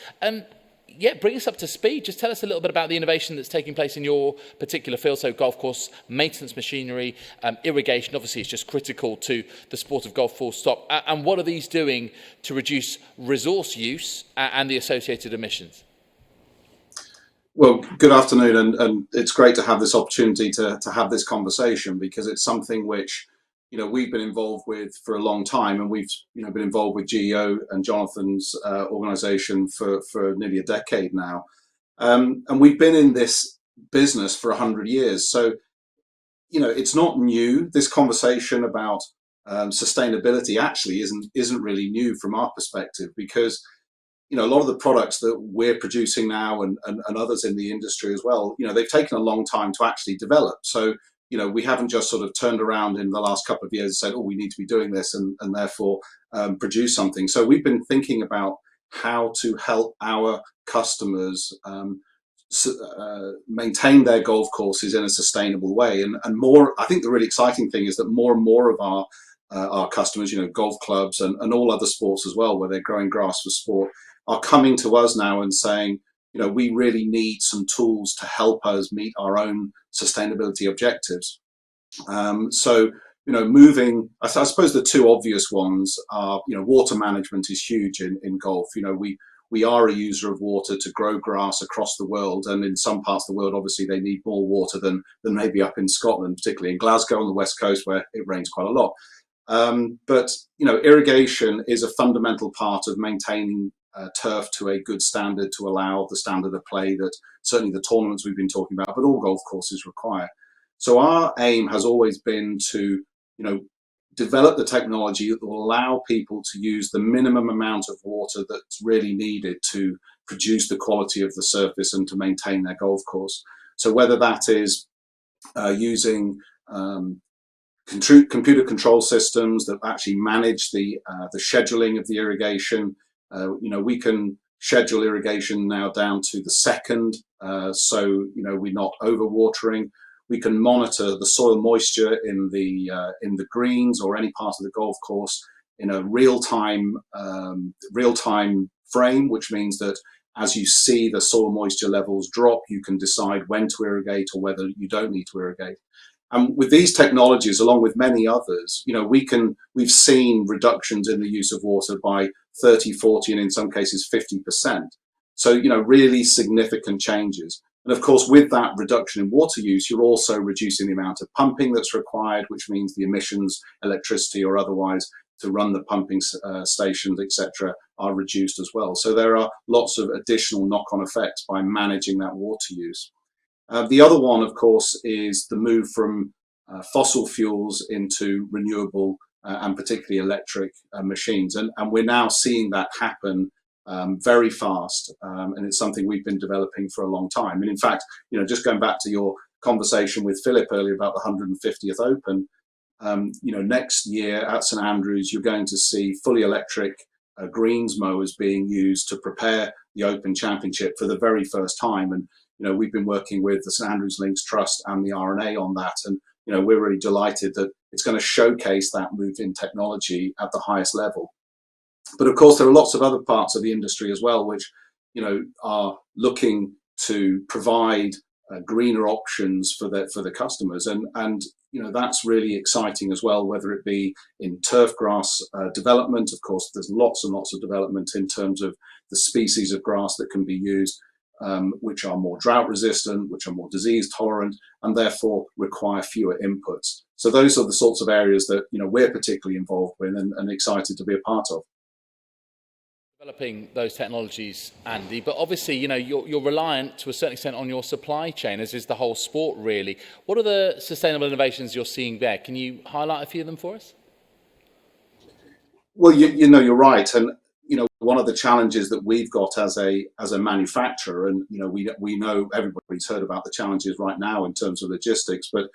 Bring us up to speed. Just tell us a little bit about the innovation that's taking place in your particular field. So golf course, maintenance machinery, irrigation, obviously it's just critical to the sport of golf, full stop. And what are these doing to reduce resource use and the associated emissions? Well, good afternoon, and it's great to have this opportunity to have this conversation, because it's something which we've been involved with for a long time, and we've been involved with GEO and Jonathan's organisation for nearly a decade now, and we've been in this business for 100 years. So it's not new. This conversation about sustainability actually isn't really new from our perspective, because a lot of the products that we're producing now and others in the industry as well, they've taken a long time to actually develop. So we haven't just sort of turned around in the last couple of years and said, oh, we need to be doing this and therefore produce something. So we've been thinking about how to help our customers maintain their golf courses in a sustainable way. And more, I think the really exciting thing is that more and more of our customers, golf clubs and all other sports as well, where they're growing grass for sport, are coming to us now and saying, we really need some tools to help us meet our own sustainability objectives. So moving, I suppose the two obvious ones are, water management is huge in golf. We are a user of water to grow grass across the world, and in some parts of the world, obviously, they need more water than maybe up in Scotland, particularly in Glasgow on the west coast where it rains quite a lot. But irrigation is a fundamental part of maintaining turf to a good standard to allow the standard of play that certainly the tournaments we've been talking about, but all golf courses require. So our aim has always been to, develop the technology that will allow people to use the minimum amount of water that's really needed to produce the quality of the surface and to maintain their golf course. So whether that is using computer control systems that actually manage the scheduling of the irrigation, we can schedule irrigation now down to the second, so we're not overwatering. We can monitor the soil moisture in the greens or any part of the golf course in a real-time frame, which means that as you see the soil moisture levels drop, you can decide when to irrigate or whether you don't need to irrigate. And with these technologies, along with many others, we've seen reductions in the use of water by 30, 40, and in some cases 50%. So, really significant changes. And of course, with that reduction in water use, you're also reducing the amount of pumping that's required, which means the emissions, electricity or otherwise, to run the pumping stations, etc., are reduced as well. So there are lots of additional knock-on effects by managing that water use. The other one, of course, is the move from fossil fuels into renewable and particularly electric machines. And we're now seeing that happen very fast, and it's something we've been developing for a long time. And in fact, just going back to your conversation with Philip earlier about the 150th Open, next year at St Andrews, you're going to see fully electric greens mowers being used to prepare the Open Championship for the very first time. And we've been working with the St Andrews Links Trust and the RNA on that, and we're really delighted that it's going to showcase that move in technology at the highest level. But of course, there are lots of other parts of the industry as well, which, are looking to provide greener options for the customers. And that's really exciting as well, whether it be in turf grass development. Of course, there's lots and lots of development in terms of the species of grass that can be used, which are more drought resistant, which are more disease tolerant, and therefore require fewer inputs. So those are the sorts of areas that, we're particularly involved with and excited to be a part of. Developing those technologies, Andy, but obviously, you're reliant to a certain extent on your supply chain, as is the whole sport, really. What are the sustainable innovations you're seeing there? Can you highlight a few of them for us? Well, you're right, and one of the challenges that we've got as a manufacturer, and we know everybody's heard about the challenges right now in terms of logistics, but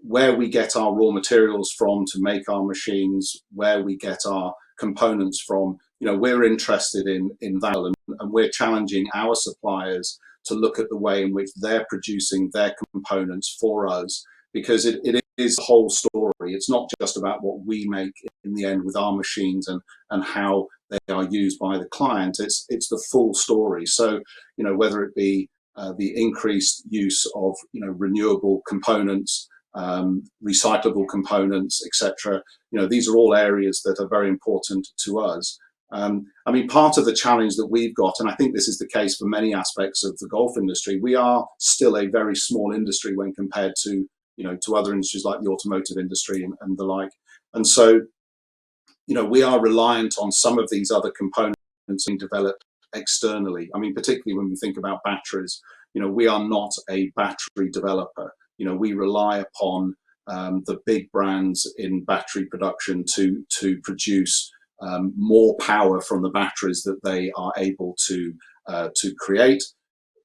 where we get our raw materials from to make our machines, where we get our components from, we're interested in that, and we're challenging our suppliers to look at the way in which they're producing their components for us, because it is the whole story. It's not just about what we make in the end with our machines and how they are used by the client. It's the full story. So, whether it be the increased use of renewable components, recyclable components, etc. These are all areas that are very important to us. Part of the challenge that we've got, and I think this is the case for many aspects of the golf industry, we are still a very small industry when compared to to other industries like the automotive industry and the like. And so, we are reliant on some of these other components being developed externally. Particularly when we think about batteries, we are not a battery developer. We rely upon the big brands in battery production to produce more power from the batteries that they are able to create.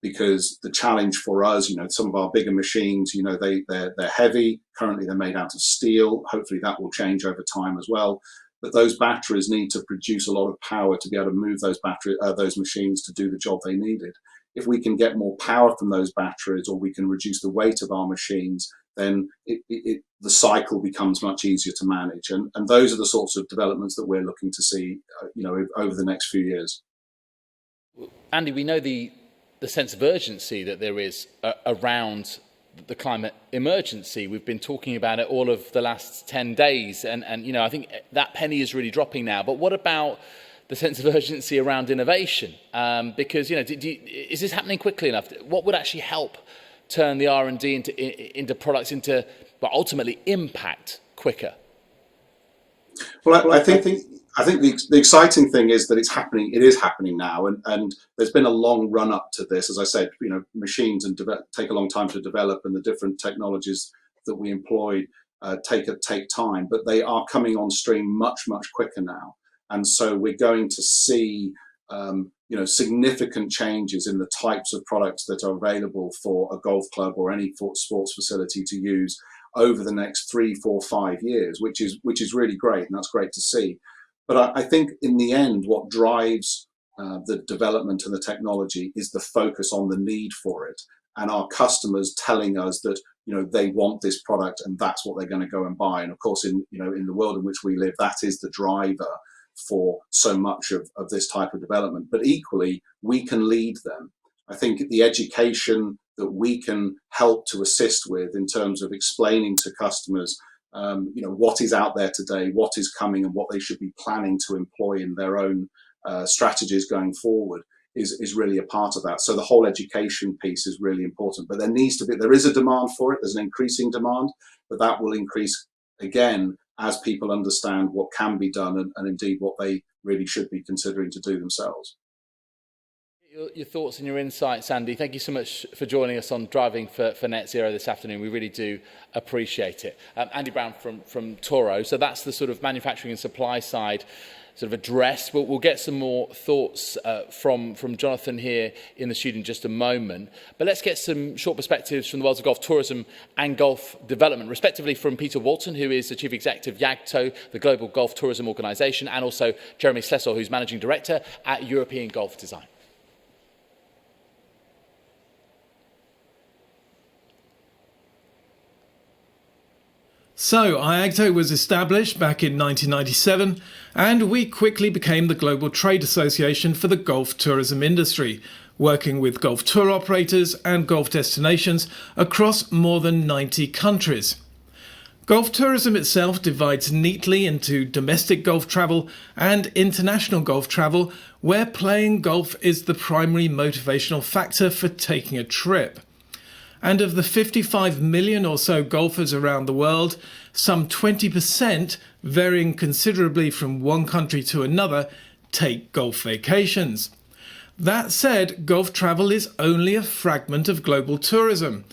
Because the challenge for us, some of our bigger machines, they're heavy. Currently, they're made out of steel. Hopefully, that will change over time as well. But those batteries need to produce a lot of power to be able to move those machines to do the job they needed. If we can get more power from those batteries, or we can reduce the weight of our machines, then the cycle becomes much easier to manage. And those are the sorts of developments that we're looking to see, over the next few years. Andy, we know the sense of urgency that there is around the climate emergency. We've been talking about it all of the last 10 days. And I think that penny is really dropping now. But what about the sense of urgency around innovation? Because, is this happening quickly enough? What would actually help turn the R&D into products, but ultimately impact quicker? Well, I think the exciting thing is that it's happening. It is happening now, and there's been a long run up to this. As I said, machines take a long time to develop, and the different technologies that we employ take time. But they are coming on stream much quicker now, and so we're going to see significant changes in the types of products that are available for a golf club or any sports facility to use over the next 3, 4, 5 years, which is really great, and that's great to see. But I think in the end, what drives the development and the technology is the focus on the need for it, and our customers telling us that they want this product and that's what they're going to go and buy. And of course, in the world in which we live, that is the driver for so much of this type of development. But equally, we can lead them. I think the education that we can help to assist with in terms of explaining to customers what is out there today, what is coming, and what they should be planning to employ in their own strategies going forward is really a part of that. So the whole education piece is really important. But there is a demand for it. There's an increasing demand, but that will increase again as people understand what can be done and indeed what they really should be considering to do themselves. Your thoughts and your insights, Andy. Thank you so much for joining us on Driving for Net Zero this afternoon. We really do appreciate it. Andy Brown from Toro. So that's the sort of manufacturing and supply side sort of address. We'll get some more thoughts from Jonathan here in the studio in just a moment. But let's get some short perspectives from the worlds of golf tourism and golf development, respectively from Peter Walton, who is the Chief Executive of YAGTO, the Global Golf Tourism Organisation, and also Jeremy Slessor, who's Managing Director at European Golf Design. So, YAGTO was established back in 1997, and we quickly became the global trade association for the golf tourism industry, working with golf tour operators and golf destinations across more than 90 countries. Golf tourism itself divides neatly into domestic golf travel and international golf travel, where playing golf is the primary motivational factor for taking a trip. And of the 55 million or so golfers around the world, some 20%, varying considerably from one country to another, take golf vacations. That said, golf travel is only a fragment of global tourism,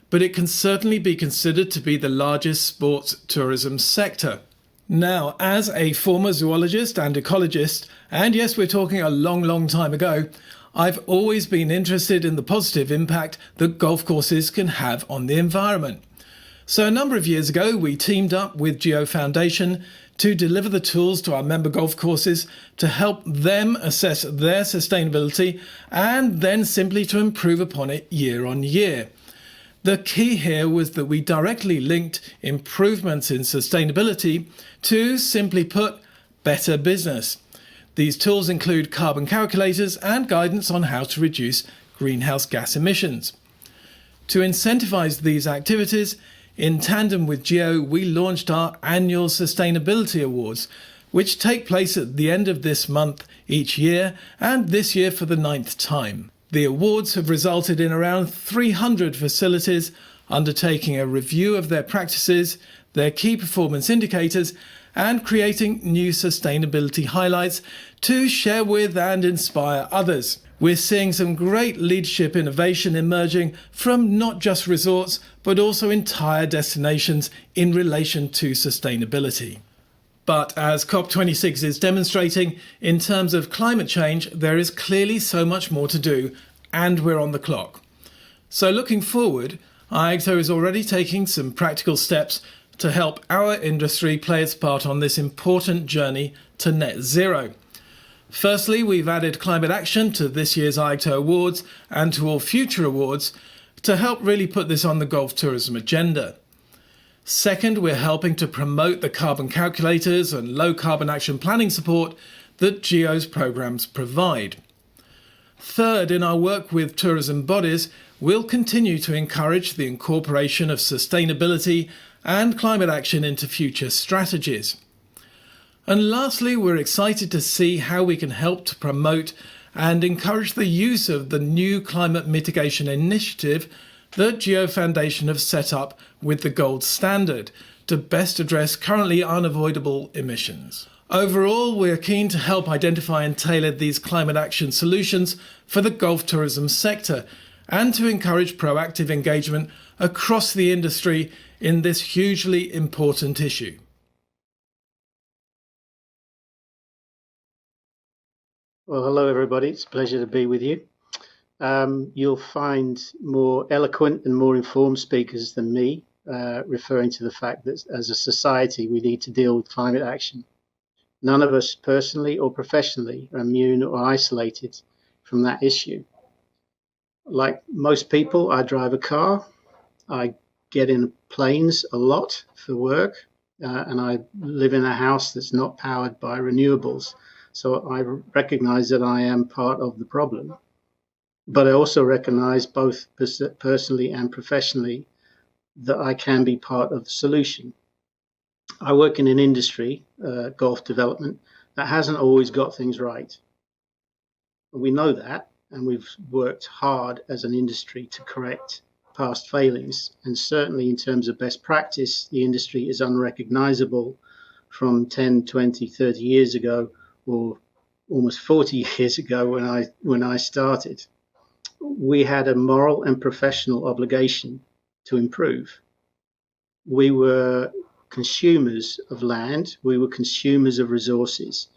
but it can certainly be considered to be the largest sports tourism sector. Now, as a former zoologist and ecologist, and yes, we're talking a long time ago, I've always been interested in the positive impact that golf courses can have on the environment. So a number of years ago, we teamed up with GEO Foundation to deliver the tools to our member golf courses to help them assess their sustainability and then simply to improve upon it year on year. The key here was that we directly linked improvements in sustainability to, simply put, better business. These tools include carbon calculators and guidance on how to reduce greenhouse gas emissions. To incentivise these activities, in tandem with GEO, we launched our annual Sustainability Awards, which take place at the end of this month each year, and this year for the 9th time. The awards have resulted in around 300 facilities undertaking a review of their practices, their key performance indicators, and creating new sustainability highlights to share with and inspire others. We're seeing some great leadership innovation emerging from not just resorts, but also entire destinations in relation to sustainability. But as COP26 is demonstrating, in terms of climate change, there is clearly so much more to do, and we're on the clock. So looking forward, YAGTO is already taking some practical steps to help our industry play its part on this important journey to net zero. Firstly, we've added climate action to this year's YAGTO Awards and to all future awards to help really put this on the golf tourism agenda. Second, we're helping to promote the carbon calculators and low carbon action planning support that GEO's programs provide. Third, in our work with tourism bodies, we'll continue to encourage the incorporation of sustainability and climate action into future strategies. And lastly, we're excited to see how we can help to promote and encourage the use of the new climate mitigation initiative that GEO Foundation have set up with the gold standard to best address currently unavoidable emissions. Overall, we're keen to help identify and tailor these climate action solutions for the Gulf tourism sector and to encourage proactive engagement across the industry in this hugely important issue. Well, hello everybody, it's a pleasure to be with you. You'll find more eloquent and more informed speakers than me, referring to the fact that as a society we need to deal with climate action. None of us personally or professionally are immune or isolated from that issue. Like most people, I drive a car, I get in planes a lot for work, and I live in a house that's not powered by renewables. So I recognize that I am part of the problem. But I also recognize both personally and professionally that I can be part of the solution. I work in an industry, golf development, that hasn't always got things right. We know that, and we've worked hard as an industry to correct past failings. And certainly in terms of best practice, the industry is unrecognizable from 10, 20, 30 years ago, or almost 40 years ago when I started. We had a moral and professional obligation to improve. We were consumers of land, we were consumers of resources,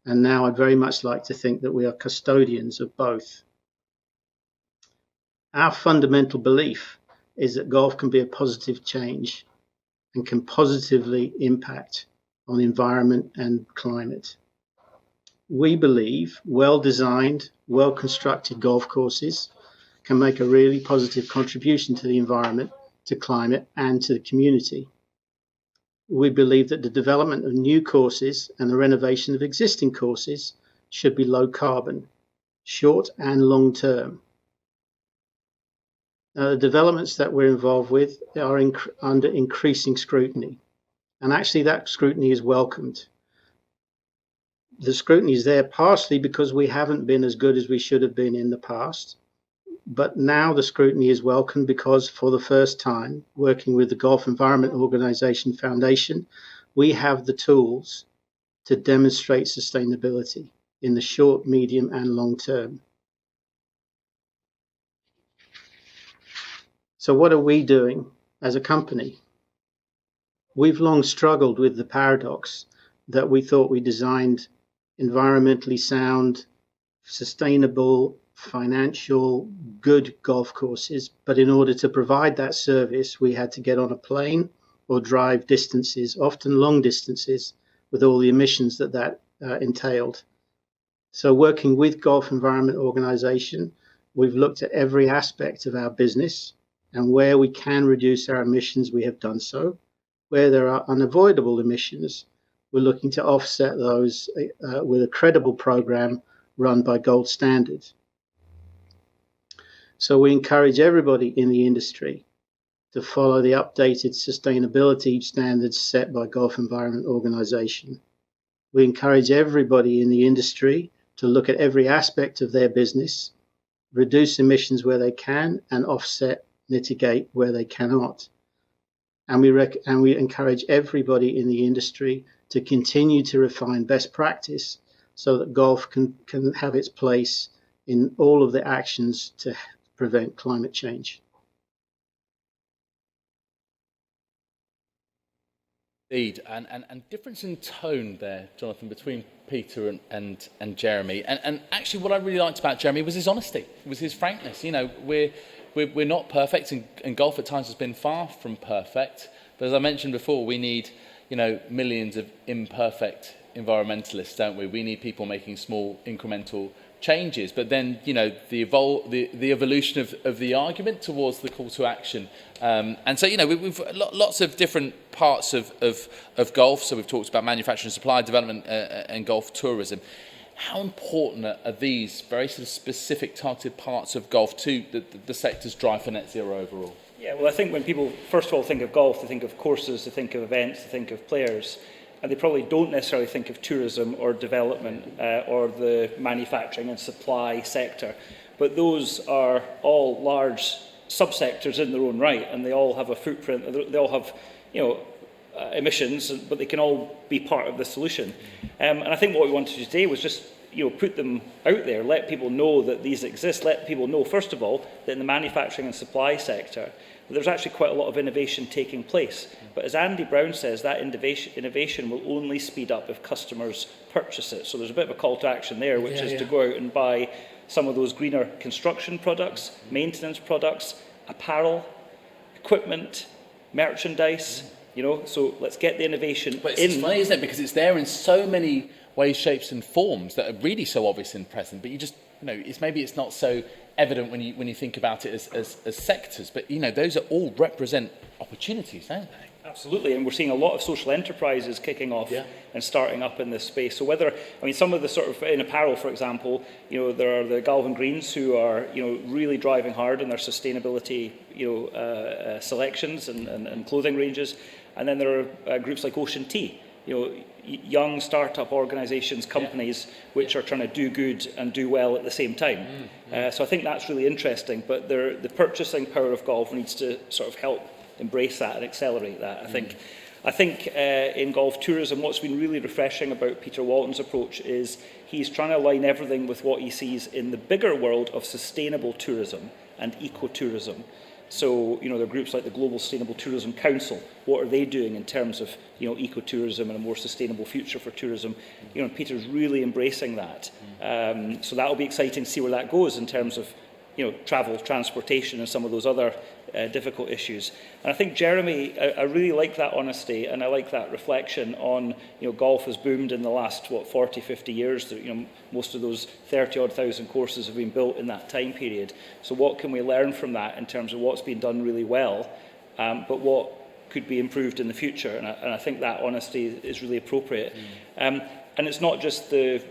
and now I'd very much like to think that we are custodians of both. Our fundamental belief is that golf can be a positive change and can positively impact on environment and climate. We believe well-designed, well-constructed golf courses can make a really positive contribution to the environment, to climate, and to the community. We believe that the development of new courses and the renovation of existing courses should be low carbon, short and long term. Now, the developments that we're involved with are under increasing scrutiny, and actually that scrutiny is welcomed. The scrutiny is there partially because we haven't been as good as we should have been in the past, but now the scrutiny is welcome because for the first time, working with the Gulf Environment Organization Foundation, we have the tools to demonstrate sustainability in the short, medium, and long term. So what are we doing as a company? We've long struggled with the paradox that we thought we designed environmentally sound, sustainable, financial, good golf courses, but in order to provide that service, we had to get on a plane or drive distances, often long distances, with all the emissions that entailed. So working with Gulf Environment Organization, we've looked at every aspect of our business, and where we can reduce our emissions, we have done so. Where there are unavoidable emissions, we're looking to offset those with a credible program run by Gold Standard. So we encourage everybody in the industry to follow the updated sustainability standards set by Gulf Environment Organization. We encourage everybody in the industry to look at every aspect of their business, reduce emissions where they can, and offset, mitigate where they cannot. And we encourage everybody in the industry to continue to refine best practice so that golf can have its place in all of the actions to prevent climate change. Indeed, and difference in tone there, Jonathan, between Peter and Jeremy. And actually what I really liked about Jeremy was his honesty, was his frankness. You know, we're not perfect, and golf at times has been far from perfect. But as I mentioned before, we need, you know, millions of imperfect environmentalists, don't we? We need people making small incremental changes, but then, you know, the evolution of the argument towards the call to action. And so, you know, we've lots of different parts of golf. So we've talked about manufacturing, supply, development, and golf tourism. How important are these very sort of specific targeted parts of golf to the sector's drive for net zero overall? Yeah, well, I think when people first of all think of golf, they think of courses, they think of events, they think of players, and they probably don't necessarily think of tourism or development or the manufacturing and supply sector. But those are all large subsectors in their own right, and they all have a footprint. They all have, emissions, but they can all be part of the solution. And I think what we wanted to do today was just put them out there, let people know that these exist, let people know, first of all, that in the manufacturing and supply sector, there's actually quite a lot of innovation taking place. But as Andy Brown says, that innovation will only speed up if customers purchase it. So there's a bit of a call to action there, which is to go out and buy some of those greener construction products, maintenance products, apparel, equipment, merchandise, so let's get the innovation but it's funny, isn't it? Because it's there in so many ways, shapes and forms that are really so obvious and present, but you just, maybe it's not so evident when you think about it as sectors, but those are all represent opportunities, don't they? Absolutely, and we're seeing a lot of social enterprises kicking off and starting up in this space. So some of the sort of, in apparel, for example, there are the Galvin Greens who are, really driving hard in their sustainability, selections and clothing ranges. And then there are groups like Ocean Tea, young startup organisations, companies which are trying to do good and do well at the same time. So I think that's really interesting, but the purchasing power of golf needs to sort of help embrace that and accelerate that, I think in golf tourism, what's been really refreshing about Peter Walton's approach is he's trying to align everything with what he sees in the bigger world of sustainable tourism and ecotourism. So, there are groups like the Global Sustainable Tourism Council. What are they doing in terms of, ecotourism and a more sustainable future for tourism? Peter's really embracing that. So that will be exciting to see where that goes in terms of, travel, transportation and some of those other difficult issues. And I think, Jeremy, I really like that honesty and I like that reflection on, golf has boomed in the last, 40, 50 years. Most of those 30-odd thousand courses have been built in that time period. So what can we learn from that in terms of what's been done really well, but what could be improved in the future? And I think that honesty is really appropriate. And it's not just the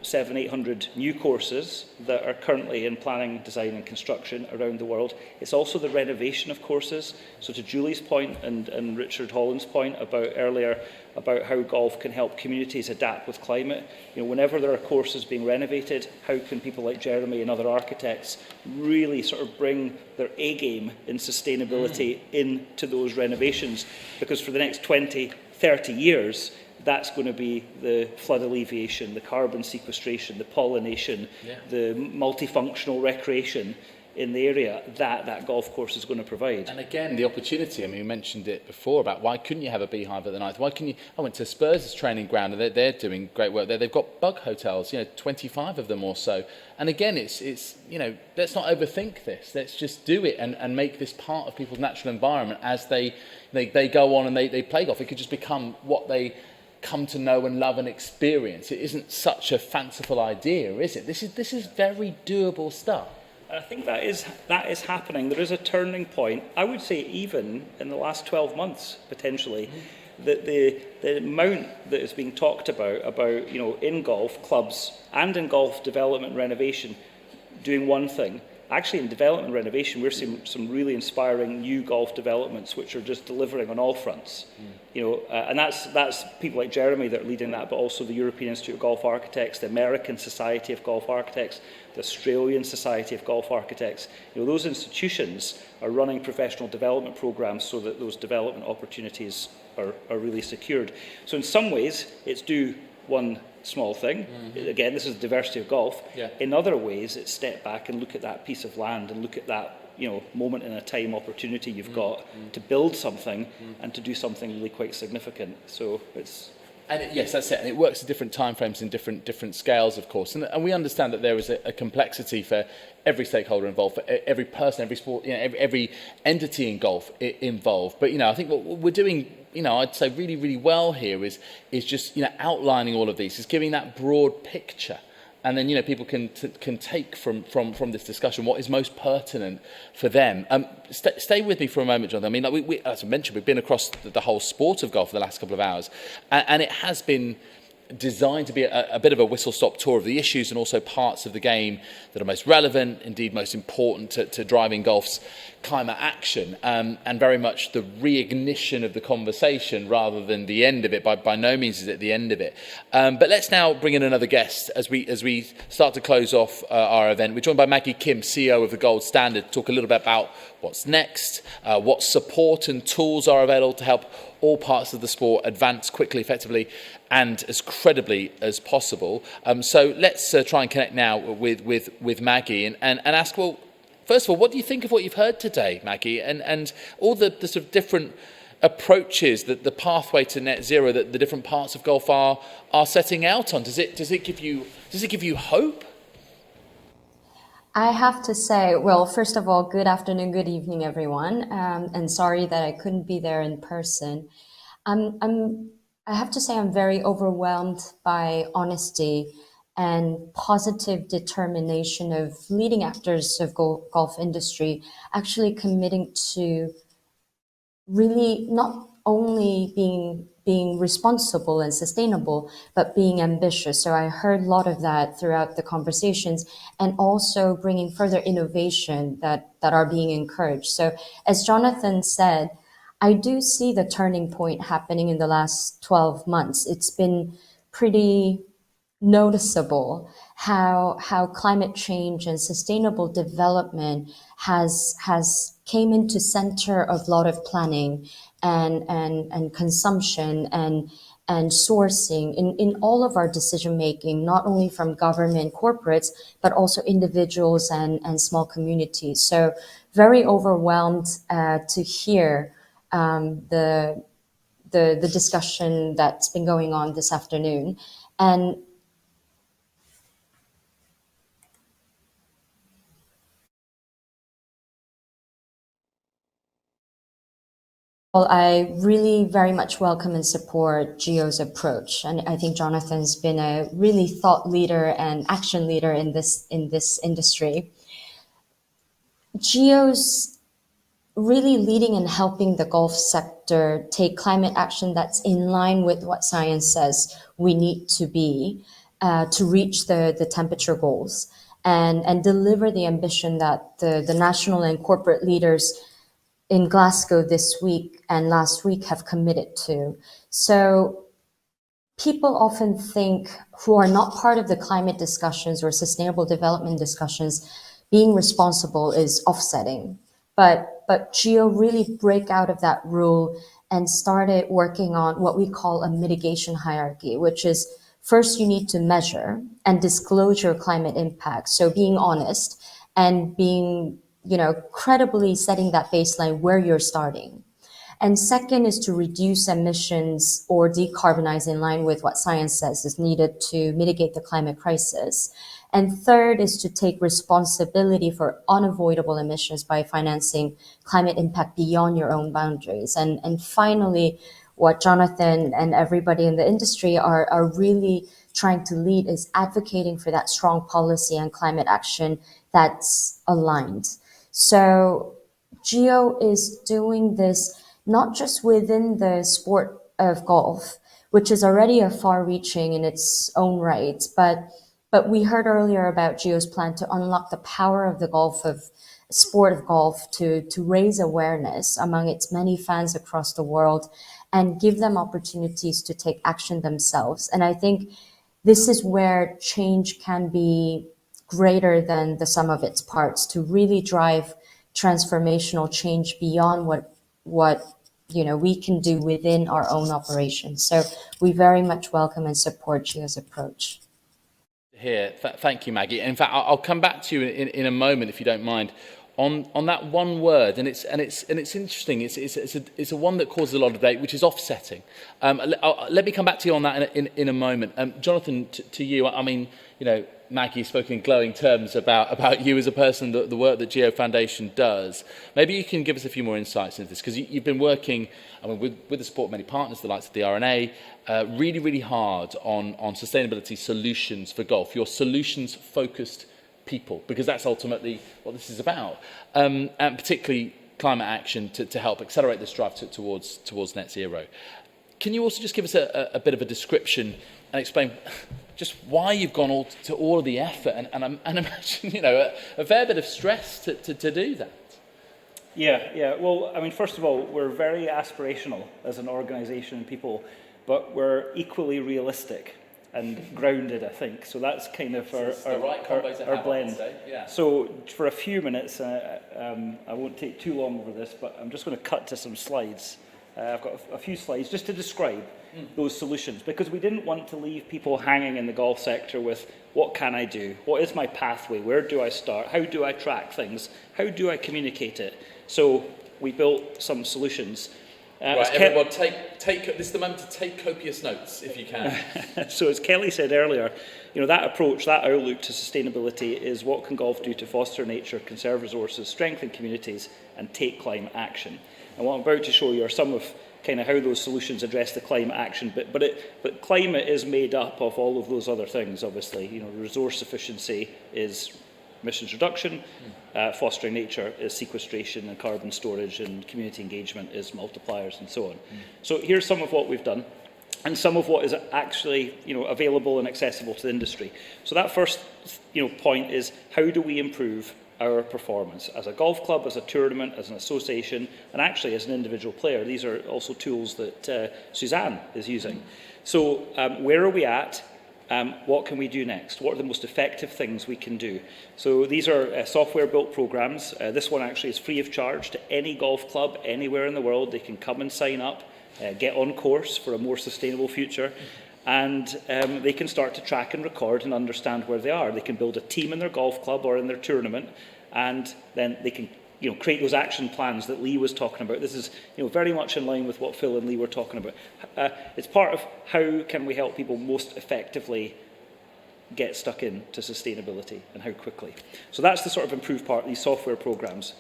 700-800 new courses that are currently in planning, design and construction around the world. It's also the renovation of courses. So to Julie's point and Richard Holland's point about earlier about how golf can help communities adapt with climate, whenever there are courses being renovated, how can people like Jeremy and other architects really sort of bring their A game in sustainability into those renovations? Because for the next 20, 30 years, that's going to be the flood alleviation, the carbon sequestration, the pollination, the multifunctional recreation in the area that golf course is going to provide. And again, the opportunity, we mentioned it before about why couldn't you have a beehive at the night? Why can you? I went to Spurs' training ground and they're doing great work there. They've got bug hotels, 25 of them or so. And again, it's let's not overthink this. Let's just do it and make this part of people's natural environment as they go on and they play golf. It could just become what they come to know and love and experience. It isn't such a fanciful idea, is it? This is very doable stuff. I think that is happening. There is a turning point. I would say even in the last 12 months, potentially, that the amount that is being talked about in golf clubs and in golf development renovation, doing one thing. Actually, in development renovation, we're seeing some really inspiring new golf developments which are just delivering on all fronts. And that's people like Jeremy that are leading that, but also the European Institute of Golf Architects, the American Society of Golf Architects, the Australian Society of Golf Architects. Those institutions are running professional development programs so that those development opportunities are really secured. So in some ways, it's do one small thing. Again, this is the diversity of golf. In other ways, it's step back and look at that piece of land and look at that moment in a time opportunity you've got to build something and to do something really quite significant. So it's... Yes, that's it. And it works at different timeframes and different scales, of course. And we understand that there is a complexity for every stakeholder involved, for every person, every sport, every entity in golf involved. But I think what we're doing, I'd say really, really well here is just outlining all of these, is giving that broad picture. And then people can take from this discussion what is most pertinent for them. Stay with me for a moment, John. We as I mentioned, we've been across the whole sport of golf for the last couple of hours, and it has been designed to be a bit of a whistle-stop tour of the issues and also parts of the game that are most relevant, indeed most important to driving golf's climate action, and very much the reignition of the conversation rather than the end of it. By no means is it the end of it. But let's now bring in another guest as we start to close off our event. We're joined by Maggie Kim, CEO of the Gold Standard, to talk a little bit about what's next, what support and tools are available to help all parts of the sport advance quickly, effectively, and as credibly as possible. So let's try and connect now with Maggie and ask, well, first of all, what do you think of what you've heard today, Maggie, and all the sort of different approaches, that the pathway to net zero that the different parts of golf are setting out on? Does it give you hope? I have to say, well, first of all, good afternoon, good evening, everyone, and sorry that I couldn't be there in person. I have to say I'm very overwhelmed by honesty and positive determination of leading actors of golf industry actually committing to really not only being responsible and sustainable, but being ambitious. So I heard a lot of that throughout the conversations, and also bringing further innovation that are being encouraged. So as Jonathan said, I do see the turning point happening in the last 12 months. It's been pretty noticeable how climate change and sustainable development has came into center of a lot of planning and consumption and sourcing in all of our decision making, not only from government corporates, but also individuals and small communities. So very overwhelmed to hear the discussion that's been going on this afternoon. And well, I really very much welcome and support GEO's approach. And I think Jonathan's been a really thought leader and action leader in this industry. GEO's really leading and helping the golf sector take climate action that's in line with what science says we need to be to reach the temperature goals and deliver the ambition that the national and corporate leaders in Glasgow this week and last week have committed to. So people often think, who are not part of the climate discussions or sustainable development discussions, being responsible is offsetting. But GEO really break out of that rule and started working on what we call a mitigation hierarchy, which is first you need to measure and disclose your climate impact. So being honest and being credibly setting that baseline where you're starting. And second is to reduce emissions or decarbonize in line with what science says is needed to mitigate the climate crisis. And third is to take responsibility for unavoidable emissions by financing climate impact beyond your own boundaries. And finally, what Jonathan and everybody in the industry are really trying to lead is advocating for that strong policy and climate action that's aligned. So GEO is doing this not just within the sport of golf, which is already a far-reaching in its own right, but we heard earlier about GEO's plan to unlock the power of the sport of golf to raise awareness among its many fans across the world and give them opportunities to take action themselves. And I think this is where change can be greater than the sum of its parts to really drive transformational change beyond what we can do within our own operations. So we very much welcome and support GEO's approach. Here, thank you, Maggie. In fact, I'll come back to you in a moment, if you don't mind, on that one word, and it's interesting. It's a one that causes a lot of debate, which is offsetting. Let me come back to you on that in a moment. Jonathan, to you, I mean, Maggie spoke in glowing terms about you as a person, the work that GEO Foundation does. Maybe you can give us a few more insights into this, because you've been working with the support of many partners, the likes of the RNA, really, really hard on sustainability solutions for golf. You're solutions-focused people, because that's ultimately what this is about, and particularly climate action to help accelerate this drive towards net zero. Can you also just give us a bit of a description and explain just why you've gone to all of the effort and imagine, you know, a fair bit of stress to do that? Yeah. Well, I mean, first of all, we're very aspirational as an organisation and people, but we're equally realistic and grounded, I think. So that's kind of our blend. Yeah. So for a few minutes, I won't take too long over this, but I'm just going to cut to some slides. I've got a few slides just to describe those solutions, because we didn't want to leave people hanging in the golf sector with what can I do? What is my pathway? Where do I start? How do I track things? How do I communicate it? So we built some solutions. Right, everyone, this is the moment to take copious notes, if you can. So as Kelli said earlier, you know, that approach, that outlook to sustainability is what can golf do to foster nature, conserve resources, strengthen communities, and take climate action. And what I'm about to show you are some of kind of how those solutions address the climate action bit. But climate is made up of all of those other things, obviously. You know, resource efficiency is emissions reduction, fostering nature is sequestration and carbon storage, and community engagement is multipliers and so on. So here's some of what we've done, and some of what is actually, you know, available and accessible to the industry. So that first, you know, point is, how do we improve our performance as a golf club, as a tournament, as an association, and actually as an individual player? These are also tools that Suzanne is using. So where are we at? What can we do next? What are the most effective things we can do? So these are software-built programs. This one actually is free of charge to any golf club anywhere in the world. They can come and sign up, get on course for a more sustainable future, and they can start to track and record and understand where they are. They can build a team in their golf club or in their tournament, and then they can, you know, create those action plans that Lee was talking about. This is, you know, very much in line with what Phil and Lee were talking about. It's part of how can we help people most effectively get stuck into sustainability and how quickly. So that's the sort of improved part, these software programs.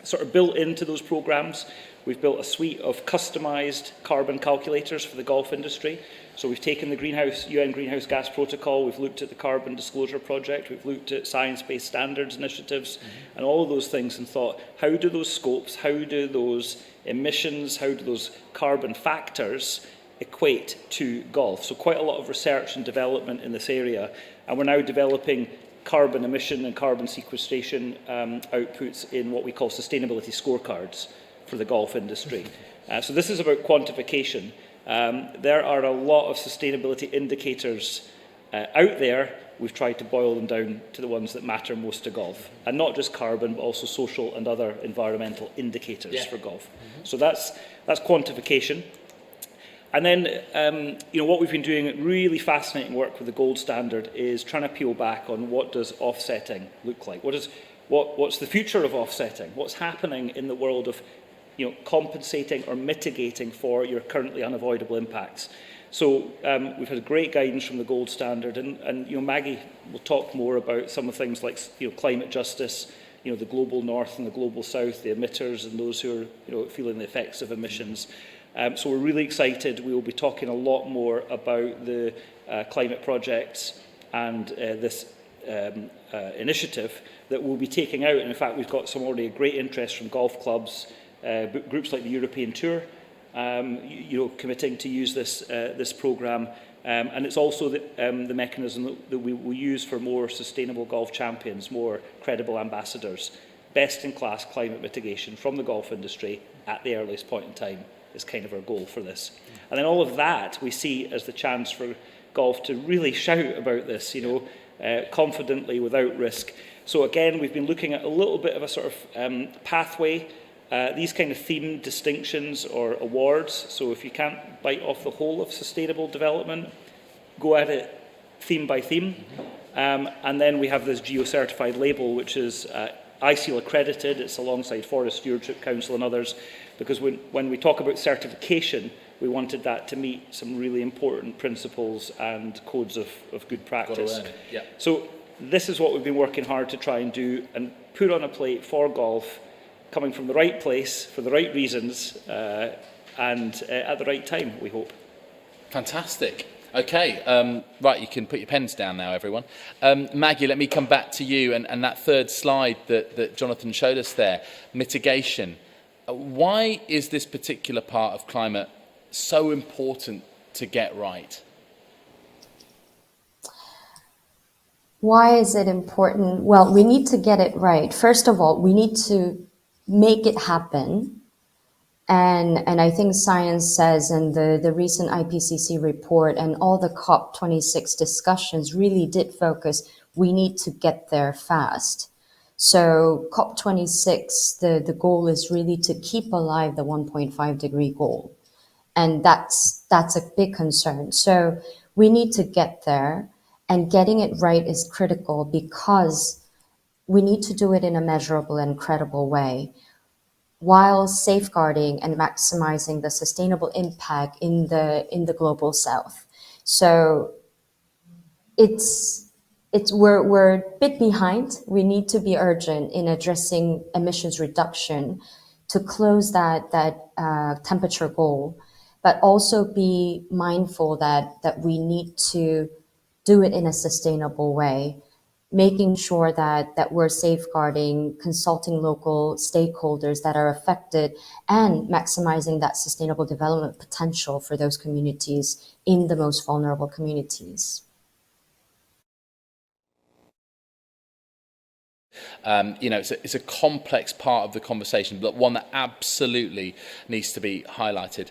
Sort of built into those programs, we've built a suite of customised carbon calculators for the golf industry. So we've taken the UN Greenhouse Gas Protocol, we've looked at the Carbon Disclosure Project, we've looked at science-based standards initiatives, and all of those things, and thought, how do those scopes, how do those emissions, how do those carbon factors equate to golf? So quite a lot of research and development in this area, and we're now developing carbon emission and carbon sequestration outputs in what we call sustainability scorecards for the golf industry. So this is about quantification. There are a lot of sustainability indicators out there. We've tried to boil them down to the ones that matter most to golf, and not just carbon, but also social and other environmental indicators for golf. So that's quantification. And then, you know, what we've been doing, really fascinating work with the gold standard, is trying to peel back on what does offsetting look like. What's the future of offsetting? What's happening in the world of, you know, compensating or mitigating for your currently unavoidable impacts? So we've had great guidance from the gold standard, and you know, Maggie will talk more about some of the things like, you know, climate justice, you know, the global north and the global south, the emitters and those who are, you know, feeling the effects of emissions. So we're really excited. We will be talking a lot more about the climate projects and this initiative that we'll be taking out. And in fact, we've got some already great interest from golf clubs, groups like the European Tour, you know, committing to use this programme. And it's also the mechanism that we will use for more sustainable golf champions, more credible ambassadors. Best-in-class climate mitigation from the golf industry at the earliest point in time is kind of our goal for this. And then all of that we see as the chance for golf to really shout about this, you know, confidently, without risk. So again, we've been looking at a little bit of a sort of pathway, these kind of themed distinctions or awards. So if you can't bite off the whole of sustainable development, go at it theme by theme. And then we have this GEO certified label, which is ISEAL accredited. It's alongside Forest Stewardship Council and others, because when we talk about certification, we wanted that to meet some really important principles and codes of good practice. Yeah. So this is what we've been working hard to try and do and put on a plate for golf, coming from the right place for the right reasons and at the right time, we hope. Fantastic. Okay, right, you can put your pens down now, everyone. Maggie, let me come back to you and that third slide that Jonathan showed us there, mitigation. Why is this particular part of climate so important to get right? Why is it important? Well, we need to get it right. First of all, we need to make it happen. And I think science says, and the recent IPCC report and all the COP26 discussions really did focus, we need to get there fast. So COP26, the goal is really to keep alive the 1.5 degree goal. And that's a big concern. So we need to get there, and getting it right is critical because we need to do it in a measurable and credible way, while safeguarding and maximizing the sustainable impact in the global south. So we're a bit behind. We need to be urgent in addressing emissions reduction to close that temperature goal, but also be mindful that we need to do it in a sustainable way, making sure that we're safeguarding, consulting local stakeholders that are affected, and maximizing that sustainable development potential for those communities in the most vulnerable communities. It's a complex part of the conversation, but one that absolutely needs to be highlighted.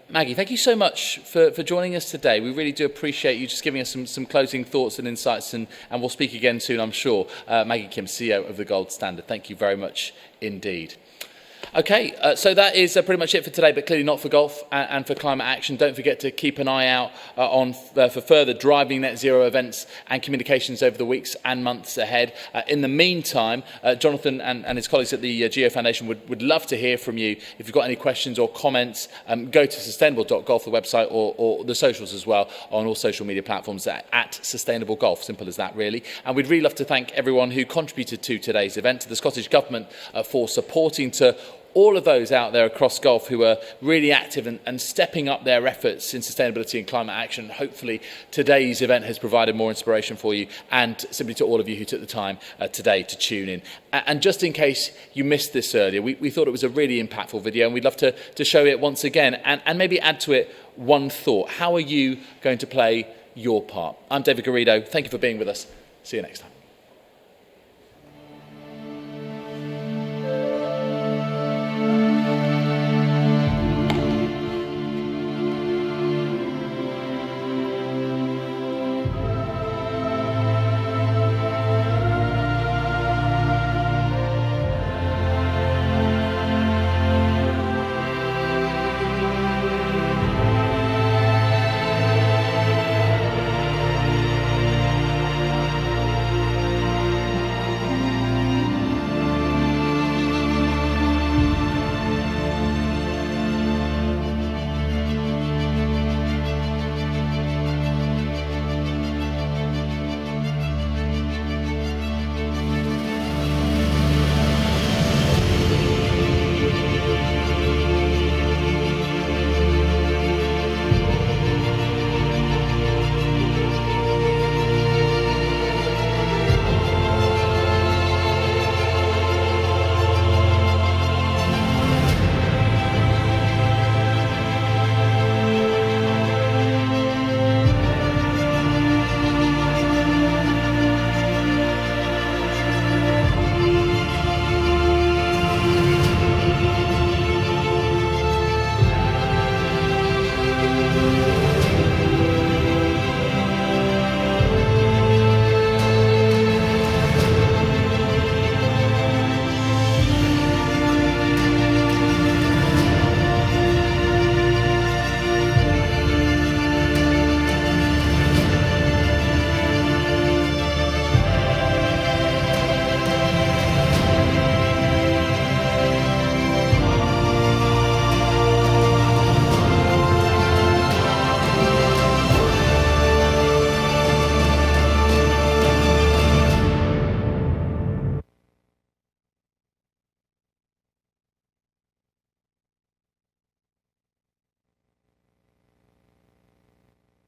Maggie, thank you so much for joining us today. We really do appreciate you just giving us some closing thoughts and insights, and we'll speak again soon, I'm sure. Maggie Kim, CEO of the Gold Standard, thank you very much indeed. Okay, so that is pretty much it for today, but clearly not for golf and for climate action. Don't forget to keep an eye out for further driving net zero events and communications over the weeks and months ahead. In the meantime, Jonathan and his colleagues at the GEO Foundation would love to hear from you. If you've got any questions or comments, go to sustainable.golf, the website, or the socials as well, on all social media platforms at Sustainable Golf. Simple as that, really. And we'd really love to thank everyone who contributed to today's event, to the Scottish Government for supporting, to all of those out there across golf who are really active and stepping up their efforts in sustainability and climate action. Hopefully today's event has provided more inspiration for you, and simply to all of you who took the time today to tune in. And just in case you missed this earlier, we thought it was a really impactful video, and we'd love to show it once again and maybe add to it one thought. How are you going to play your part? I'm David Garrido. Thank you for being with us. See you next time.